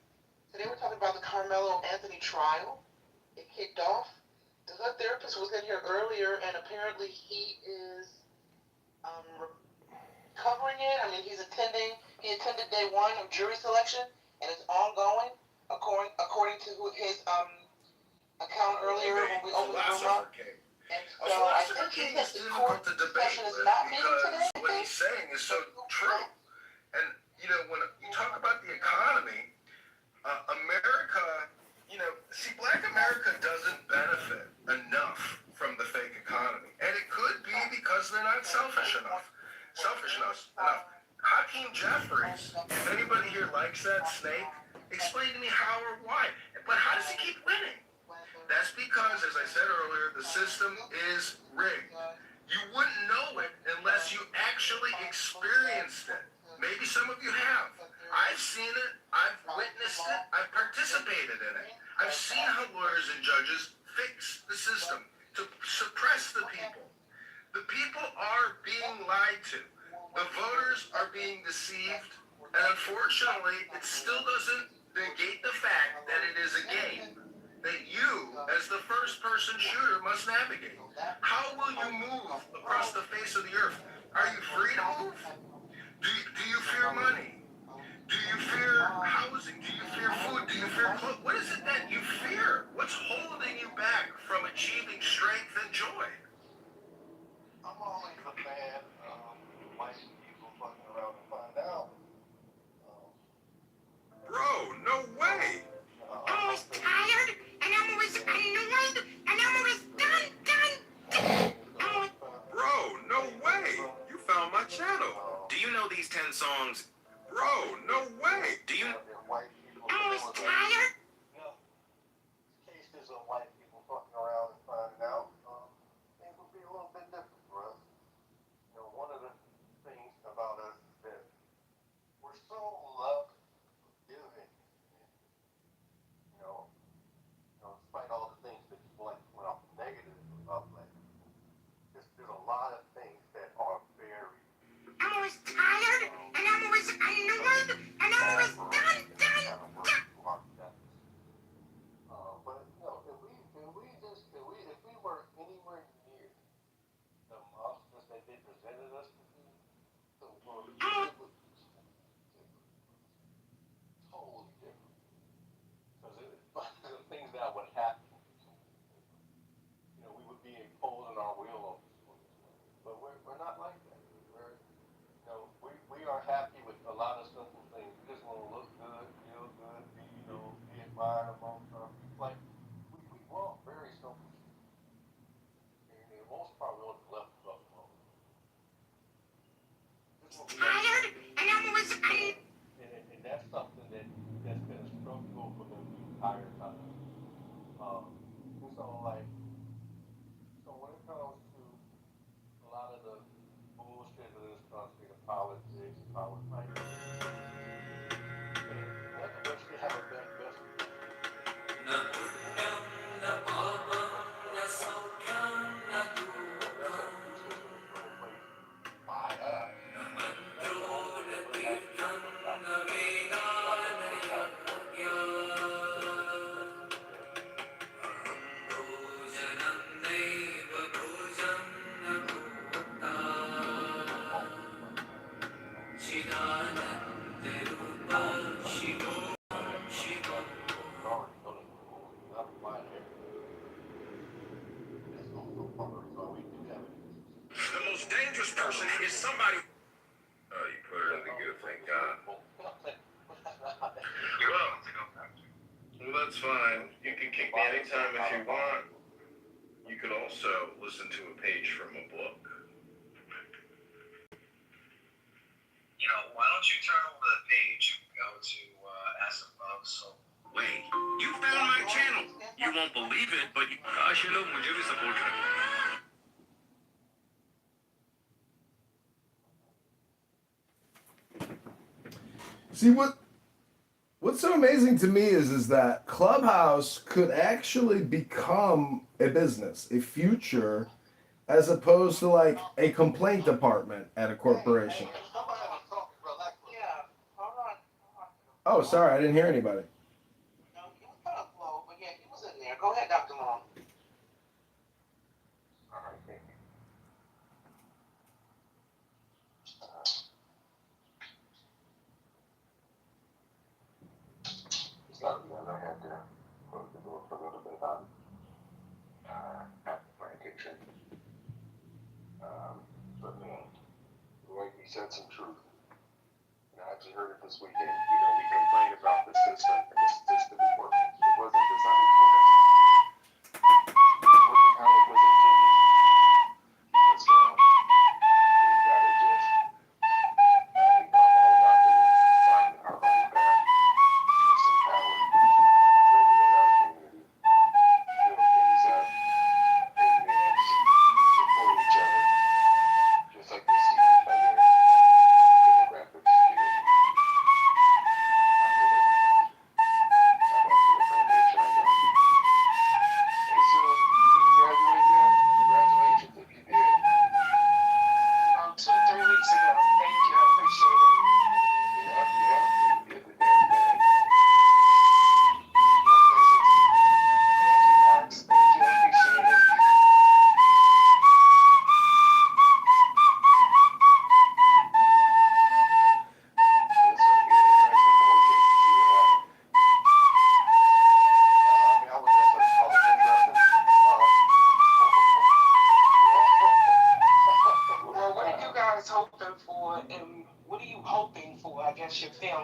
Today we're talking about the Carmelo Anthony trial. It kicked off. The good therapist was in here earlier, and apparently he is covering it. I mean, he attended day 1 of jury selection, and it's ongoing, according to his account earlier when we opened the room up. And so I think he said the court session is not meeting today.
What he's saying is so true. And, when you talk about the economy, America, Black America doesn't benefit enough from the fake economy. And it could be because they're not selfish enough. Hakeem Jeffries, if anybody here likes that snake, explain
explain to me how or why. But how does he keep winning? That's because, as I said earlier, the system is rigged. You wouldn't know it unless you actually experienced it. Maybe some of you have. I've seen it, I've witnessed it, I've participated in it. I've seen how lawyers and judges fix the system to suppress the people. The people are being lied to. The voters are being deceived, and unfortunately, it still doesn't negate the fact that it is a game that you, as the first-person shooter, must navigate. How will you move across the face of the earth? Are you free to move? Do you fear money? Do you fear housing? Do you fear food? Do you fear clothes? What is it that you fear? What's holding you back from achieving strength and joy?
I'm always a fan of white people fucking around and find out.
Bro, no way!
I'm always tired, and I'm always annoyed, and I'm always done.
Bro, no way! You found my channel. Do you know these 10 songs? Bro, no way! Do you...
I'm always tired.
Cases of white people fucking around and finding out. Things will be a little bit different for us. You know, one of the things about us is that we're so love giving. Despite all the things that people like to point out negative about black people, there's a lot of things that are very.
I'm always tired, and I'm always annoyed, and I'm always done.
But if we were anywhere near the monsters that they presented us to be, the world would be totally different. Because the things that would happen, we would be imposing our will on this world. But we're not like that. We are happy with a lot of simple things. We just want to look good, feel good, be admired amongst our people. Like, we want very simple shit. And most part, we want to left us alone.
Tired, and I'm always
And that's something that's been a struggle for them the entire time. So when it comes to a lot of the bullshit of this country, the politics, power fight, we actually have a best
The most dangerous person is somebody... Oh, you put it in the good, thank God. Well, that's fine. You can kick me anytime if you want. You could also listen to a page from a book.
Why don't you turn over the page and go to Ask Above? So
Wait, you found my channel. You won't believe it, but you... काश ये लोग मुझे भी support करें. See, what's so amazing to me is that Clubhouse could actually become a business, a future, as opposed to like a complaint department at a corporation. Oh, sorry, I didn't hear anybody.
No, he was kind of low, but yeah, he was in there. Go ahead, Dr. Long.
All right, thank you. Sorry, guys, I had to close the door for a little bit after my addiction. But man, he said some truth. I actually heard it this weekend. We complain about the system, and the system is working. It wasn't designed for us. It's working how it was intended. But still, we gotta just, we all got to find our own path. Some power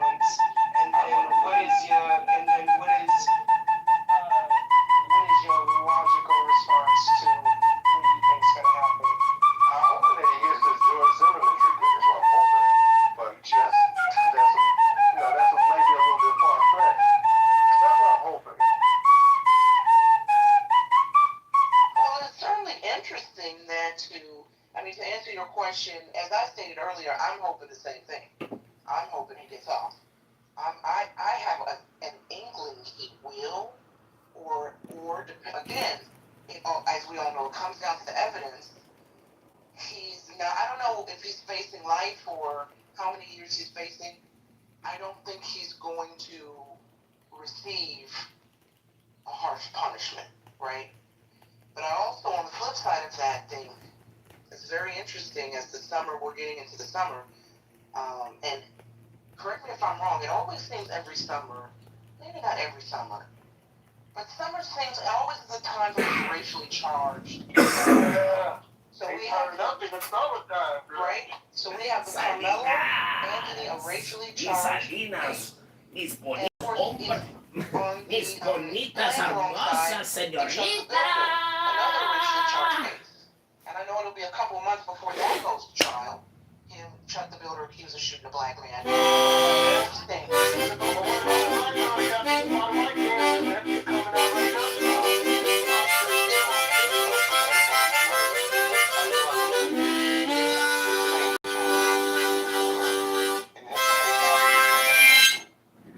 resemblance, and what is your, and then what is your logical response to what you think's gonna happen?
I'm hoping that he gets this George Zimmerman treatment. That's what I'm hoping. But just that's maybe a little bit far fetched. That's what I'm hoping.
Well, it's certainly interesting that to answer your question, as I stated earlier, I'm hoping the same thing. I'm hoping he gets off. I have an inkling he will, or again, as we all know, it comes down to the evidence. I don't know if he's facing life or how many years he's facing. I don't think he's going to receive a harsh punishment, right? But I also, on the flip side of that thing, it's very interesting as we're getting into the summer, and correct me if I'm wrong, it always seems every summer, maybe not every summer, but summer seems always is a time when it's racially charged.
Yeah.
So
They
we have
turn up in the summertime, bro.
right? So we have the Carmelo Anthony, a racially charged
Mis
and of course, on the
bonitas, hermosas, señorita.
another racially charged case. And I know it'll be a couple of months before that goes to trial. Him, Chuck the Builder, accused of shooting a black man. Interesting.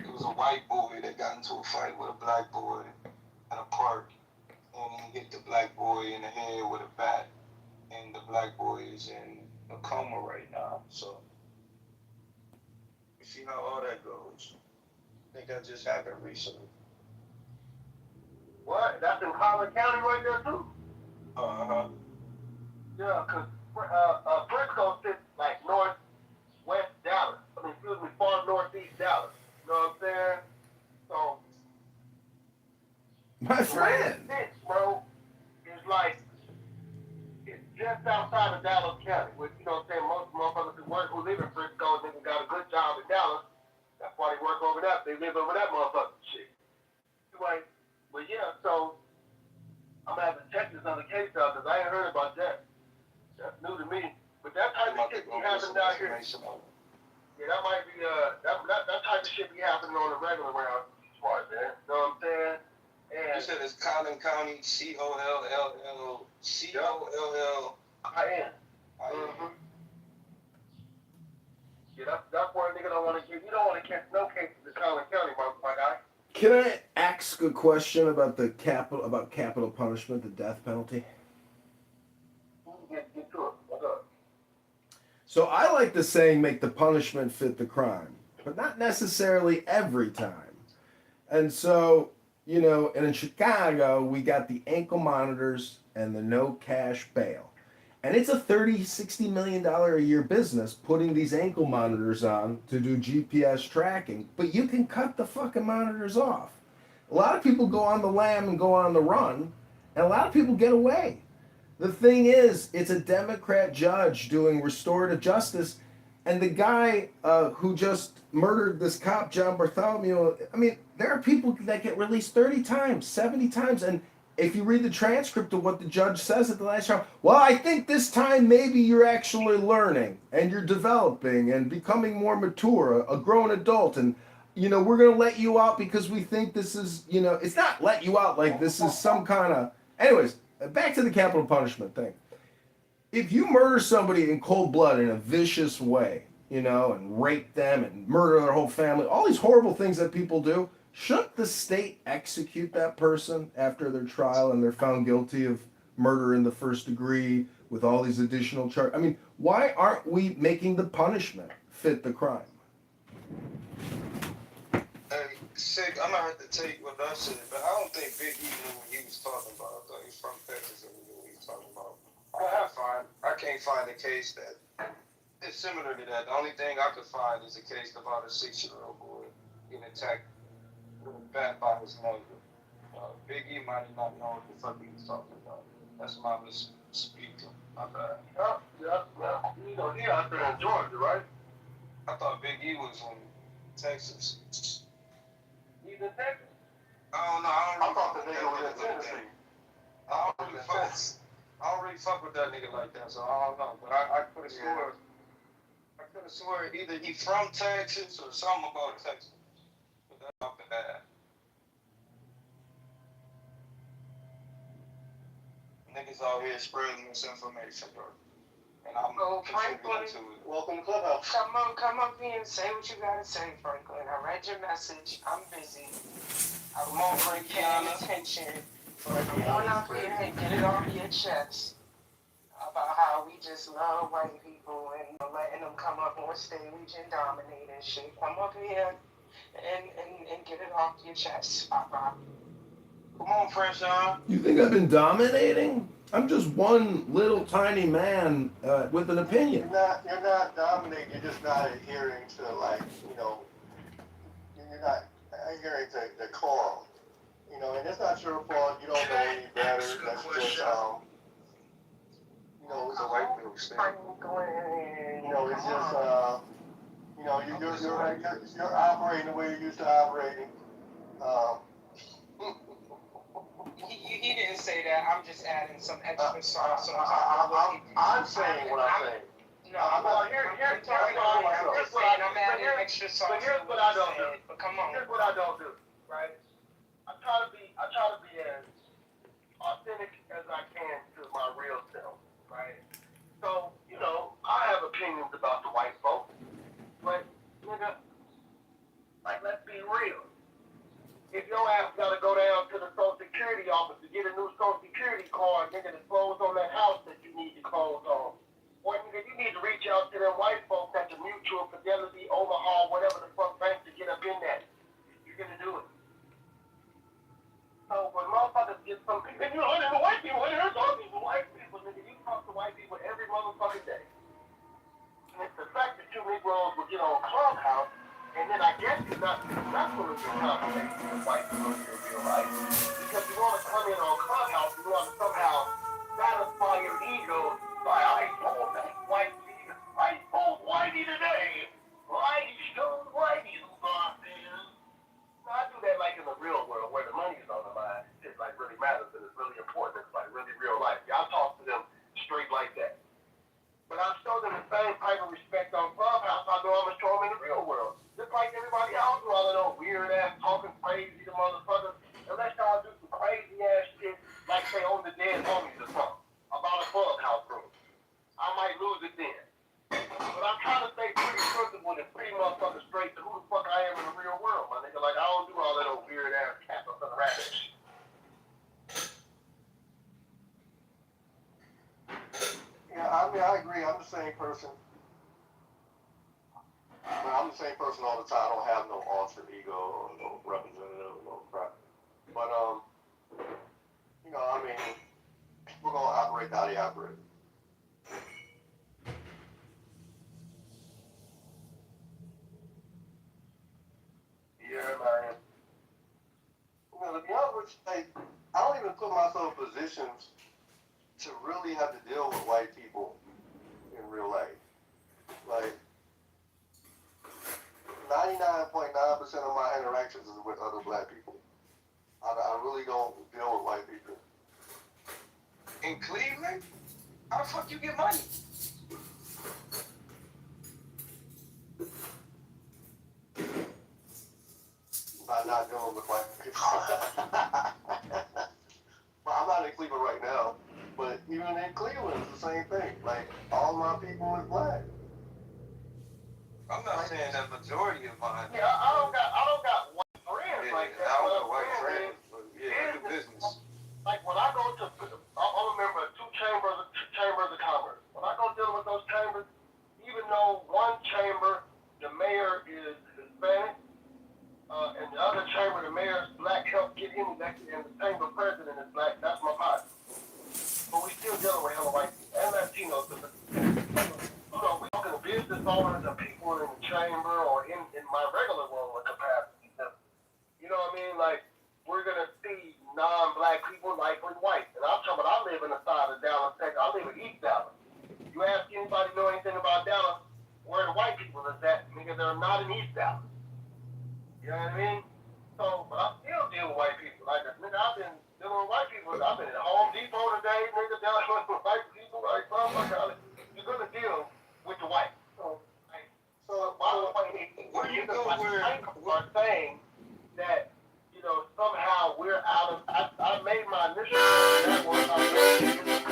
It was a white boy that got into a fight with a black boy at a park, and he hit the black boy in the head with a bat, and the black boy is in a coma right now. So you see how all that goes. I think that just happened recently.
What? That's in Collin County right there too?
Uh-huh.
Yeah, cause Frisco sits like northwest Dallas. Far northeast Dallas. You know what I'm saying? So
My friend.
The way it sits, bro, is like it's just outside of Dallas County, which you know what I'm saying, most motherfuckers who live in Frisco, they got a good job in Dallas. That's why they work over that. They live over that motherfucking shit. Anyway, but yeah, so I'm gonna have to check this other case out because I ain't heard about that. That's new to me. But that type of shit be happening down here. Yeah, that might be that type of shit be happening on the regular around these parts, man. You know what I'm saying? And
You said it's Collin County, Collin.
Mm-hmm. Yeah, that's where a nigga don't want to get. You don't want to catch no cases in Collin County, my guy.
Can I ask a question about capital punishment, the death penalty?
Get to it. What's up?
So I like the saying, make the punishment fit the crime, but not necessarily every time. And so, and in Chicago, we got the ankle monitors and the no cash bail. And it's a $60 million a year business putting these ankle monitors on to do GPS tracking, but you can cut the fucking monitors off. A lot of people go on the lam and go on the run, and a lot of people get away. The thing is, it's a Democrat judge doing restorative justice, and the guy who just murdered this cop, John Bartholomew, there are people that get released 30 times, 70 times, and if you read the transcript of what the judge says at the last trial, well, I think this time maybe you're actually learning, and you're developing, and becoming more mature, a grown adult, and, we're going to let you out because we think this is, it's not let you out like this is some kind of, anyways, back to the capital punishment thing. If you murder somebody in cold blood in a vicious way, and rape them and murder their whole family, all these horrible things that people do, shouldn't the state execute that person after their trial and they're found guilty of murder in the first degree with all these additional charges? Why aren't we making the punishment fit the crime?
Hey, Sig, I'm gonna have to take what I said, but I don't think Big E knew what he was talking about. I thought he was from Texas and he knew what he was talking about. I can't find a case that is similar to that. The only thing I could find is a case about a 6-year-old boy getting attacked with a bat by his neighbor. Big E might not know what the fuck he was talking about. That's my misspeaking. My bad.
Yeah. He out there in Georgia, right?
I thought Big E was in Texas. He's in Texas? I don't know. I thought the nigga was in Tennessee. I don't really fuck with that nigga like that, so I don't know. But I could have swore. I could have swore either he from Texas or something about Texas. But that's not bad. Niggas out here spreading misinformation, bro. And I'm contributing to it. Welcome to Clubhouse.
Come up here and say what you gotta say, Franklin. I read your message. I'm busy. I'm on break, paying attention. But come on up here and get it off your chest about how we just love white people and letting them come up on stage and dominate and shit. Come up here and get it off your chest, Papa.
Come on, Fresh on.
You think I've been dominating? I'm just one little tiny man with an opinion.
You're not dominating, you're just not adhering to, like, you know, you're not adhering to the decorum. You know, and it's not your fault, you don't know any better, that's just, you know, it's a white people stand. You know, it's just, you know, you're operating the way you're used to operating.
He didn't say that. I'm just adding some extra sauce.
I'm saying what I'm saying.
No, I'm just saying I'm adding extra sauce.
But here's what I don't do.
But come on.
Here's what I don't do, right? I try to be as authentic as I can to my real self, right? So, you know, I have opinions about the white folks, but, nigga, like, let's be real. If your ass gotta go down to the Social Security office to get a new Social Security card, nigga, to close on that house that you need to close on. Or, nigga, you need to reach out to them white folks at the Mutual, Fidelity, Omaha, whatever the fuck bank to get up in that. You're gonna do it. So when motherfuckers get some people, you know, the white people, there's all these white people, nigga, you talk to white people every motherfucking day. And it's the fact that you Negroes will get on Clubhouse, and then I guess you're not successful in your conversation with white people in your real life, because you want to come in on Clubhouse, you want to somehow satisfy your ego by, I told that whitey, I told whitey today, whitey showed whitey who got this. I do that like in the real world where the money is on the line. It like really matters and it's really important. It's like really real life. Y'all talk to them straight like that. But I show them the same type of respect on Clubhouse I know I'm gonna show them in the real world. Just like everybody else do all of those weird ass talking crazy to motherfuckers. Unless y'all do some crazy ass shit like say on the dead homies or something about a Clubhouse room. I might lose it then. But I'm trying to stay pretty principled and pretty motherfucking straight to who the fuck I am in the real world, my nigga. Like I don't do all that old weird ass cap up in the rabbit shit. Yeah, I mean, I agree. I'm the same person. But I'm the same person all the time. I don't have no alter ego or no representative or no crap. But, you know, I mean, we're going to operate how they operate. Yeah, man. You know, to be honest with you, like, I don't even put myself in positions to really have to deal with white people in real life. Like, 99.9% of my interactions is with other black people. I really don't deal with white people.
In Cleveland? How the fuck you get money?
By not dealing with white people. Well, I'm not in Cleveland right now, but even in Cleveland, it's the same thing. Like, all my people is black.
I'm not saying that majority of mine.
Yeah, I don't got white friends like that.
I don't got white friends, but yeah, I do business.
Like when I go to, I'm a member of two chambers of commerce. When I go deal with those chambers, even though one chamber, the mayor is Hispanic, and the other chamber, the mayor is black, help get him elected, and the chamber president is black, that's my partner. But we still dealing with hella white people and Latinos. You know, we talking to business owners and people in the chamber or in my regular world capacity. You know what I mean? Like, we're going to see non-black people likely white. And I'm talking about, I live in the side of Dallas, Texas. I live in East Dallas. You ask anybody know anything about Dallas, where the white people is at, nigga, they're not in East Dallas. You know what I mean? So, but I still deal with white people. Like, nigga, I've been dealing with white people. I've been at Home Depot today, nigga, dealing with white people. Like, motherfucker, you're gonna deal with the white. So, like, where do you go where are saying that, you know, somehow we're out of, I made my initial point that was I'm going to get the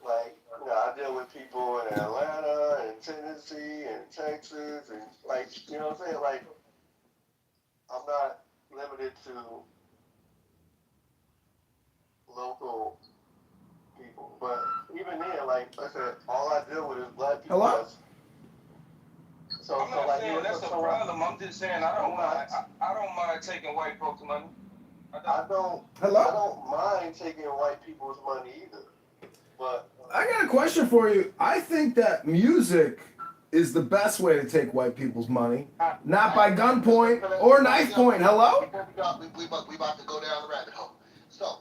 Like, you know, I deal with people in Atlanta and Tennessee and Texas and like, you know what I'm saying? Like, I'm not limited to local people. But even then, like I said, all I deal with is black people.
Hello?
So,
I'm not
like,
saying that's a problem. I'm just saying I don't mind taking white folks' money.
I don't mind taking white people's money either. But
I got a question for you. I think that music is the best way to take white people's money, not by gunpoint or knife point. Hello?
We about to go down the rabbit hole. So.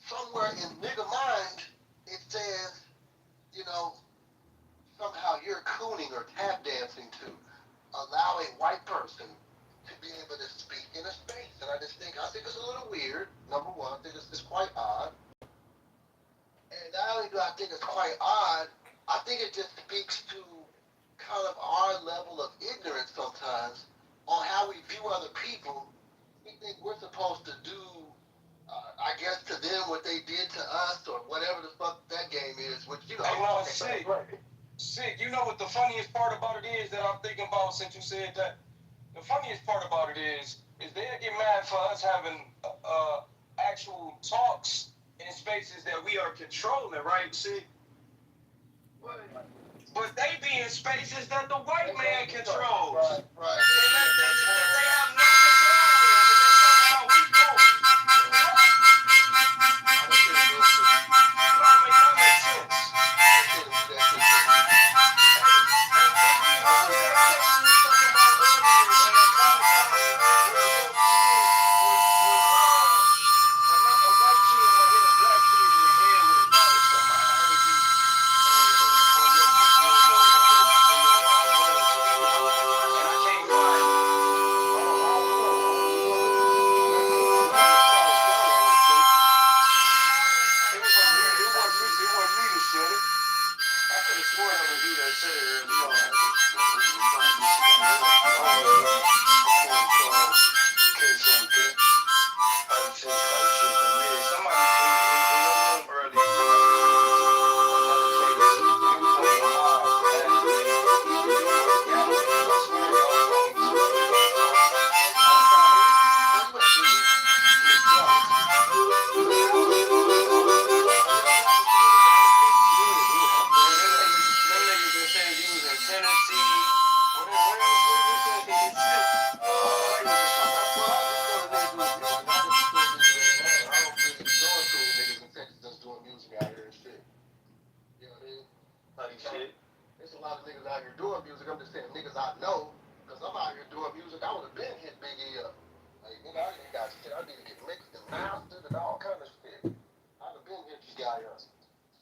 Somewhere in nigga mind, it says, you know, somehow you're cooning or tap dancing to allow a white person to be able to speak in a space. And I think it's a little weird, number one. I think it's quite odd. And not only do I think it's quite odd, I think it just speaks to kind of our level of ignorance sometimes on how we view other people. We think we're supposed to do I guess to them what they did to us or whatever the fuck that game is, which you know.
Hey, no, sick. You know what the funniest part about it is that I'm thinking about since you said that? The funniest part about it is they'll get mad for us having actual talks in spaces that we are controlling, right? See? But they be in spaces that the white man controls.
Right.
They have no control in, but they somehow we don't.
There's a lot of niggas out here doing music. I'm just saying niggas I know, because I'm out here doing music. I would have been hit Big E up. Like, nigga, I ain't got shit. I need to get mixed and mastered and all kind of shit. I'd have been hit this guy up.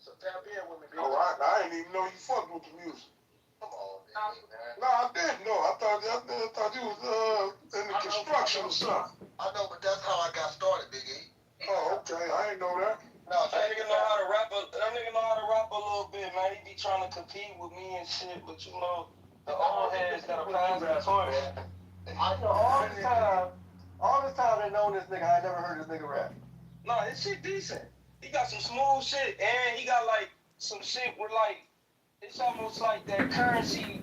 So tap in with me, Big E.
Oh, I didn't even know you fucked with the music.
Come on, Big E, man.
No, I didn't know. I thought you was in the construction or something.
I know, but that's how I got started, Big E.
Oh, okay. I didn't know that.
No, that nigga know how to rap. That nigga know how to rap a little bit, man. He be trying to compete with me and shit, but you know, the old heads gotta pass the torch.
I know all this time they known this nigga. I ain't never heard this nigga rap.
No, his shit decent. He got some smooth shit, and he got like some shit where like it's almost like that Currency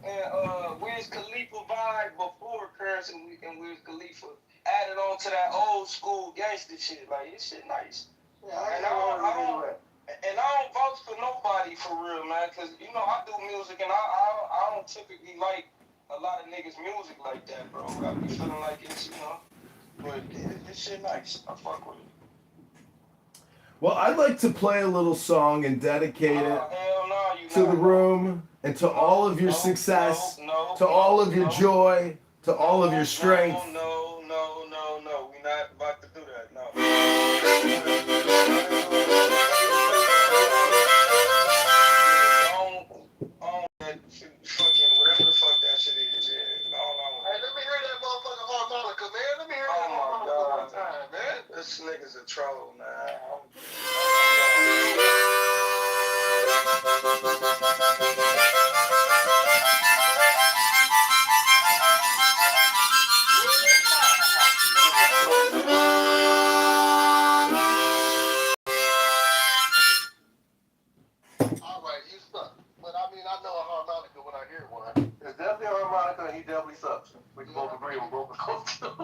and Wiz Khalifa vibe before Currency and Wiz Khalifa added on to that old school gangster shit. Like his shit nice.
Yeah,
And I don't vouch for nobody for real, man, because, you know, I do music and I don't typically like a lot of niggas' music like that, bro. I be feeling like it's, you know, but this shit nice. I fuck with it.
Well, I'd like to play a little song and dedicate it to the room and to all of your success, to all of your joy, to all of your strength.
No. We not about to do that, no. Fucking whatever the fuck that shit is, yeah. No.
Hey, let me hear that motherfucking harmonica, man. Let me hear that harmonica one time, man.
This nigga's a troll, man.
Alright, you suck. But I mean, I know a harmonica when I hear one. It's definitely a harmonica and he definitely sucks. We can both agree, we're both close to it.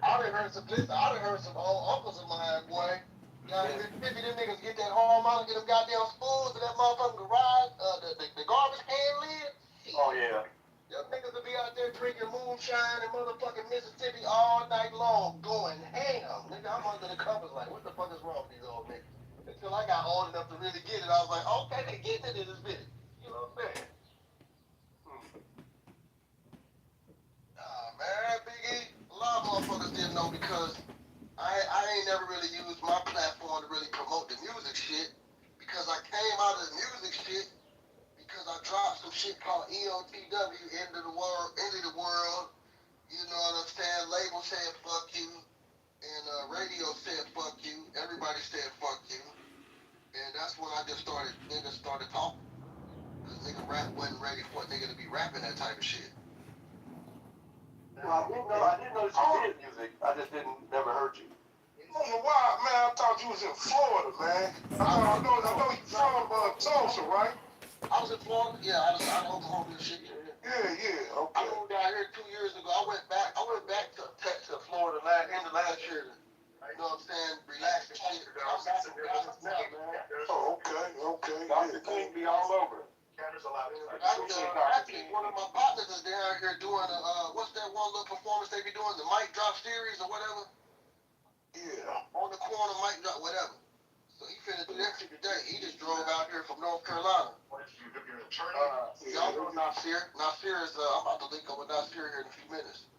I done heard some old uncles of mine, boy. Yeah, maybe them niggas get that harmonica, them goddamn spools in that motherfucking garage, the garbage can lid.
Oh, yeah.
Them niggas will be out there drinking moonshine in motherfucking Mississippi all night long, going ham. Nigga, I'm under the covers like, what the fuck is wrong with these old niggas? Until I got old enough to really get it, I was like, okay, they getting it in this bitch. You know what I'm saying? Nah, man, Biggie, a lot of motherfuckers didn't know because I ain't never really used my platform to really promote the music shit because I came out of the music shit because I dropped some shit called EOTW, End of the World. You know what I'm saying? Label said fuck you, and radio said fuck you. Everybody said fuck you, and that's when niggas started talking. Cause nigga rap wasn't ready for a nigga to be rapping that type of shit. Well, I didn't know that you did music. I just never heard you.
I don't know why, man. I thought you was in Florida, man. I know you from Tulsa, right?
I was in Florida. Yeah, I was Oklahoma and shit.
Yeah. Okay.
I moved down here 2 years ago. I went back to Florida end of last year. You know what I'm saying? Relax and shit. I'm back in Dallas now, man.
Oh, okay.
Dr. Queen be all over. Actually, one of my partners is down here doing what's that one little performance they be doing, the mic drop series or whatever?
Yeah.
On the corner, mic drop, whatever. So he finna do that shit today. He just drove out here from North Carolina. What is you, your attorney? Y'all know Nasir. Nasir is, I'm about to link up with Nasir here in a few minutes.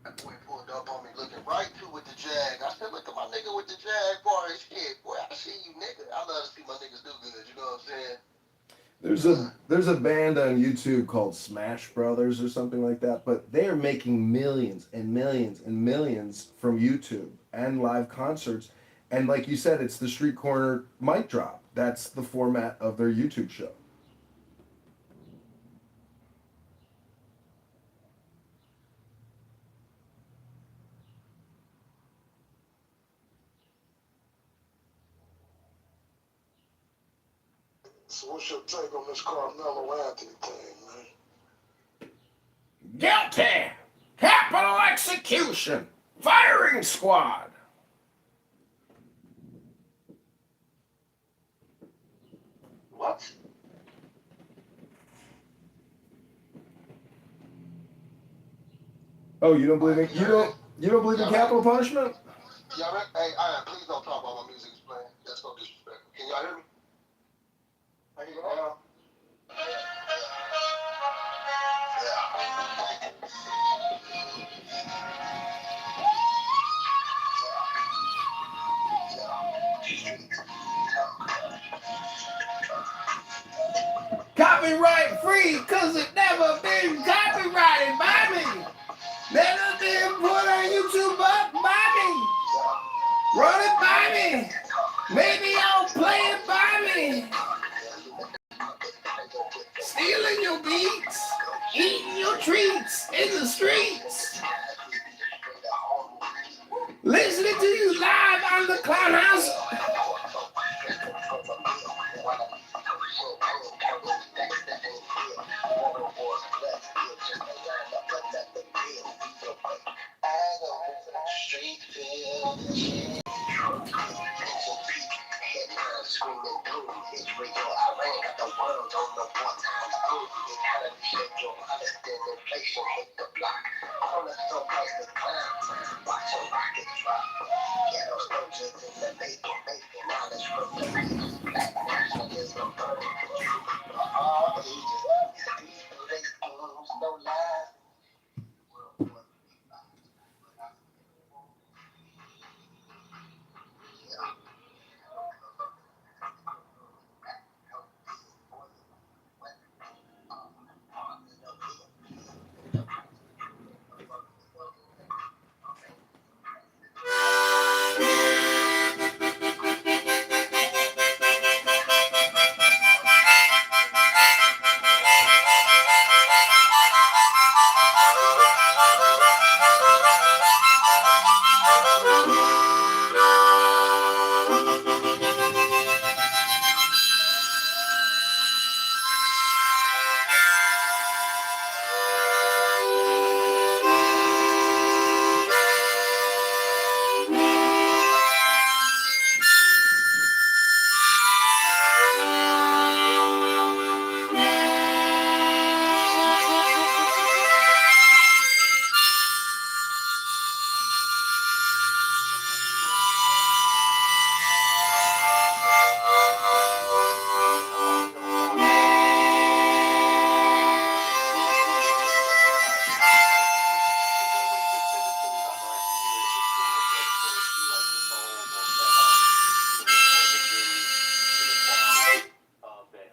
That boy pulled up on me looking right to with the Jag. I said, look at my nigga with the Jaguar and shit. Boy, I see you, nigga. I love to see my niggas do good, you know what I'm saying?
There's a band on YouTube called Smash Brothers or something like that, but they are making millions and millions and millions from YouTube and live concerts. And like you said, it's the street corner mic drop. That's the format of their YouTube show.
So what's your take on this Carmelo Anthony thing, man?
Guilty! Capital execution! Firing squad!
What?
Oh, you don't believe in capital punishment?
Y'all ready? Hey, please don't talk while my music is playing. That's no disrespect. Can y'all hear me? I can go now.
Copyright free, cause it never been copyrighted by me. Never been put on YouTube but by me. Run it by me. Maybe I'll play it by me. Stealing your beats, eating your treats in the streets. Listening to you live on the Clown House.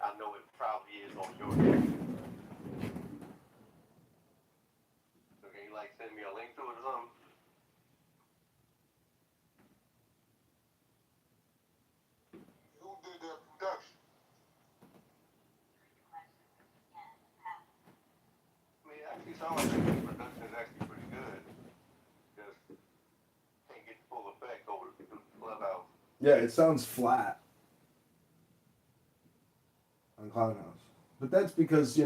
I know it probably is on your end. So can you like send me a link to it or something?
Who did that production?
I mean, it actually sounds like the production is actually pretty good. Just can't get the full effect over the Clubhouse.
Yeah, it sounds flat on Clown House. But that's because,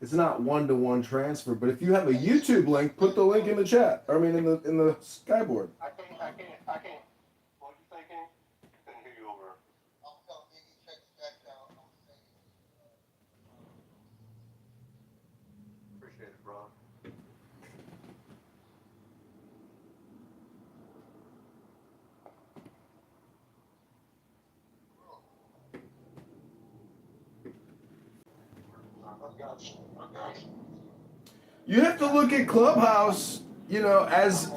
it's not one-to-one transfer. But if you have a YouTube link, put the link in the chat. I mean, in the skyboard.
I can't. What you say, King? Couldn't hear you over. Appreciate it, bro.
You have to look at Clubhouse, as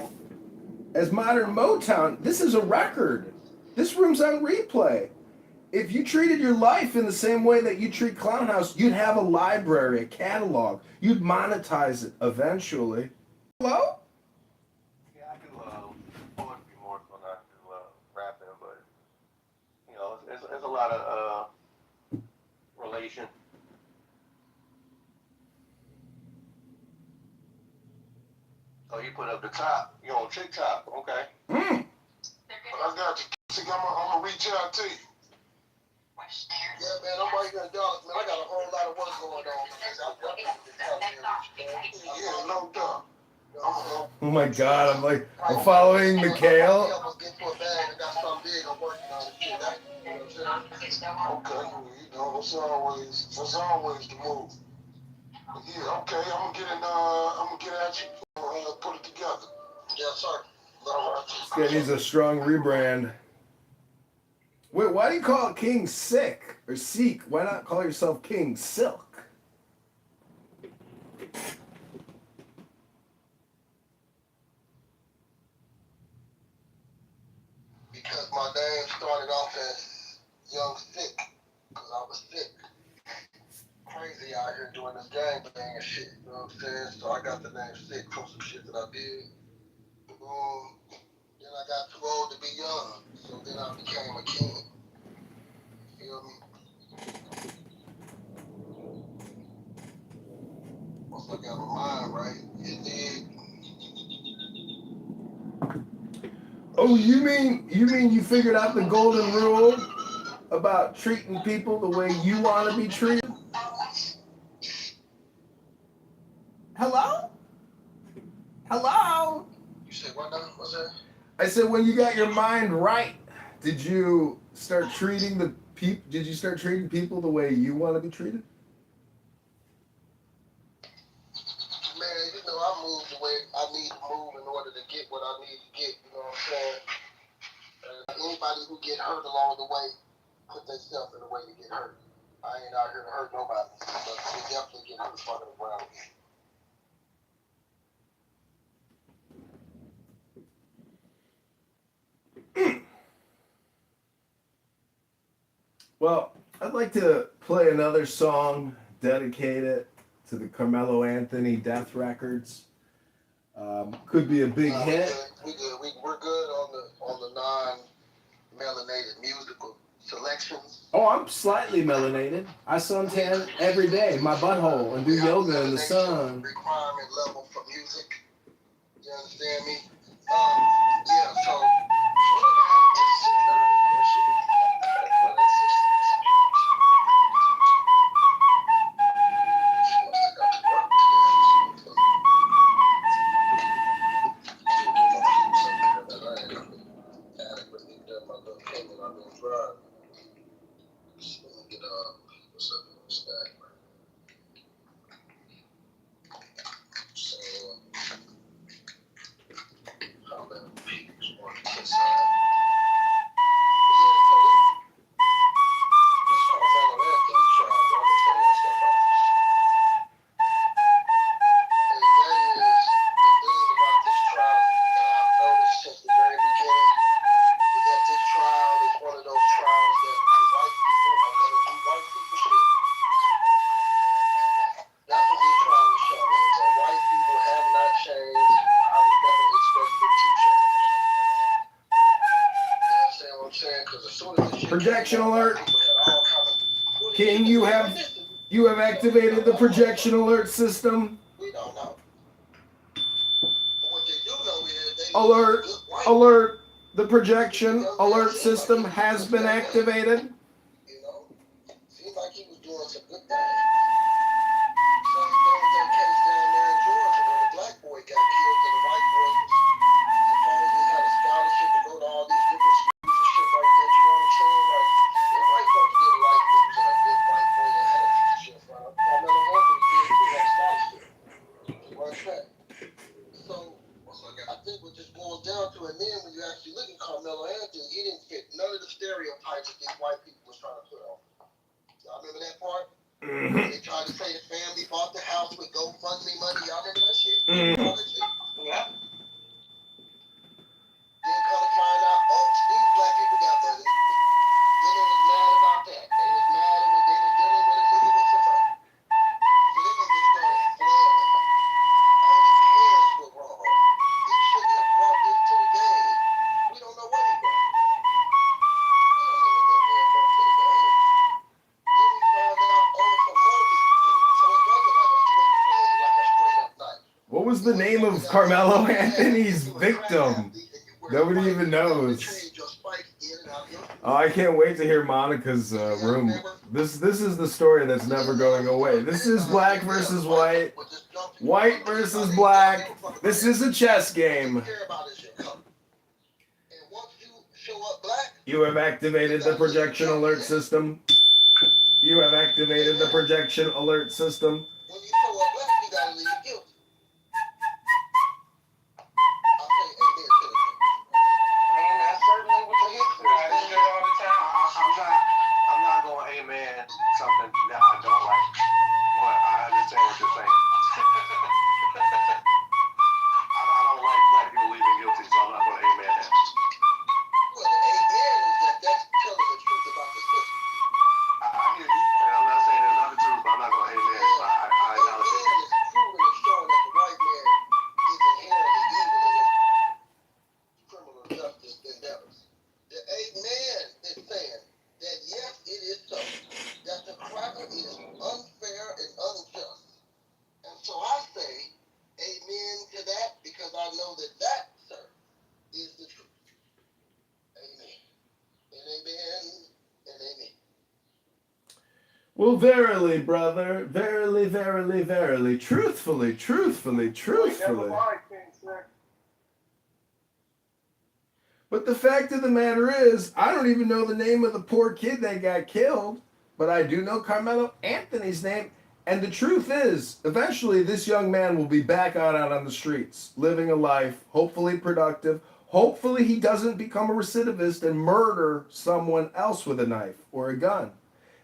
modern Motown. This is a record. This room's on replay. If you treated your life in the same way that you treat Clown House, you'd have a library, a catalog. You'd monetize it eventually. Hello?
Yeah, I do poetry more so not do rapping, but it's a lot lot of relation. Oh, you put up the top. You on TikTok? Okay.
But I got you. See, I'm gonna reach out to you. Yeah, man, I'm right here in Dallas, man. I got a whole lot of work going on. Yeah, no doubt.
Oh my God, I'm following Mikhail.
Get to a bag. I got something big I'm working on. Okay, you know, it's always the move. Yeah, okay, I'm gonna get at you, put it together. Yes, sir. All right.
This guy needs a strong rebrand. Wait, why do you call it King Sick or Seek? Why not call yourself King Silk?
Because my name started off as Young Sick, because I was sick. Crazy out here doing this gangbang and shit, you know what I'm saying? So I got the name Sick from some shit that I did. Then I got too old to be young, so then I became a king. You feel me? Once I got my mind right, it did.
Oh, you mean you figured out the golden rule about treating people the way you want to be treated? Hello? Hello?
You said what now? What's that?
I said, when you got your mind right, did you start treating people the way you want to be treated?
Man, you know, I move the way I need to move in order to get what I need to get, you know what I'm saying? Anybody who get hurt along the way, put themselves in a way to get hurt. I ain't out here to hurt nobody, but we definitely get hurt fucking around.
Well, I'd like to play another song dedicated to the Carmelo Anthony Death Records. Could be a big hit.
We're good on the non-melanated musical selections.
Oh, I'm slightly melanated. I suntan every day, my butthole, and do yoga in the sun.
Requirement level for music. You understand me? Yeah, so.
Projection alert. King, you have activated the projection alert system. Alert, alert. The projection alert system has been activated.
Seems like he was doing some good things. Same thing with that case down there in Georgia where the black boy got killed and the white boy supposedly had a scholarship to go to all these different schools and shit like that. You know what I'm saying? Like, the white folks didn't like losing a good white boy that had a teacher in front of him. Carmelo Anthony did too, had a scholarship to run track. So, I think what this boils down to, and then when you actually look at Carmelo Anthony, he didn't fit none of the stereotypes that these white people was trying to put on. Y'all remember that part? They tried to say the family bought the house with GoFundMe money. Y'all remember that shit? Yeah. Then come to find out, oh, these black people got money. Then they was mad about that. They was mad at what they was dealing with a nigga with some money. So then they just started flailing. All his parents were wrong. He shouldn't have brought this to the game. We don't know what he brought. We don't know what that man brought to the game.
was the name of Carmelo Anthony's victim? Nobody even knows. Oh, I can't wait to hear Monica's room. This is the story that's never going away. This is black versus white. White versus black. This is a chess game. You have activated the projection alert system. You have activated the projection alert system.
When you show up black, you gotta leave guilty. I'll say amen to it.
Man, that's certainly what the history is all the time.
I'm not going to amen something that I don't like, but I understand what you're saying. I don't like black people leaving guilty, so I'm not going to amen that.
Well, the amen is that that's telling the truth about the system.
I hear you, and I'm not saying it's not the truth, but I'm not going to amen it. I acknowledge it.
Amen is proving and showing that the white man is inherently evil in his criminal justice endeavors. The amen is saying that yes, it is so, that the cracker is unfair and unjust. And so I say amen to that because I know that that, sir, is the truth. Amen. And amen and amen.
Well, verily, brother, verily, verily, verily, truthfully, truthfully, truthfully. But the fact of the matter is, I don't even know the name of the poor kid that got killed, but I do know Carmelo Anthony's name. And the truth is, eventually this young man will be back out on the streets, living a life, hopefully productive. Hopefully he doesn't become a recidivist and murder someone else with a knife or a gun.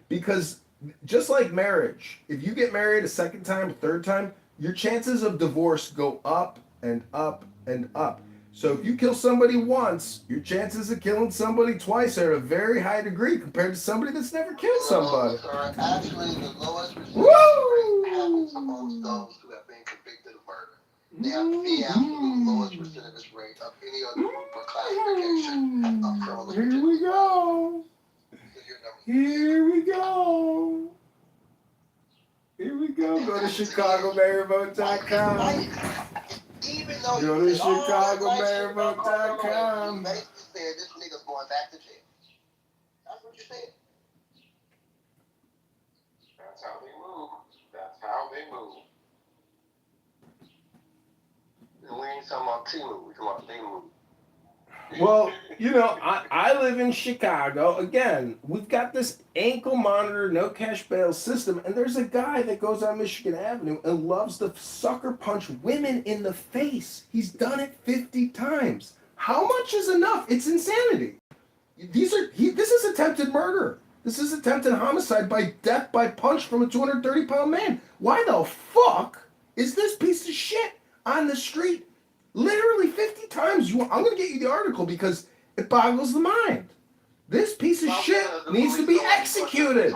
Because just like marriage, if you get married a second time, a third time, your chances of divorce go up and up and up. So if you kill somebody once, your chances of killing somebody twice are at a very high degree compared to somebody that's never killed somebody.
Sir, actually, the lowest recidivist rate happens amongst those who have been convicted of murder. They have the absolute lowest recidivist rate of any other group or classification of criminal.
Here we go. Here we go. Here we go. Go to ChicagoMayorVote.com.
Even though
Go to ChicagoMayorVote.com.
you basically said this nigga's going back to jail. That's what you said.
That's how they move. That's how they move. And we ain't talking about T-move, we talking about they move.
Well, you know, I live in Chicago. Again, we've got this ankle monitor, no cash bail system, and there's a guy that goes on Michigan Avenue and loves to sucker punch women in the face. He's done it 50 times. How much is enough? It's insanity. This is attempted murder. This is attempted homicide by death by punch from a 230-pound man. Why the fuck is this piece of shit on the street? Literally 50 times. I'm going to get you the article because it boggles the mind. This piece of shit needs to be executed.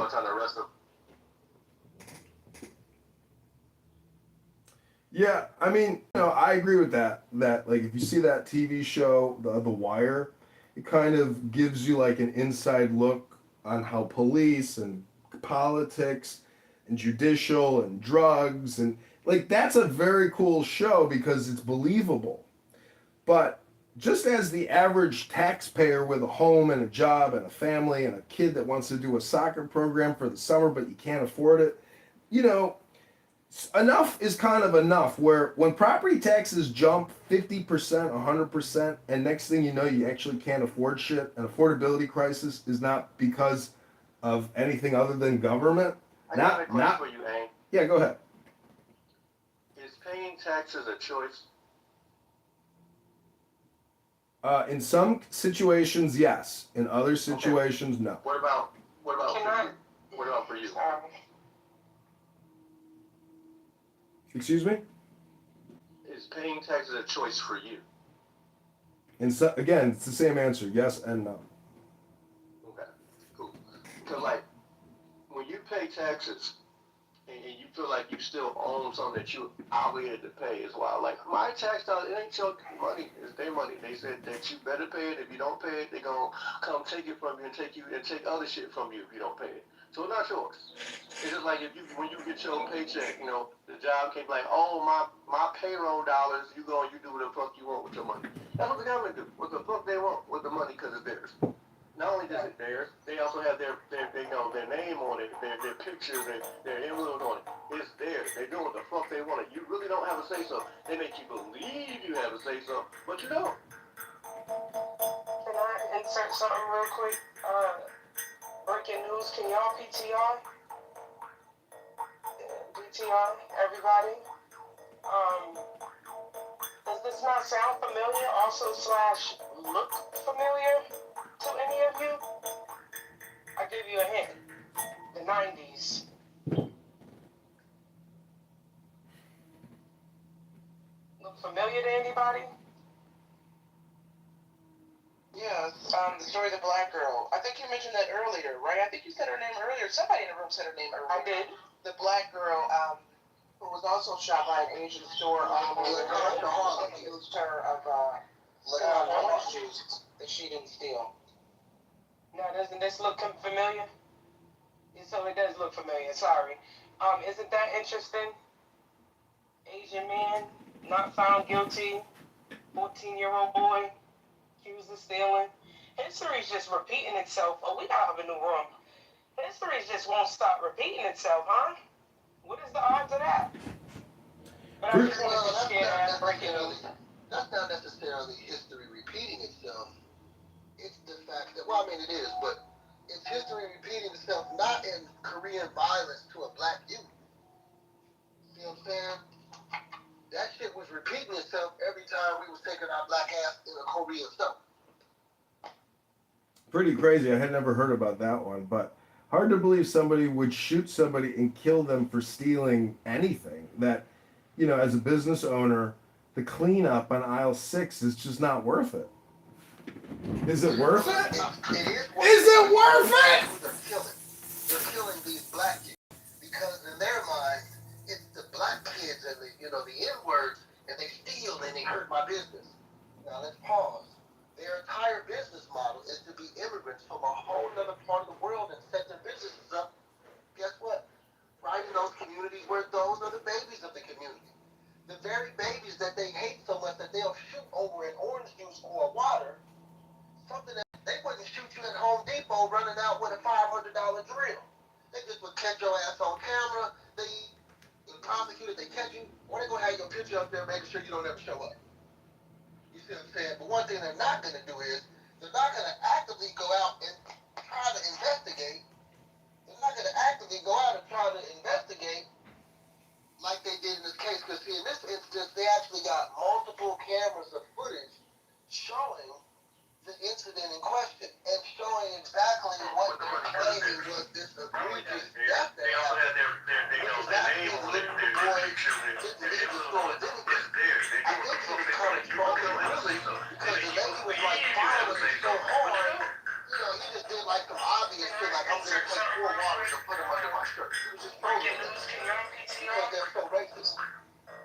Yeah, I mean, you know, I agree with that. That, like, if you see that TV show, The Wire, it kind of gives you, like, an inside look on how police and politics and judicial and drugs and, like, that's a very cool show because it's believable. But just as the average taxpayer with a home and a job and a family and a kid that wants to do a soccer program for the summer but you can't afford it, you know, enough is kind of enough. Where when property taxes jump 50%, 100%, and next thing you know you actually can't afford shit, an affordability crisis is not because of anything other than government.
I got a question for you, Hank.
Yeah, go ahead.
Is paying taxes a choice?
In some situations, yes. In other situations, no.
What about for you? What about for you?
Excuse me?
Is paying taxes a choice for you?
And so, again, it's the same answer, yes and no.
Okay, cool. Because, like, when you pay taxes and you feel like you still own something that you're obligated to pay as well, like, my tax dollars, it ain't your money, it's their money. They said that you better pay it. If you don't pay it, they're going to come take it from you and take other shit from you if you don't pay it. So it's not yours. It's just
like if you when you get your paycheck, the job can't be like, oh my payroll dollars, you do what the fuck you want with your money. That's what the government do. What the fuck they want with the money because it's theirs. Not only is it theirs, they also have their name on it, their pictures, their influence on it. It's theirs. They do what the fuck they want. You really don't have a say so. They make you believe you have a say so, but you don't.
Can I insert something real quick? Breaking news. Can y'all PTR? PTR, everybody. Does this not sound familiar? Also / look familiar to any of you? I'll give you a hint. The 90s. Look familiar to anybody?
Yeah, the story of the black girl. I think you mentioned that earlier, right? I think you said her name earlier. Somebody in the room said her name earlier.
I did.
The black girl, who was also shot by an Asian store owner who accused her of orange juice that she didn't steal.
Now, doesn't this look familiar? So it does look familiar, sorry. Isn't that interesting? Asian man, not found guilty, 14-year-old boy, accused of stealing. History's just repeating itself. Oh, we gotta have a new room. History just won't stop repeating itself, huh? What is the odds of that? But I just wanted to share that breaking news.
That's not necessarily history repeating itself. It's the fact that, well, I mean, it is, but it's history repeating itself not in Korean violence to a black youth. See what I'm saying? That shit was repeating itself every time we was taking our black ass in a Korean stuff.
Pretty crazy. I had never heard about that one, but hard to believe somebody would shoot somebody and kill them for stealing anything. That, as a business owner, the cleanup on aisle 6 is just not worth it. Is it worth it? Is it worth it?
They're killing these black kids because in their mind, it's the black kids and the N-words, and they steal and they hurt my business. Now let's pause. Their entire business model is to be immigrants from a whole other part of the world and set their businesses up. Guess what? Right in those communities where those are the babies of the community. The very babies that they hate so much that they'll shoot over in orange juice or water, something that they wouldn't shoot you at Home Depot running out with a $500 drill. They just would catch your ass on camera, they prosecute it, they catch you, or they're going to have your picture up there making sure you don't ever show up. You see what I'm saying? But one thing they're not going to do is, they're not going to actively go out and try to investigate. They're not going to actively go out and try to investigate like they did in this case. Because see, in this instance, they actually got multiple cameras of footage showing the incident in question and showing exactly what they're claiming was this egregious death that happened. Which is actually the little boy didn't leave the store, didn't he? I think he was kind of troubled, really, because the lady was like following him so hard, he just did like some obvious shit, like I'm gonna take 4 waters and put them under my shirt. He was just trolling them because they're so racist,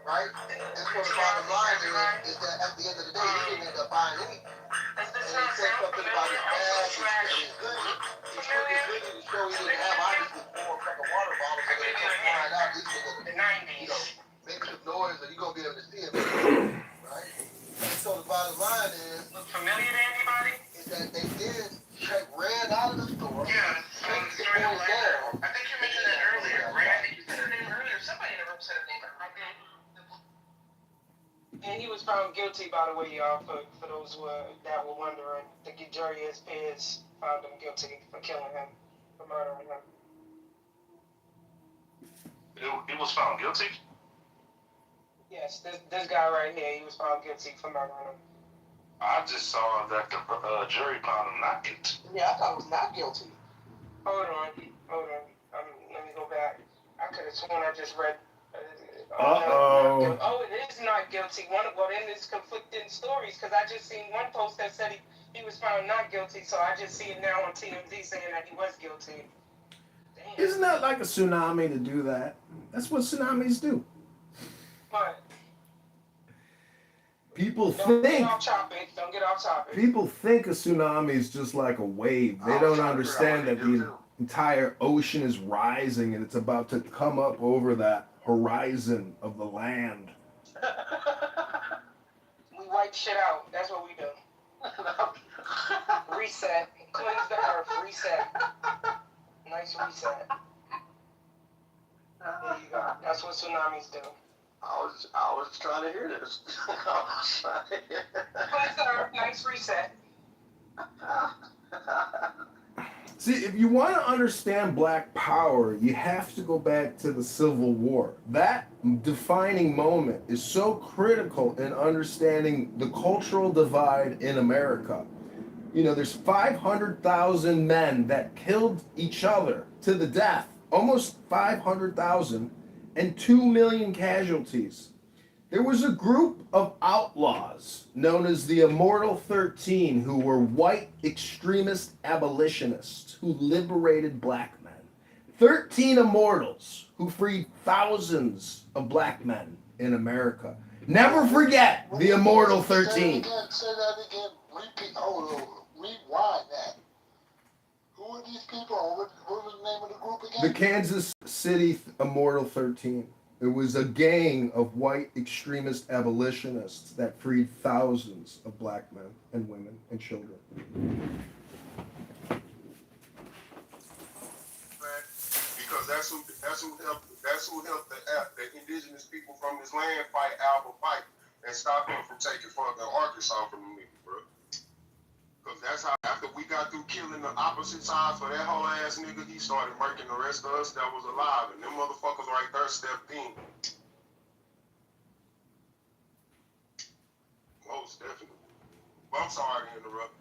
right? And so the bottom line is that at the end of the day, he didn't end up buying anything. And he said something about his bag and his goodies. He took his goodies to show he didn't have obviously 4 fucking water bottles, so they come flying out. These niggas, make some noise, or you gonna be able to see him, right? And so the bottom line is,
Look familiar to anybody?
Is that they ran out of the store.
Yeah, the story of the black girl. I think you mentioned that earlier, right? I think you said her name earlier. Somebody in the room said her name earlier. I did.
And he was found guilty, by the way, y'all, for those that were wondering. The jury, his peers, found him guilty for killing him, for murdering him.
He was found guilty?
Yes, this guy right here, he was found guilty for murdering him.
I just saw that the jury found him not guilty.
Yeah, I thought it was not guilty.
Hold on. Let me go back. I could have sworn I just read.
Uh-oh.
Oh, it is not guilty. In this conflicting stories, because I just seen one post that said he was found not guilty, so I just see it now on TMZ saying that he was guilty. Damn.
Isn't that like a tsunami to do that? That's what tsunamis do.
But
People
don't
think
get off topic.
people think a tsunami is just like a wave. They don't understand that entire ocean is rising and it's about to come up over that horizon of the land.
We wipe shit out. That's what we do. Reset. Cleanse the earth. Reset. Nice reset. There you go. That's what tsunamis do.
I was trying to hear this.
Cleanse the earth. Nice reset.
See, if you want to understand Black Power, you have to go back to the Civil War. That defining moment is so critical in understanding the cultural divide in America. You know, there's 500,000 men that killed each other to the death, almost 500,000, and 2 million casualties. There was a group of outlaws known as the Immortal 13 who were white extremist abolitionists who liberated black men. 13 immortals who freed thousands of black men in America. Never forget the Immortal 13.
Say that again. Rewind that. Who are these people? What was the name of the group again?
The Kansas City Immortal 13. It was a gang of white extremist abolitionists that freed thousands of black men and women and children.
Because that's who helped the indigenous people from this land fight Albert Pike and stop him from taking fucking Arkansas from the nigga, bro. Because that's how, after we got through killing the opposite side for that whole ass nigga, he started murking the rest of us that was alive. And them motherfuckers right there stepped in. Most definitely. Well, I'm sorry to interrupt.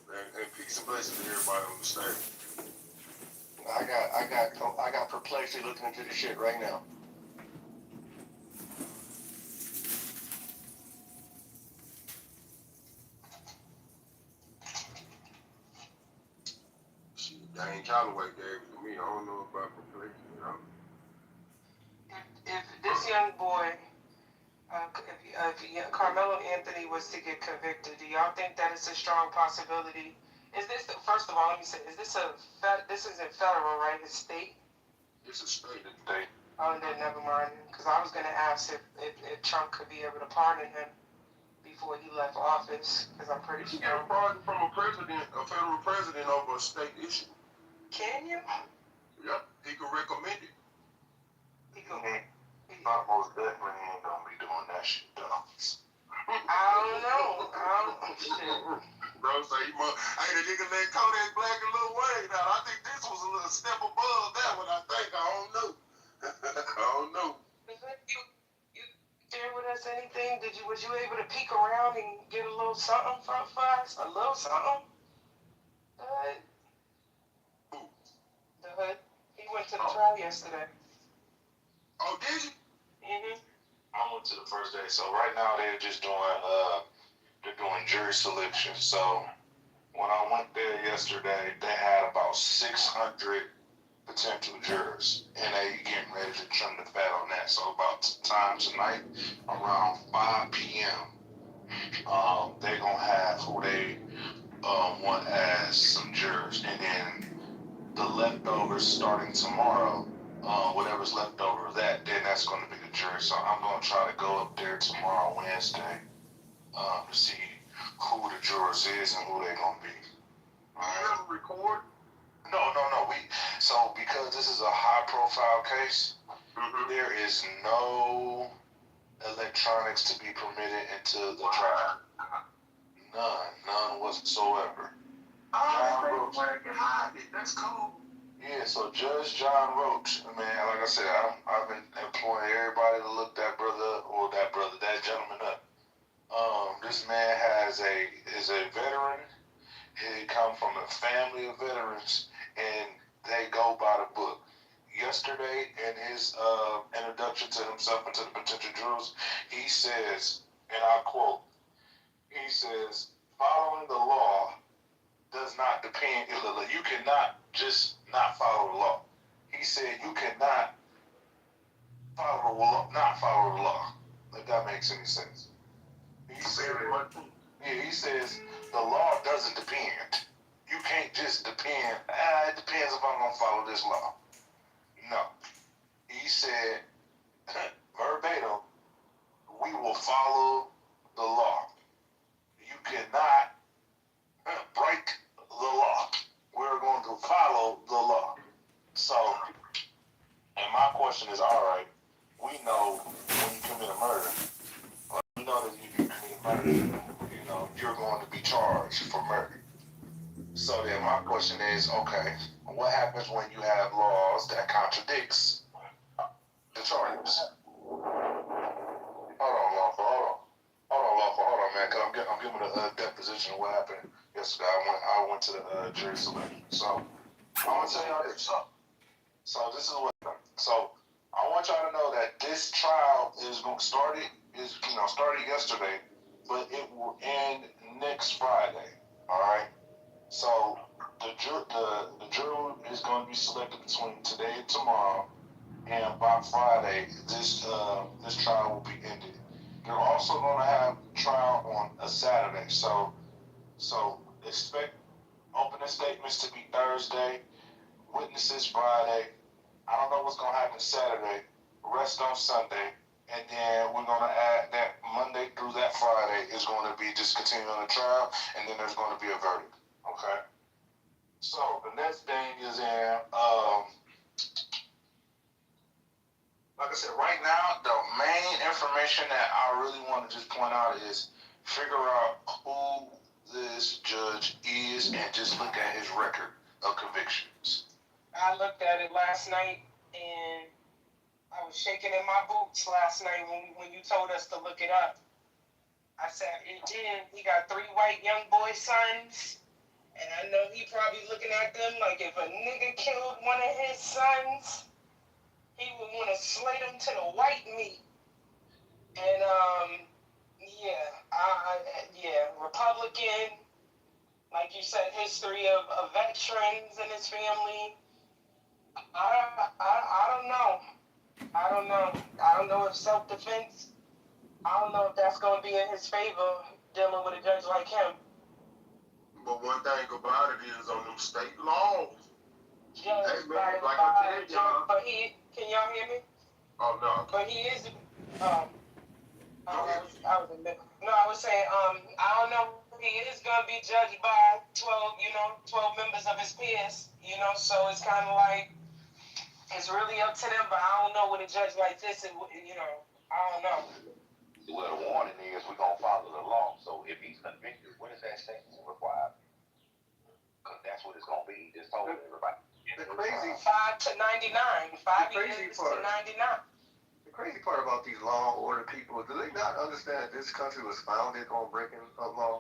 And peace and blessings to everybody on the stage.
I got perplexity looking into this shit right now.
Dane Calloway gave it to me. I don't know about perplexity, you know.
If this young boy, if Carmelo Anthony was to get convicted, do y'all think that it's a strong possibility? Is this, first of all, let me say, this isn't federal, right? It's state?
It's a state.
Oh, then never mind. Because I was going to ask if Trump could be able to pardon him before he left office, because I'm pretty sure.
You can get a pardon from a federal president over a state issue.
Can you?
Yep, he could recommend it.
Most definitely ain't gonna be doing that shit, though.
I don't know. Shit.
Bro, say hey, the nigga let Kodak Black and Lil Wayne out. I think this was a little step above that one. I don't know. I don't know.
You share with us anything? Was you able to peek around and get a little something for us? A little something? The hood. He went to the trial yesterday.
Oh, did you?
I went to the first day. So right now they're just doing jury selection. So when I went there yesterday, they had about 600 potential jurors, and they getting ready to trim the fat on that. So about time tonight, around 5 p.m., they're gonna have who they want as some jurors, and then the leftovers starting tomorrow. Whatever's left over of that, then that's going to be the jury. So I'm going to try to go up there tomorrow, Wednesday, to see who the jurors is and who they're going to be.
You ever record?
No. So because this is a high-profile case, there is no electronics to be permitted into the trial. None whatsoever.
Oh, where you can hide it. That's cool.
Yeah, so Judge John Roach, man, like I said, I've been employing everybody to look that gentleman up. This man is a veteran. He come from a family of veterans, and they go by the book. Yesterday, in his introduction to himself and to the potential jurors, he says, and I quote, he says, following the law does not depend. You cannot just not follow the law. He said you cannot not follow the law. If that makes any sense. He said, he says the law doesn't depend. You
can't just depend. It depends if I'm gonna follow this law. No, he said verbatim, we will follow the law. You cannot break the law. We're going to follow the law. So, and my question is, all right, we know when you commit a murder, we know that if you commit murder, you know, you're going to be charged for murder. So then my question is, okay, what happens when you have laws that contradicts the charges? Hold on, man, because I'm giving a deposition of what happened yesterday. I went to the jury selection. So, I want to tell y'all this. So this is what happened. So, I want y'all to know that this trial started yesterday, but it will end next Friday. All right. So the jury is going to be selected between today and tomorrow, and by Friday, this trial will be ended. They're also going to have trial on a Saturday. So expect opening statements to be Thursday, witnesses Friday. I don't know what's going to happen Saturday. Rest on Sunday. And then we're going to add that Monday through that Friday is going to be just continuing the trial, and then there's going to be a verdict. Okay? So the next thing is like I said, right now, the main information that I really want to just point out is figure out who this judge is and just look at his record of convictions.
I looked at it last night, and I was shaking in my boots last night when you told us to look it up. I said, he got 3 white young boy sons, and I know he probably looking at them like if a nigga killed one of his sons, he would want to slay them to the white meat. And, Republican, like you said, history of veterans in his family. I don't know. I don't know if self-defense, I don't know if that's going to be in his favor dealing with a judge like him.
But one thing about it is on them state laws.
Judge but he, can y'all hear me?
Oh, no.
But he is, I was saying, I don't know, he is going to be judged by 12 members of his peers, so it's kind of like, it's really up to them, but I don't know with a judge like this, I don't know.
Well, the warning is we're going to follow the law, so if he's convicted, what is that sentence required? Because that's what it's going to be. He just told everybody.
The crazy
5 to 99. 5 years to 99.
The crazy part about these law and order people, do they not understand that this country was founded on breaking of law?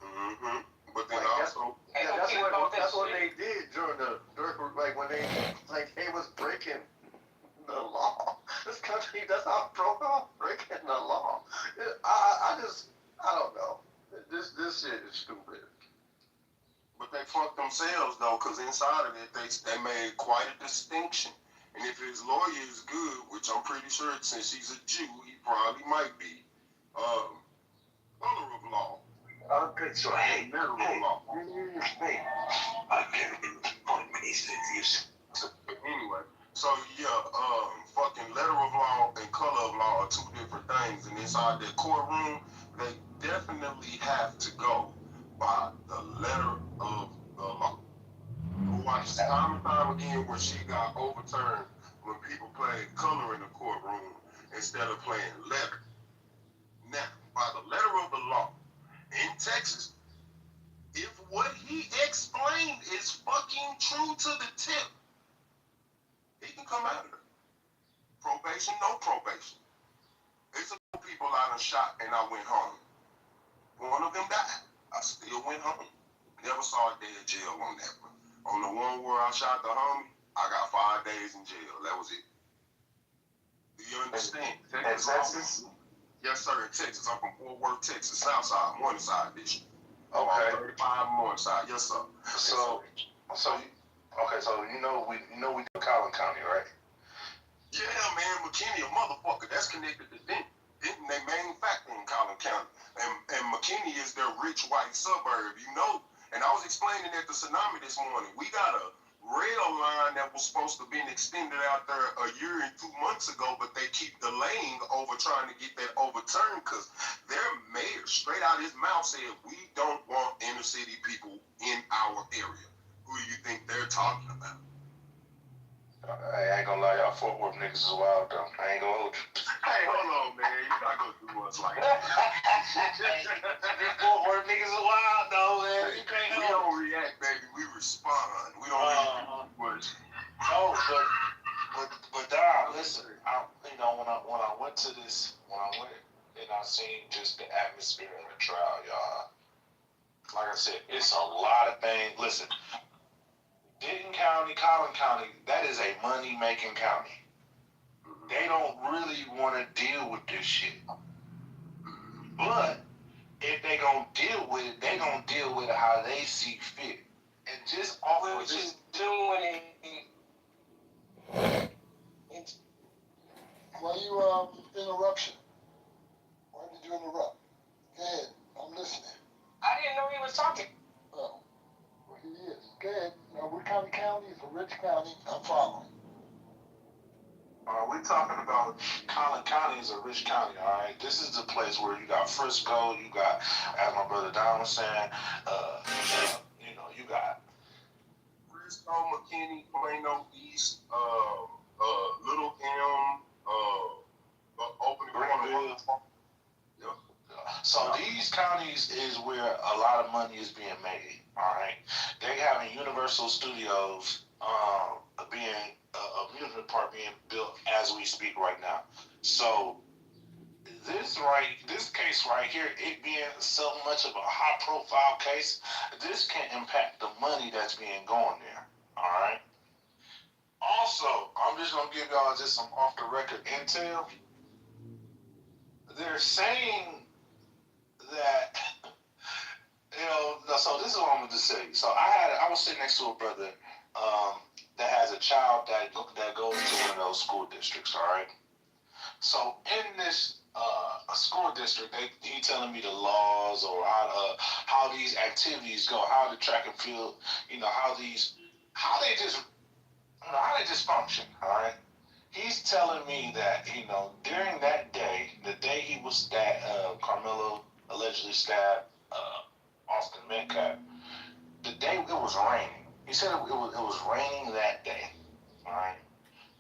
Mm-hmm. But then
like
also,
that's what they did during when they was breaking the law. This country, that's how it broke off, breaking the law. I don't know. This shit is stupid.
but they fucked themselves though, because inside of it, they made quite a distinction. And if his lawyer is good, which I'm pretty sure since he's a Jew, he probably might be, color of law.
Okay, so hey, I can't on many cities.
Anyway, so yeah, fucking letter of law and color of law are 2 different things, and inside their courtroom, they definitely have to go by the letter of the law. Go watch time and time again where she got overturned when people played color in the courtroom instead of playing letter. Now, by the letter of the law, in Texas, if what he explained is fucking true to the tip, he can come out of it. Probation, no probation. There's a couple people I done shot and I went home. One of them died. I still went home. Never saw a day in jail on that one. On the one where I shot the homie, I got 5 days in jail. That was it. Do you understand?
In Texas?
Yes, sir, in Texas. I'm from Fort Worth, Texas, Southside, Morningside District.
Okay.
35 Morningside, yes, sir.
So we do Collin County, right?
Yeah, man, McKinney a motherfucker. That's connected to Denton. Denton, they manufacture in Collin County. And McKinney is their rich white suburb.
And I was explaining at the tsunami this morning. We got a rail line that was supposed to be extended out there a year and 2 months ago, but they keep delaying over trying to get that overturned because their mayor, straight out his mouth, said, we don't want inner city people in our area. Who do you think they're talking about?
I ain't gonna lie, y'all Fort Worth niggas is wild though. I ain't gonna hold you.
Hey, hold on, man. You're not gonna do us like that.
These Fort Worth niggas is wild though, man. You can't
We don't react, baby. We respond. We don't really do much.
No, but Dom, listen. You know, when I went to this, and I seen just the atmosphere of the trial, y'all. Like I said, it's a lot of things. Listen, Denton County, Collin County, that is a money-making county. They don't really want to deal with this shit. But if they gonna deal with it, they gonna deal with it how they see fit. And just off of this,
doing it.
Why you interruption? Why did you interrupt? Go ahead, I'm listening.
I didn't know he was talking.
Oh, well, he is. Go ahead. Now, Wood County is a rich county. I'm following.
we're talking about Collin County is a rich county, all right? This is the place where you got Frisco, you got, as my brother Don was saying, you got
Frisco, McKinney, Plano East, Little Elm, Open
Greenville. So these counties is where a lot of money is being made, all right? They having Universal Studios being amusement park being built as we speak right now. So this case right here, it being so much of a high profile case, this can impact the money that's being going there. All right. Also, I'm just gonna give y'all just some off the record intel. They're saying that so this is what I'm gonna just say. So I was sitting next to a brother that has a child that goes to one of those school districts, all right? So in this a school district, he telling me the laws or how these activities go, how the track and field, how they just function, all right? He's telling me that, during that day, the day Carmelo allegedly stabbed Austin Metcalf, the day it was raining. He said it was raining that day, all right?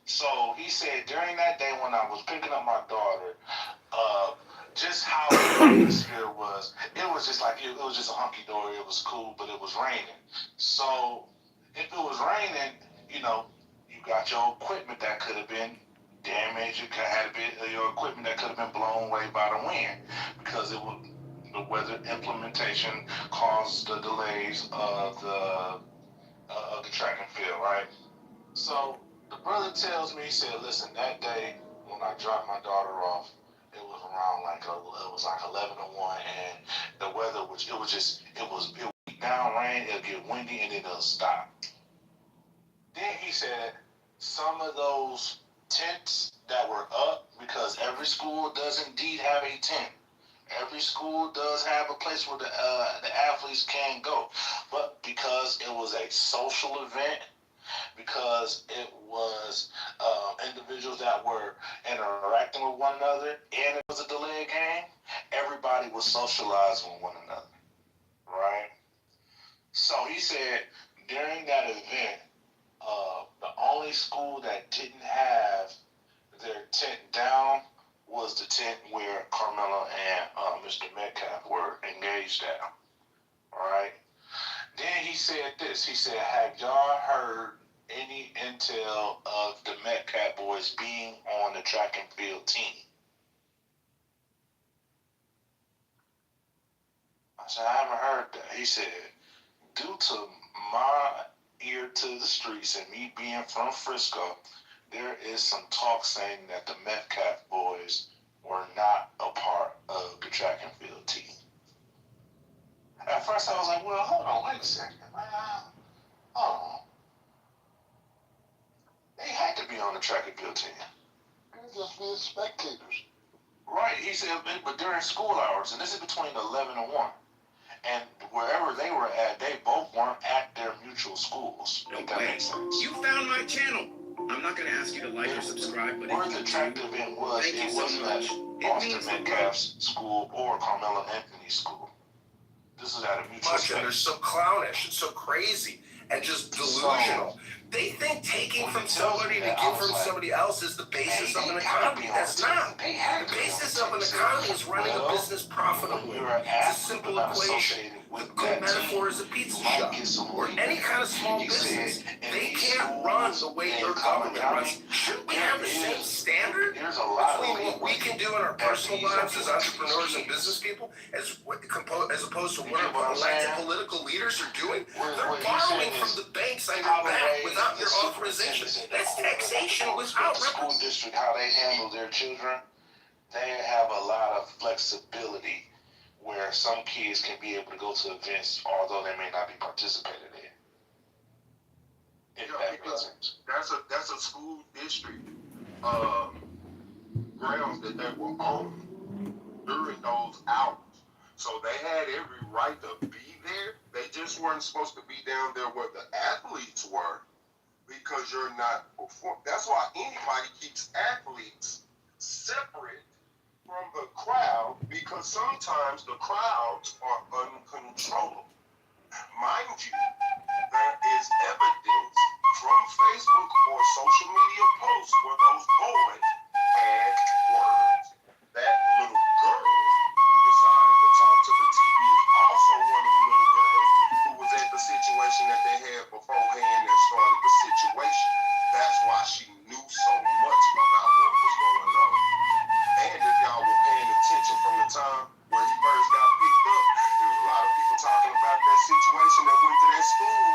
So he said during that day when I was picking up my daughter, just how the atmosphere was, it was just like, it was just a hunky-dory, it was cool, but it was raining. So if it was raining, you got your equipment that could have been damaged, you had a bit of your equipment that could have been blown away by the wind because the weather implementation caused the delays of the track and field, right? So the brother tells me, he said, listen, that day when I dropped my daughter off, it was around like 11 or 1, and the weather it would down rain, it'll get windy, and then it'll stop. Then he said some of those tents that were up, because every school does indeed have a tent. Every school does have a place where the athletes can go. But because it was a social event, because it was individuals that were interacting with one another, and it was a delayed game, everybody was socializing with one another, right? So he said during that event, the only school that didn't have their tent down was the tent where Carmelo and Mr. Metcalf were engaged at. All right. Then he said this. He said, have y'all heard any intel of the Metcalf boys being on the track and field team? I said, I haven't heard that. He said, due to my ear to the streets and me being from Frisco, there is some talk saying that the Metcalf boys were not a part of the track and field team. At first I was like, well, hold on, wait a second. Hold on. They had to be on the track and field team.
They're just being spectators.
Right, he said, but during school hours, and this is between 11 and 1. And wherever they were at, they both weren't at their mutual schools.
No
If that
way.
makes sense.
You found my channel. I'm not going to ask you to like or subscribe, but
where the tract event was,
thank you
it
so
wasn't
much.
at Austin Metcalf's school or Carmelo Anthony's school. This is at a mutual
And they're so clownish and so crazy and just delusional. They think taking from somebody to give from somebody else is the basis of an economy. That's not. The basis of an economy is running a business profitably. It's a simple equation. The good metaphor is a pizza shop or any kind of small business. They can't run the way your government runs. Shouldn't we have the same standard between what we can do in our personal lives as entrepreneurs and business people as opposed to what our elected political leaders are doing? They're borrowing from the banks on your back without your authorization. That's taxation without
school district, how they handle their children, they have a lot of flexibility where some kids can be able to go to events although they may not be participating in. If that makes sense.
That's a school district grounds that they were on during those hours. So they had every right to be there. They just weren't supposed to be down there where the athletes were because you're not performing. That's why anybody keeps athletes separate from the crowd because sometimes the crowds are uncontrollable. Mind you, there is evidence from Facebook or social media posts where those boys had words. That little girl who decided to talk to the TV is also one of the little girls who was at the situation that they had beforehand and started the situation. That's why she knew so much about what was going on. And if y'all were paying attention from the time when he first got picked up, there was a lot of people talking about that situation that went to that school.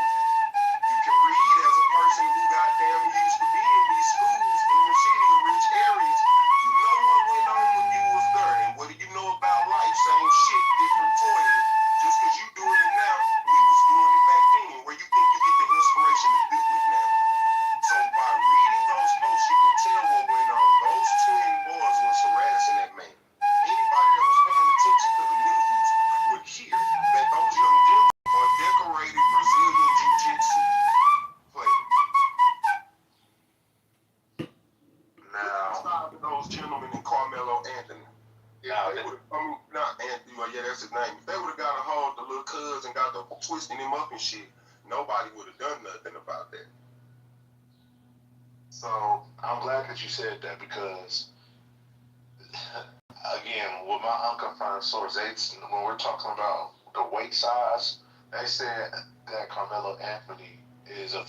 You can read as a person who goddamn used to be in these schools in the city or rich areas. You know what went on when you was there, and what do you know about life? Same shit, different toilet. Just because you doing it now, we was doing it back then. Where you think you get the inspiration to do it now? So by reading those posts, you can tell what went on. Those twin boys was harassing that man. Anybody that was paying attention to the news would hear that those young gentlemen are decorated Brazilian jiu-jitsu players. Now, those gentlemen and Carmelo Anthony. Yeah, they would. Not Anthony. Well, yeah, that's his name. If they would have got a hold of the little cuz and got the twisting him up and shit, nobody would have done nothing about that.
So I'm glad that you said that because, again, with my unconfirmed source, when we're talking about the weight size, they said that Carmelo Anthony is a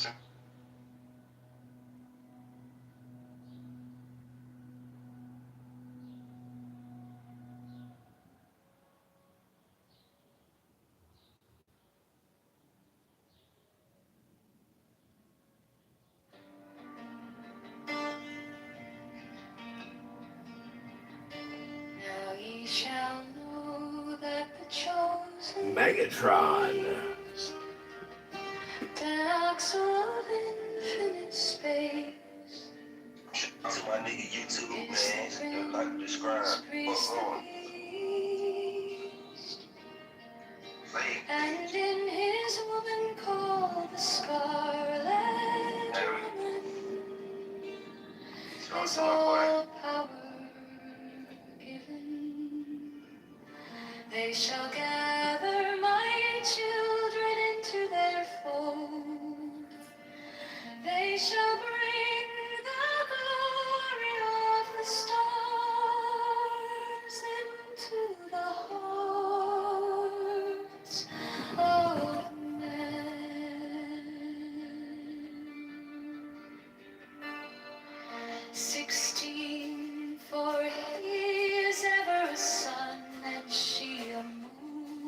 Now ye shall know that the chosen
Megatron.
Galaxy of infinite space.
To my nigga YouTube, man, like to describe what's on.
And in his woman called the Scarlet Woman is all power given. They shall gather my children into their fold. They shall bring the glory of the stars into the hearts of men. 16, for he is ever a sun and she a moon.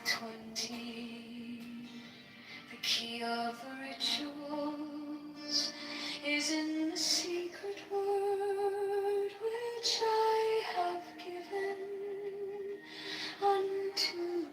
20. The key of the rituals is in the secret word which I have given unto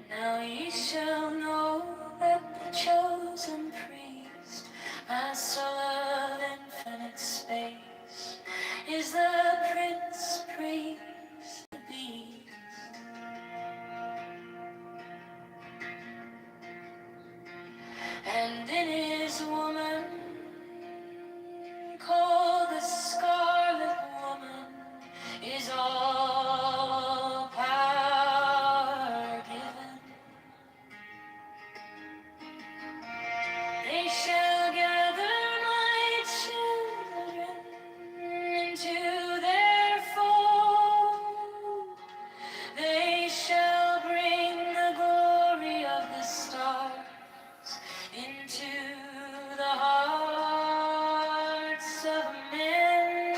Now ye shall know that the chosen priest, master of infinite space, is the prince, priest, the beast. And in his woman, called the Scarlet Woman, is all power given. They shall gather my children into their fold. They shall bring the glory of the stars into the hearts of men.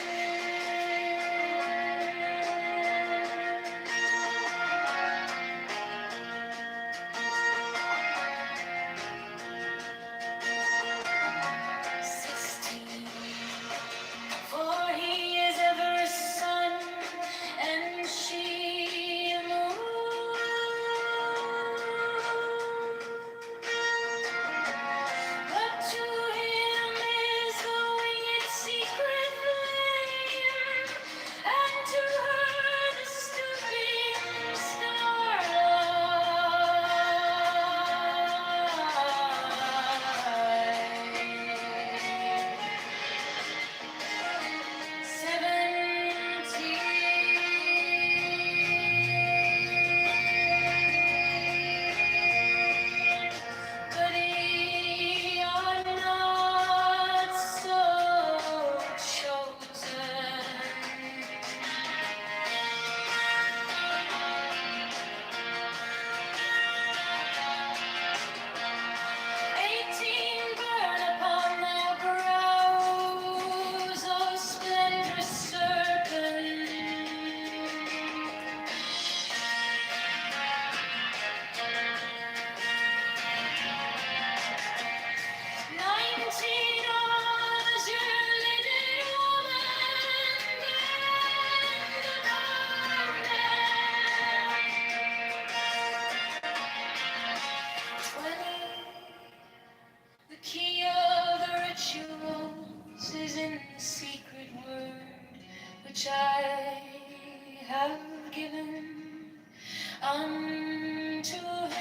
16. For he is ever a sun, and she a moon. But to him is the winged secret flame, and to her the stooping starlight. 17. But ye are not so chosen. 18. Burn upon their brows, O splendrous serpent. 19. Was your linen woman bend upon them? 20. The key of the rituals is in the secret word which I have given unto him.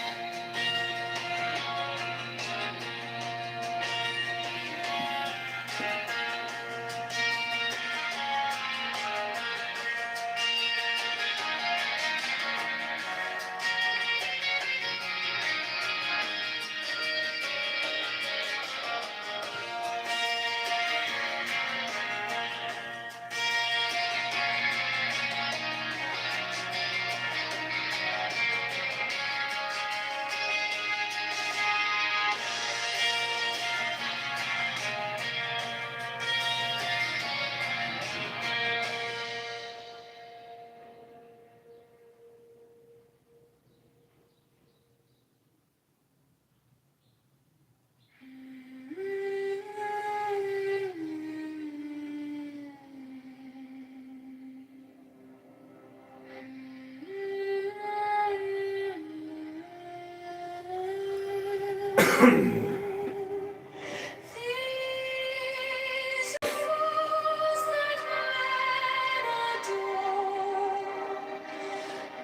These fools that men adore,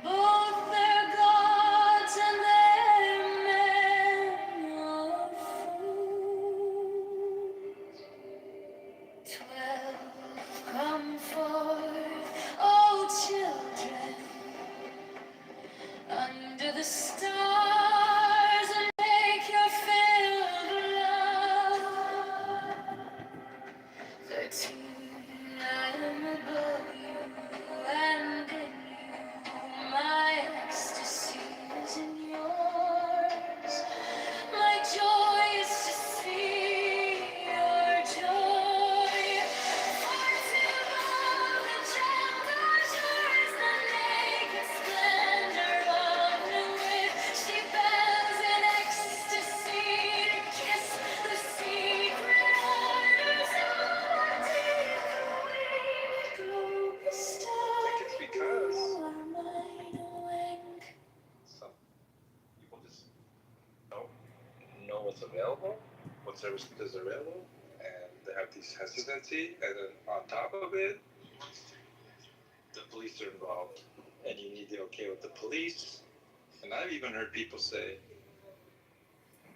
both their gods and their men of fools. 12 come forth, oh children, under the stars and make your fill of love. 13, I am above you and in you. My ecstasy is in yours. My joy is to see your joy. For to love the children's yours, the naked splendor of the wit. She bends in ecstasy to kiss the secret orders of our deep glow.
I think it's because some people just don't know what's available, what services are available, and they have this hesitancy, and then on top of it, the police are involved, and you need the okay with the police. And I've even heard people say,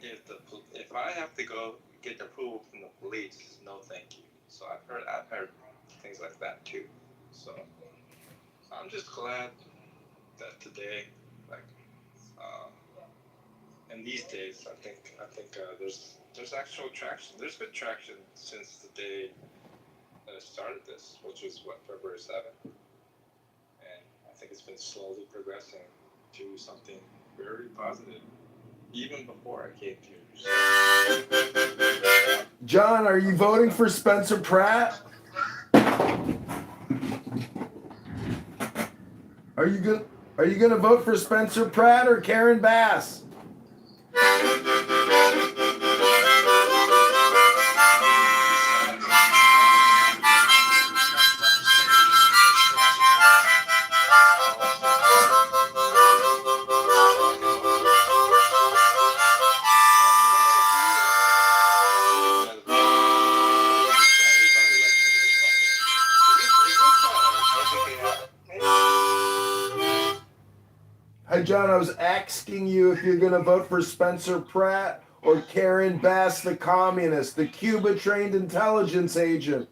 if I have to go get approval from the police, no thank you. So I've heard things like that too. So I'm just glad that today, like, in these days, I think there's actual traction. There's been traction since the day that I started this, which was February 7th, and I think it's been slowly progressing to something very positive, even before I came here.
John, are you voting for Spencer Pratt? Are you gonna vote for Spencer Pratt or Karen Bass? Hi, John. I was asking you if you're going to vote for Spencer Pratt or Karen Bass, the communist, the Cuba-trained intelligence agent.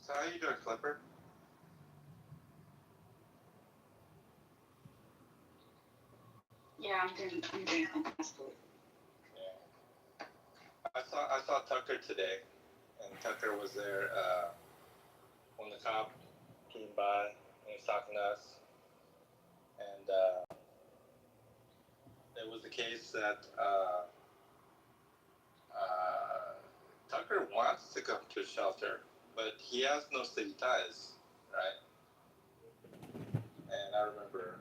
So how you doing, Clipper?
Yeah, I'm doing fantastic.
Yeah. I saw Tucker today, and Tucker was there when the cop came by and he was talking to us, and it was the case that Tucker wants to come to a shelter, but he has no city ties, right? And I remember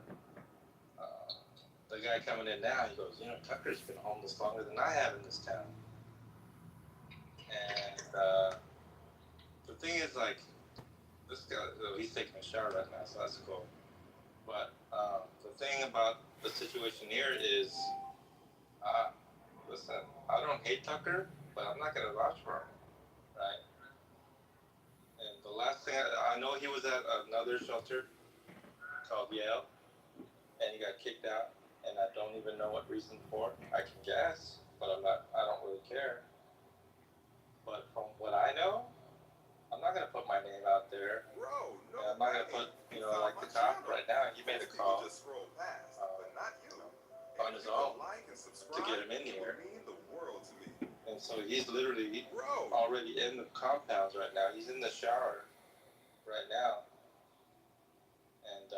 the guy coming in now, he goes, Tucker's been homeless longer than I have in this town. And the thing is, like, this guy, he's taking a shower right now, so that's cool. But the thing about the situation here is, listen, I don't hate Tucker, but I'm not going to vouch for him, right? And the last thing, I know he was at another shelter called Yale, and he got kicked out, and I don't even know what reason for. I can guess, but I don't really care. But from what I know, I'm not going to put my name out there.
Bro,
not gonna put, like the cop right now. He made a call on his own to get him in here. And so he's literally already in the compounds right now. He's in the shower right now. And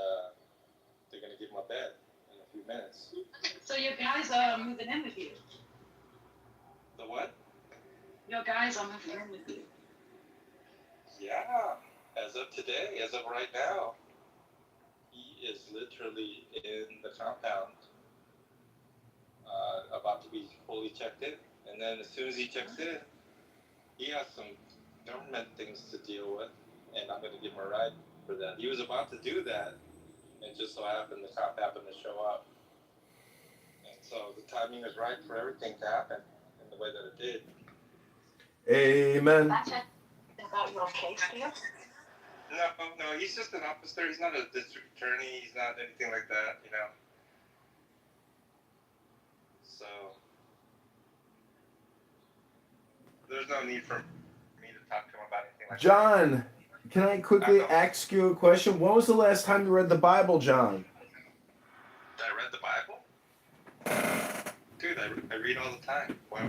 they're going to give him a bed in a few minutes.
So your guys are moving in with you?
The what?
Your guys are moving in with you?
Yeah. As of today, as of right now, he is literally in the compound, about to be fully checked in. And then as soon as he checks in, he has some government things to deal with, and I'm going to give him a ride for that. He was about to do that, and just so happened the cop happened to show up. And so the timing is right for everything to happen in the way that it did.
Amen.
That's it. About your case, do you?
No, he's just an officer. He's not a district attorney. He's not anything like that, So there's no need for me to talk to him about anything like
John, can I quickly ask you a question? When was the last time you read the Bible, John?
that. I read the Bible? Dude, I read all the time. Why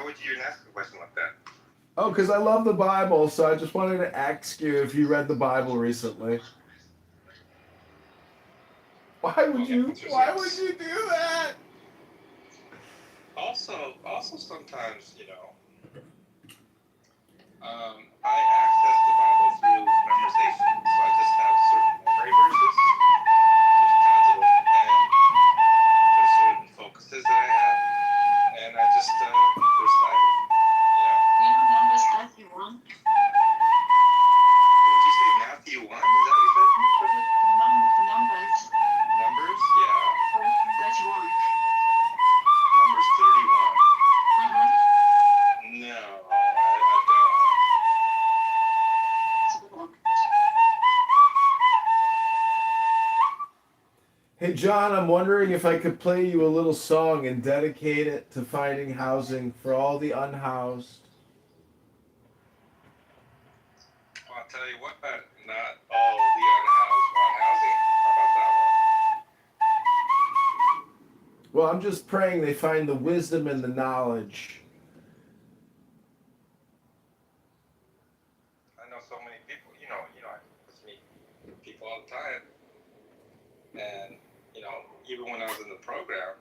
would you even ask a question like that?
Oh, because I love the Bible, so I just wanted to ask you if you read the Bible recently. Why would you do that?
Also sometimes, I access the Bible through memorization. So I just have certain memory verses. There's tons of them. And there's certain focuses that I have. And I just recite it.
You know Numbers 31?
Would you say Matthew 1? Is that what you said?
Numbers.
Numbers? Yeah.
31.
Numbers 31.
Mm-hmm.
No, I don't.
Hey, John, I'm wondering if I could play you a little song and dedicate it to finding housing for all the unhoused.
Well, I'll tell you what, not all the unhoused want housing. How about that one?
Well, I'm just praying they find the wisdom and the knowledge.
I know so many people, I just meet people all the time. And, even when I was in the program,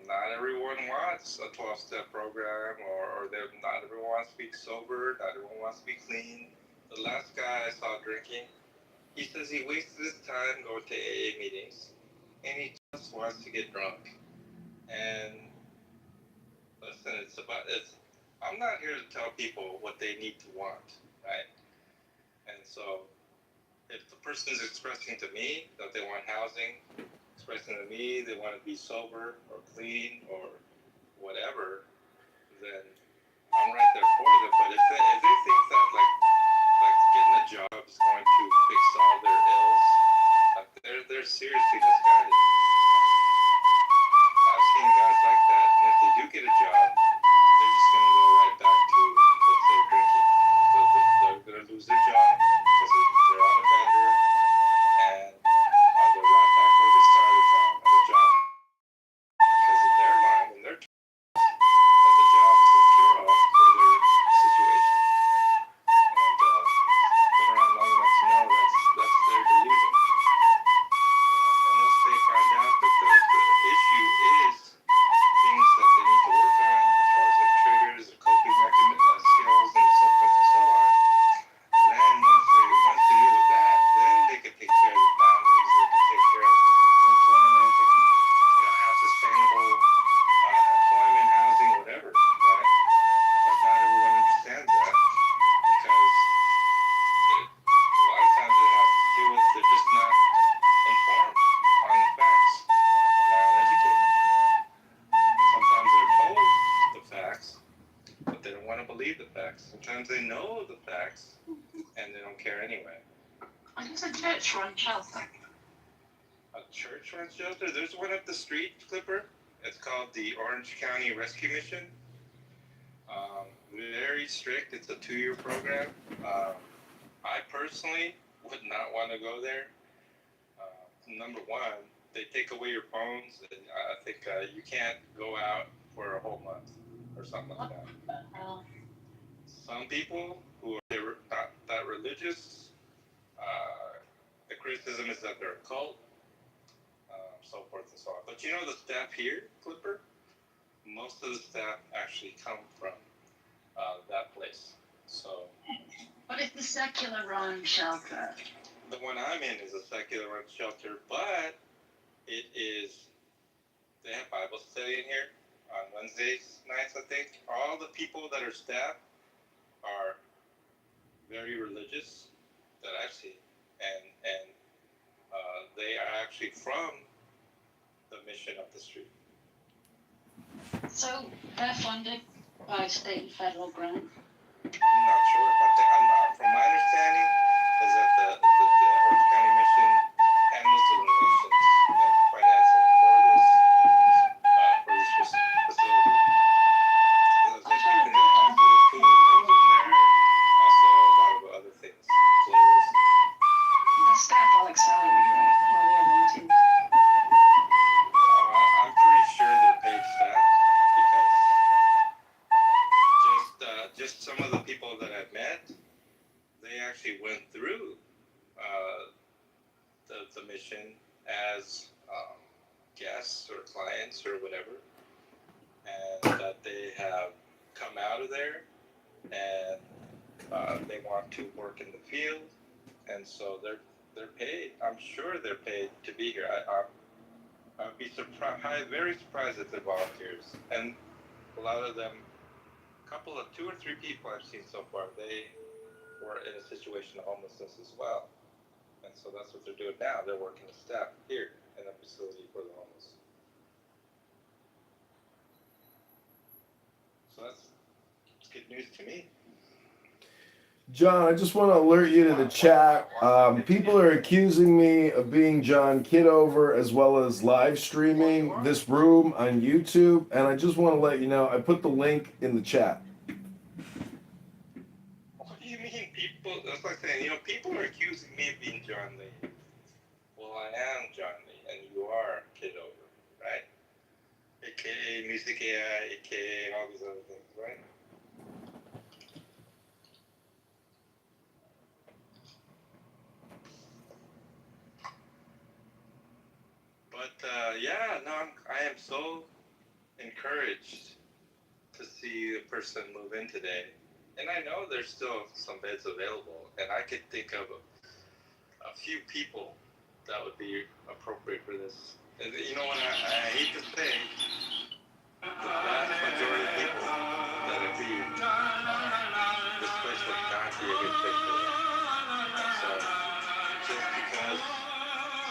not everyone wants a 12-step program, or not everyone wants to be sober, not everyone wants to be clean. The last guy I saw drinking, he says he wasted his time going to AA meetings, and he just wants to get drunk. And listen, I'm not here to tell people what they need to want, right? And so, if the person is expressing to me that they want housing, expressing to me they want to be sober or clean or whatever, then I'm right there for them. But if they think that like getting a job is going to fix all their ills, they're seriously misguided. I've seen guys like that, and if they do get a job, they're just going to go right back to, let's say, drinking. They're going to lose their job because they're on a bender, and they're right back where they started from, at a job. Because in their mind, in their terms, that the job is a cure-all for their situation. And been around long enough to know that's their delusion. Unless they find out that the issue is things that they need to work on, as far as their triggers, their coping mechanism, skills, and so forth and so on, then once they deal with that, then they can take care of the families, they can take care of employment, they can have sustainable employment, housing, whatever, right? But not everyone understands that because a lot of times it has to do with they're just not informed on the facts, not educated. And sometimes they're told the facts, but they don't want to believe the facts. Sometimes they know the facts, and they don't care anyway.
It's a church-run shelter.
A church-run shelter? There's one up the street, Clipper. It's called the Orange County Rescue Mission. Very strict. It's a 2-year program. I personally would not want to go there. Number one, they take away your phones, and I think you can't go out for a whole month or something like that. Some people who are not that religious, the criticism is that they're a cult, so forth and so on. But you know the staff here, Clipper? Most of the staff actually come from that place. So.
What is the secular-run shelter?
The one I'm in is a secular-run shelter, but it is. They have Bible study in here on Wednesdays nights, I think. All the people that are staff are very religious. That actually, and they are actually from the mission up the street.
So they're funded by state and federal grant?
I'm not sure. From my understanding, is that the Orange County Mission handles the donations and financing for this facility. There's also the food comes in there, also a lot of other things, clothes.
The staff are like salaried, right? Or they're volunteers?
I'm pretty sure they're paid staff because just some of the people that I've met, they actually went through the mission as guests or clients or whatever, and that they have come out of there and they want to work in the field, and so they're paid. I'm sure they're paid to be here. I'd be very surprised if they're volunteers. And a lot of them, two or three people I've seen so far, they were in a situation of homelessness as well. And so that's what they're doing now. They're working as staff here in a facility for the homeless. So that's good news to me.
John, I just want to alert you to the chat. People are accusing me of being John Kitover as well as live streaming this room on YouTube. And I just want to let you know, I put the link in the chat.
What do you mean people? That's like saying, people are accusing me of being John Lee. Well, I am John Lee, and you are Kitover, right? AKA Music AI, AKA all these other things, right? But I am so encouraged to see a person move in today. And I know there's still some beds available, and I could think of a few people that would be appropriate for this. And you know what, I hate to say, the vast majority of people that agree, this place would not be a good fit for them. And so, just because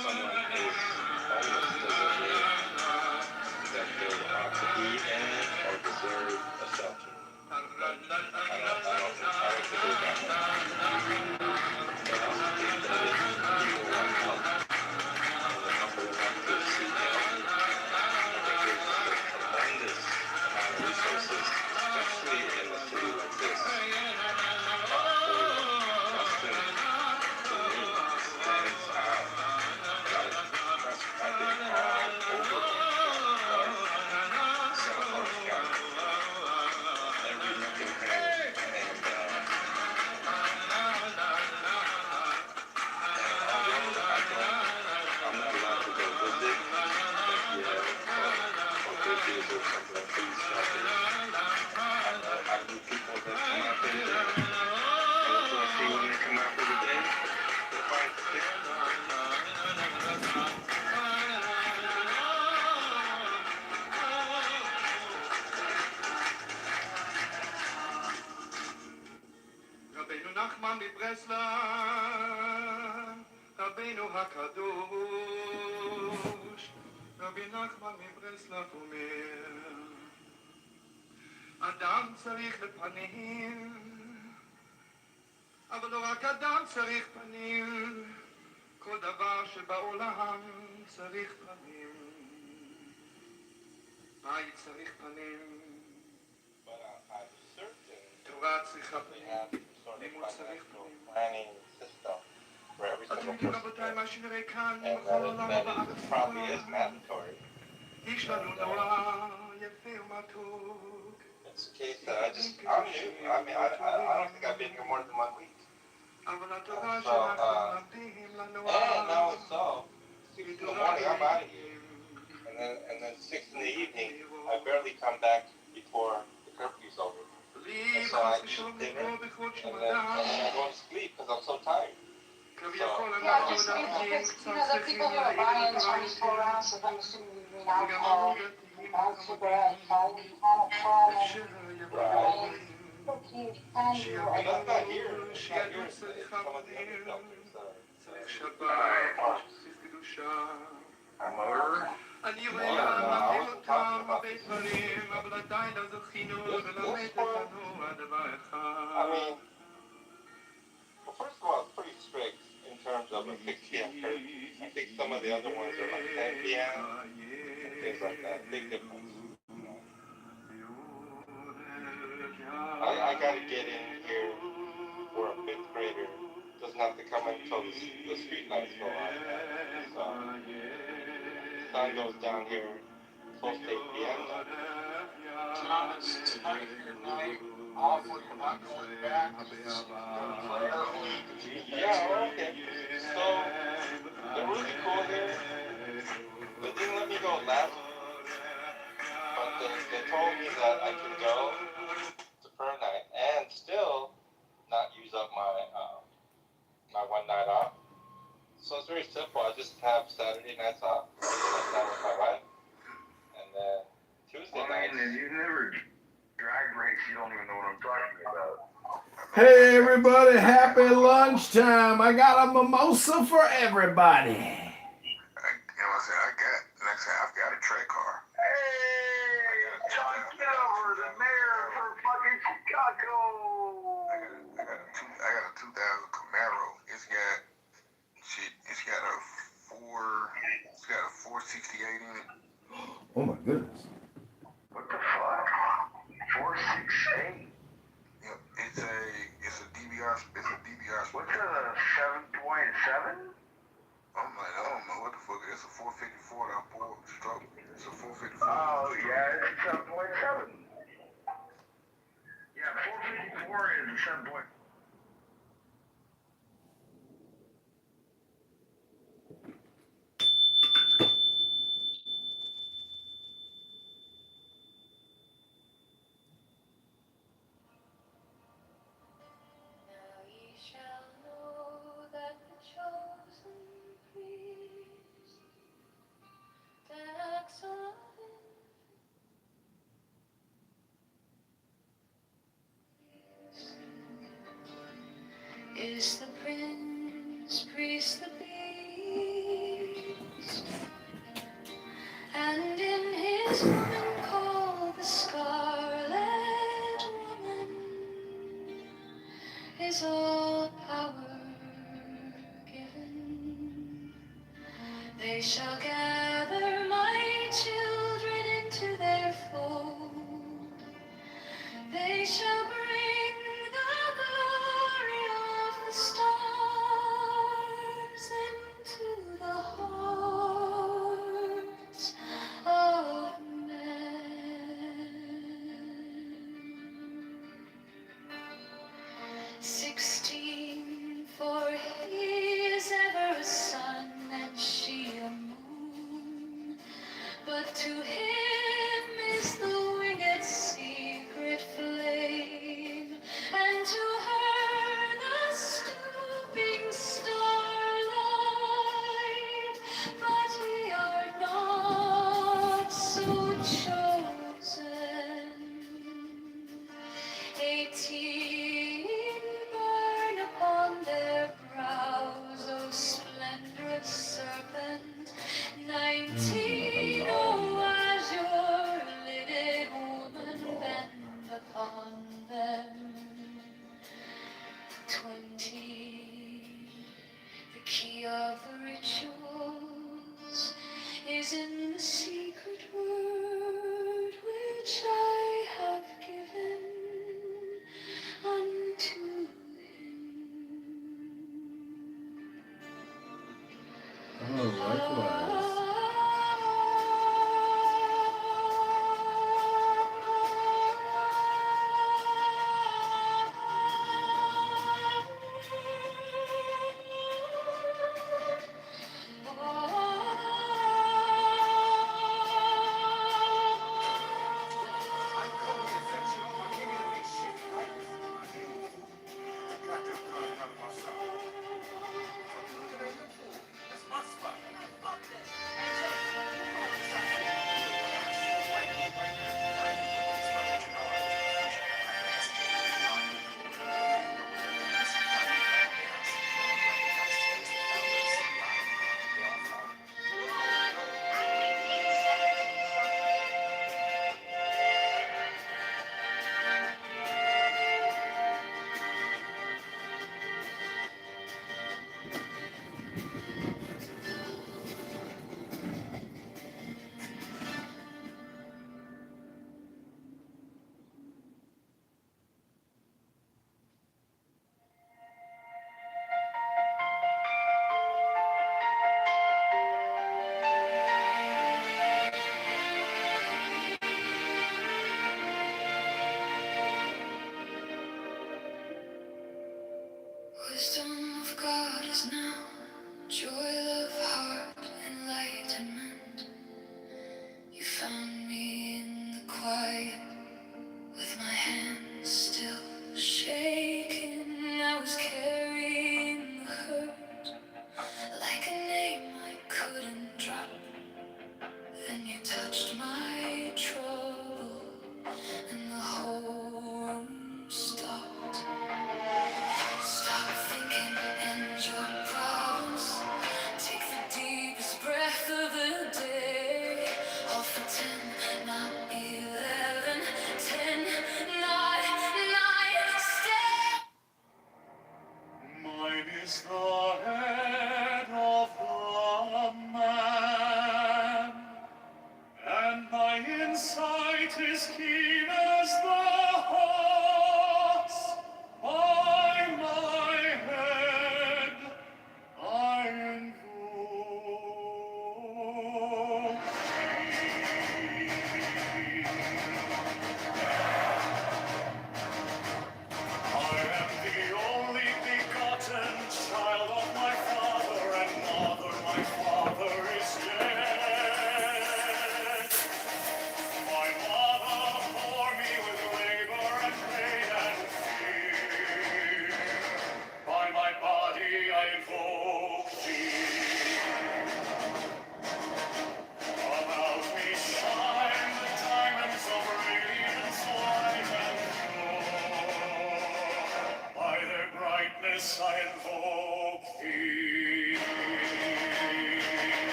someone is homeless doesn't mean that they ought to be in or deserve a shelter. I don't think it's that way. But I also think that if people want help and they're humble enough to seek help, I think there's a tremendous amount of resources, especially in a city like this. Justin, to me, stands out. That's, I think, all over South Orange County. Every nook and cranny. And although I'm not allowed to go visit, like or bridges or something like these shelters, I knew people that come out there and what do I see when they come out for the day? They're fine to pick.
רבינו נחמן מברסלב, רבינו הקדוש, רבי נחמן מברסלב אומר, אדם צריך לפנים, אבל לא רק אדם צריך פנים, כל דבר שבעולם צריך פנים. בית צריך פנים, תורה צריכה פנים, לימוד צריך פנים.
Planning system
for every single person there. And that it probably is mandatory. And, it's a case that I'm new. I mean, I don't think I've been here more than 1 week. And now it's 6 in the morning, I'm out of here. And then 6 in the evening, I barely come back before the curfew's over. And so I eat dinner, and then I go to sleep because I'm so tired. So,
Yeah, it's, the people who are buying 24 ounces, I'm assuming you mean alcohol, cigarettes,
right. And that's not here. It's not here. It's some of the other shelters parks. I wasn't talking about this. This one, I mean, well, first of all, it's pretty strict in terms of a 6 p.m. curfew. I think some of the other ones are like 10 p.m. and things like that. Big difference. I gotta get in here where a 5th grader doesn't have to come in until the street lights go on. So, the sun goes down here close to 8 p.m. now. Yeah, okay. So, they're really cool here. They didn't let me go last, but they told me that I can go to per night and still not use up my 1 night off. So it's very simple. I just have Saturday nights off, spend time with my wife, and then Tuesday nights.
You never drag race. You don't even know what I'm talking about.
Hey everybody, happy lunchtime. I got a mimosa for everybody.
I've got a track car.
Hey, John Kitover, the mayor for fucking Chicago.
I got a 2000 Camaro. It's got a 468 in it.
Oh my goodness.
What the fuck? 468?
Yep, it's a DBR. It's a DBR.
What's a 7.7?
I don't know what the fuck it is. It's a 454 that I pulled stroke. It's a 454.
Oh yeah, it's a 7.7. Yeah, 454 is a 7.
Now ye shall know that the chosen priest, that excellent is the prince, priest, the beast, and in his woman called the Scarlet Woman is all power given. They shall gather my children into their fold. They shall bring the glory of the stars into the hearts of men. 16, for he is ever a sun and she a moon, but to him is the winged secret flame, and to her the stooping starlight, but we are not so chosen. 18 burn upon their brows, O splendorous serpent. 19, O azure lidded woman, bend upon them. 20, the key of the rituals is in the secret word which I have given.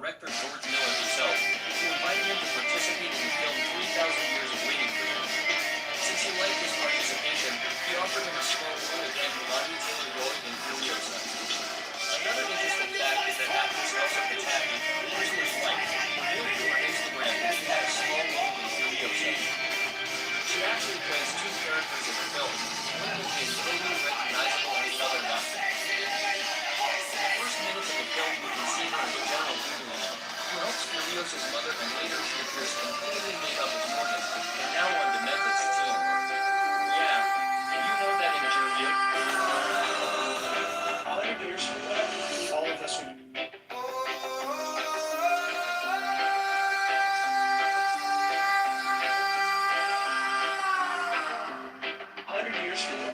director George Miller himself, who invited him to participate in the film 3,000 Years of Waiting for You. Since he liked his participation, he offered him a small role again for Roger Taylor Roy in Furiosa. Another interesting fact is that actress Elsa Pataki, who originally liked, revealed through her Instagram that she had a small role in Furiosa. She actually plays two characters in the film, one of which is totally recognizable and the other not. In the first minutes of the film, you can see her as a general Googling who helps Furiosa's mother, and later she appears completely made up as Morgan, and now on Dementor's team. Yeah, did you know that in Julia?
100 years from now, all of us will. 100 years from now.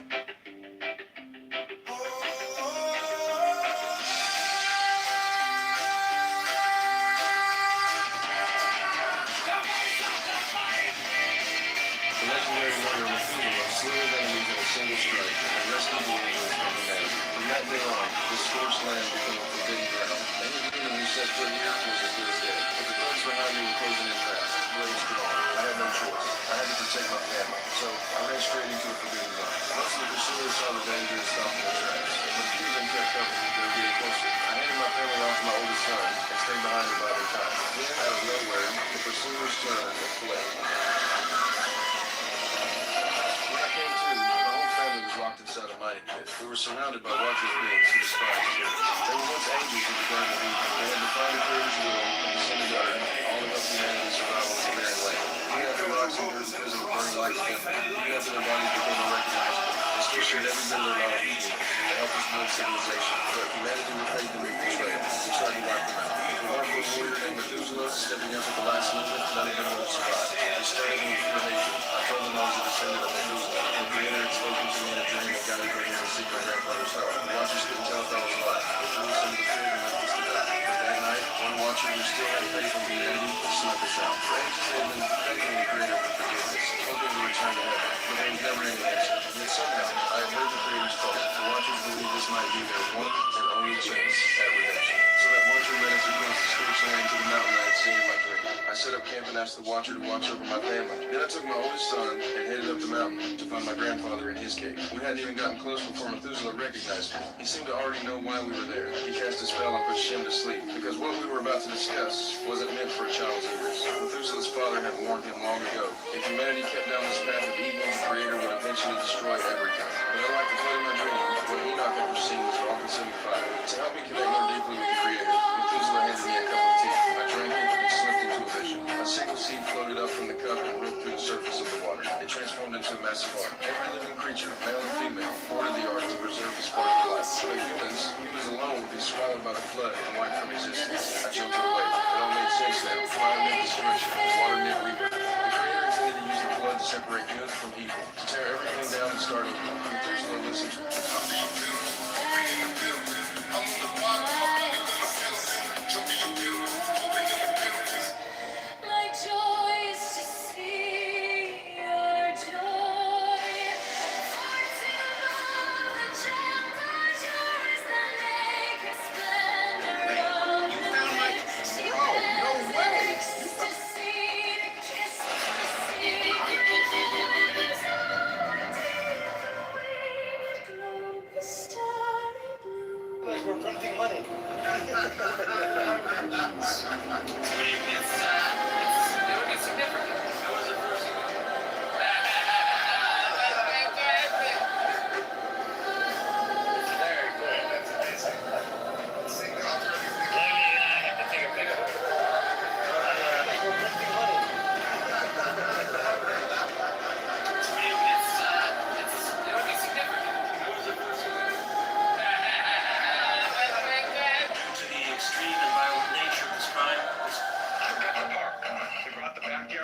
The legendary murder of Methuselah slew his enemies in a single strike and rescued believers from humanity. From that day on, this scorched land became a forbidden ground. Any human who set foot here was as good as dead. But the birds behind me were closing in fast. Blades drawn. I had no choice. I had to protect my family. So I ran straight into a forbidden zone. Most of the pursuers saw the danger and stopped in their tracks. But a few of them kept cover. They were getting closer. I handed my family off to my oldest son and stayed behind to buy their time. Then, out of nowhere, the pursuers turned and fled. Locked inside a mining pit. We were surrounded by watchers beings who despised humans. They were once angels of the Garden of Eden. They had defined the Creator's will and descended to earth, all to help humanity's survival in the barren land. Even after rocks and dirt because of burning lights kept them, even after their bodies became unrecognizable, they still shared every bit of their knowledge with humans to help us build civilization. But humanity repaid them in betrayal and tried to wipe them out. The hardcore warrior named Methuselah, stepping up at the last moment, none of them would survive. They started with pure hatred. I told them I was a descendant of Methuselah. The Creator had spoken to me in a dream and guided me here to seek my grandfather's heart. The watchers couldn't tell if I was alive. It drew some of the fear and left us to die. But that night, one watcher who still had faith in humanity snuck us out. For ages they had been begging the Creator for forgiveness, hoping to return to heaven. But there was never any answer. Yet somehow, I had heard the Creator's call. The watchers believed this might be their one and only chance at redemption. So that watcher led us across the scorched land to the mountain I had seen in my dream. I set up camp and asked the watcher to watch over my family. Then I took my oldest son and headed up the mountain to find my grandfather in his cave. We hadn't even gotten close before Methuselah recognized me. He seemed to already know why we were there. He cast a spell and put Shem to sleep, because what we were about to discuss wasn't meant for a child's ears. Methuselah's father had warned him long ago. If humanity kept down this path of evil, the Creator would eventually destroy everything. But unlike the flood in my dream, what Enoch had foreseen was all-consuming fire. To help me connect more deeply with the Creator, Methuselah handed me a cup of tea. I drank it and slipped into a vision. A single seed floated up from the cup and ripped through the surface of the water. It transformed into a massive ark. Every living creature, male and female, boarded the ark to preserve the spark of life. But humans alone would be swallowed by the flood and wiped from existence. I jumped away. It all made sense now. Fire meant destruction. Water meant rebirth. The Creator intended to use the flood to separate good from evil, to tear everything down and start over. Methuselah listened to
My joy is to see your joy. For to know the child is yours, the naked splendor of the night. She begs to see, to kiss the secret heavens of the winged globe, the starry blue.
Like we're printing money.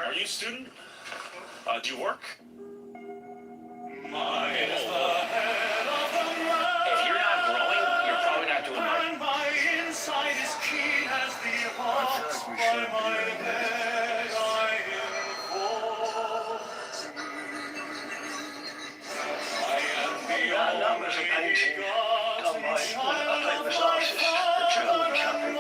Are you a student? Do you work? If you're not growing, you're probably not doing much.
My inside is keen as the hawks by my head I enfold. I am the
numbers of painting done by famous artists, the children's happy.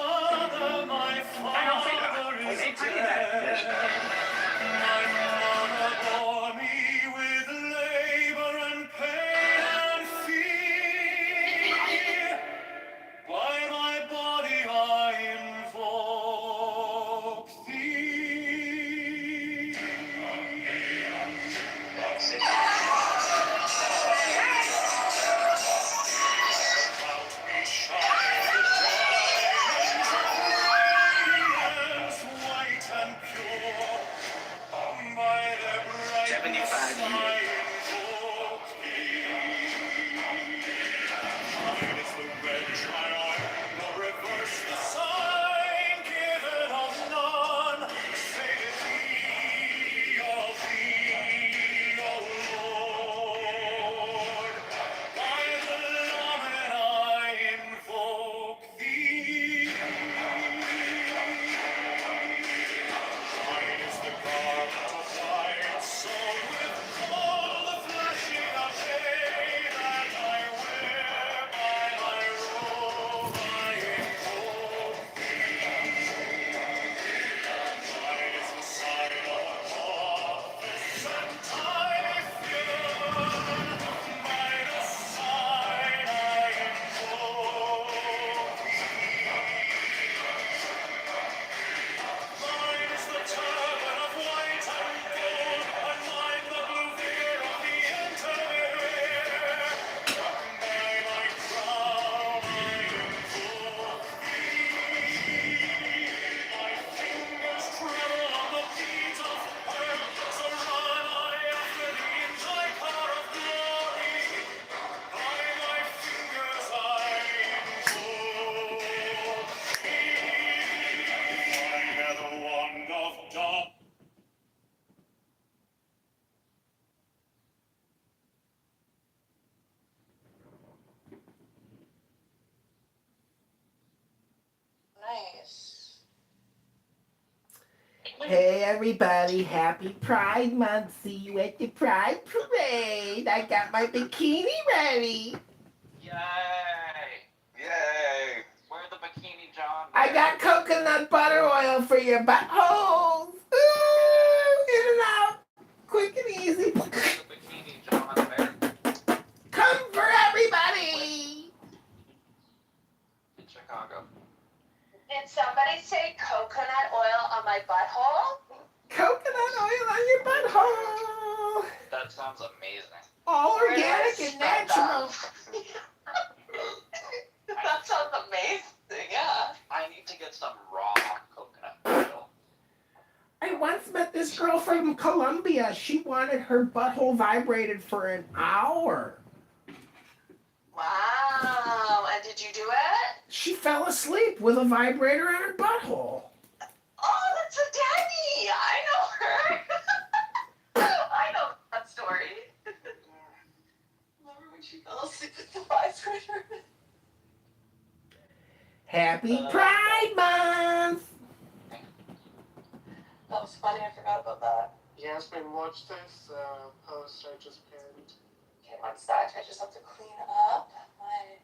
job.
Nice.
Hey everybody, happy Pride Month. See you at the Pride Parade. I got my bikini ready.
Yay! Yay! Where the bikini, John?
I got coconut butter oil for your buttholes. Ooh, in and out. Quick and easy.
Where the bikini, John? Where?
Come for everybody.
In Chicago.
Did somebody say coconut oil on my butthole?
Coconut oil on your butthole.
That sounds amazing.
All
Where do I
organic and
spend that?
natural.
That sounds amazing, yeah.
I need to get some raw coconut oil.
I once met this girl from Colombia. She wanted her butthole vibrated for an hour.
Wow, and did you do it?
She fell asleep with a vibrator on her butthole.
Oh, that's a Daggy! I know her! I know that story. Remember when she fell asleep with the vibrator?
Happy Pride Month!
That was funny, I forgot about that.
Yasmin, watch this post I just pinned.
Okay, one sec, I just have to clean up my...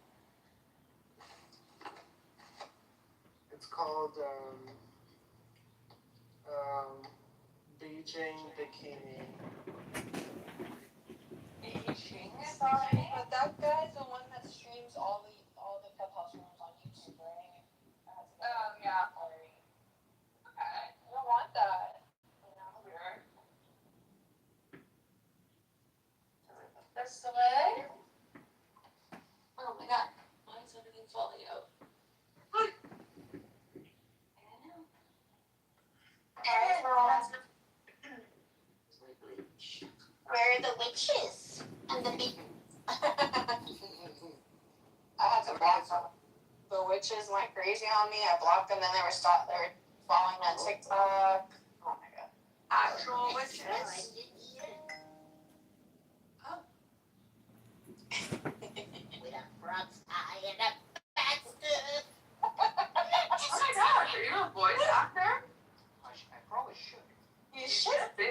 It's called Beijing Bikini.
Beijing? Sorry, but that guy's the one that streams all the clubhouse rooms on YouTube, right? Yeah. Sorry. Okay, I don't want that. You know, weird. This way. Oh my god, why is everything falling out? I know. Where are the witches? And the big. I had to block them. The witches went crazy on me. I blocked them, then they were following me on TikTok. Oh my god. Actual witches? Oh. With a frog's eye and a bastard. Oh my gosh, are you a voice actor?
I probably should.
You should be.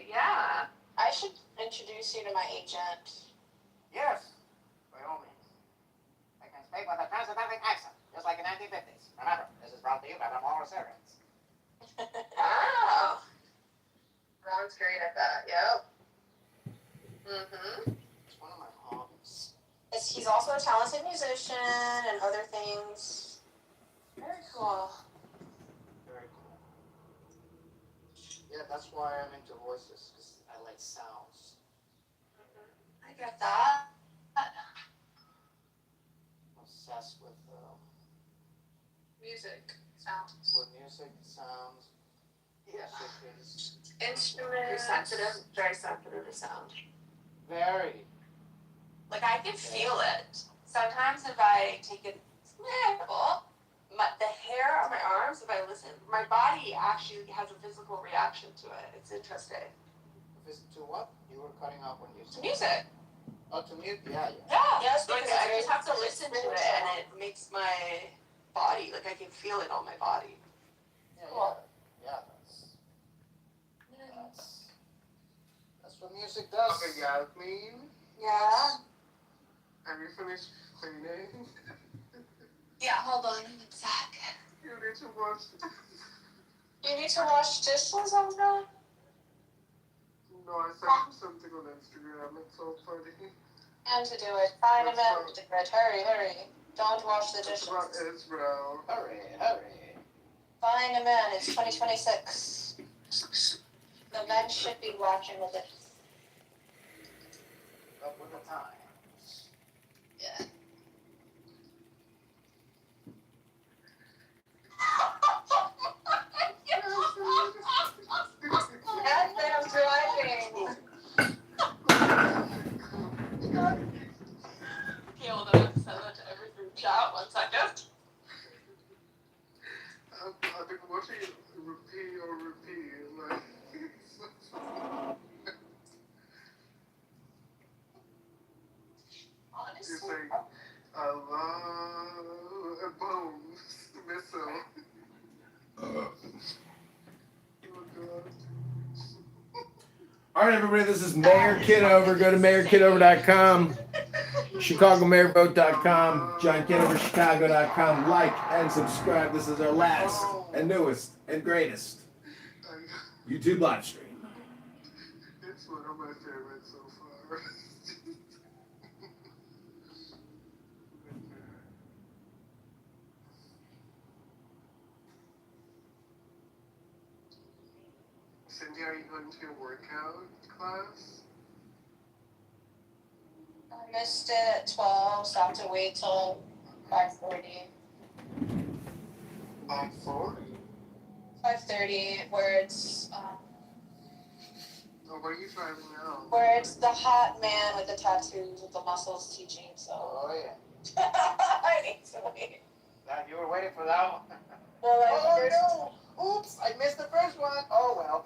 Yeah. I should introduce you to my agent.
Yes, by all means. I can speak with a transatlantic accent, just like in the 1950s. Remember, this is brought to you by the Moral Cigarettes.
Oh. Ron's great at that, yep. Mm-hmm.
It's one of my hobbies.
He's also a talented musician and other things. Very cool.
Very cool. Yeah, that's why I'm into voices, because I like sounds.
I get that.
I'm obsessed with
Music, sounds.
music, sounds. Yeah. Music is
Instruments. Sensitive, very sensitive to sound.
very.
Like I can feel it. Sometimes if I take an example, the hair on my arms, if I listen, my body actually has a physical reaction to it. It's interesting.
Listen to what? You were cutting out when you
To
said
music.
Oh, to mute? Yeah.
Yeah. Yes, because I just have to listen to it and it makes my body, like I can feel it on my body.
Yeah,
Cool.
yeah. That's what music does.
Okay, Yasmin,
Yeah.
have you finished cleaning?
Yeah, hold on a sec.
You need to wash.
You need to wash dishes, Olga?
No, I sent you something on Instagram. It's so funny.
And to do it. Find a man to do it. Hurry, hurry. Don't wash the dishes.
It's about Israel.
Hurry.
Find a man. It's 2026. The men should be washing the dishes.
Up with the times.
Yeah. Yes, I'm driving. Okay, hold on. I have to send that to every group chat. 1 second.
I've been watching Repeat or Repeat.
All right, everybody, this is Mayor Kitover. Go to mayorkitover.com, chicagomayorvote.com, johnkitoverchicago.com. Like and subscribe. This is our last and newest and greatest YouTube live stream.
It's one of my favorites so far. Cindy, are you going to your workout class?
I missed it at 12, so I have to wait till 5:40.
4?
5:30, where it's
Oh, where are you driving now?
where it's the hot man with the tattoos with the muscles teaching. So
Oh, yeah.
I need to wait.
Glad you were waiting for that one.
Well,
Oh, no. Oops, I missed the first one. Oh, well.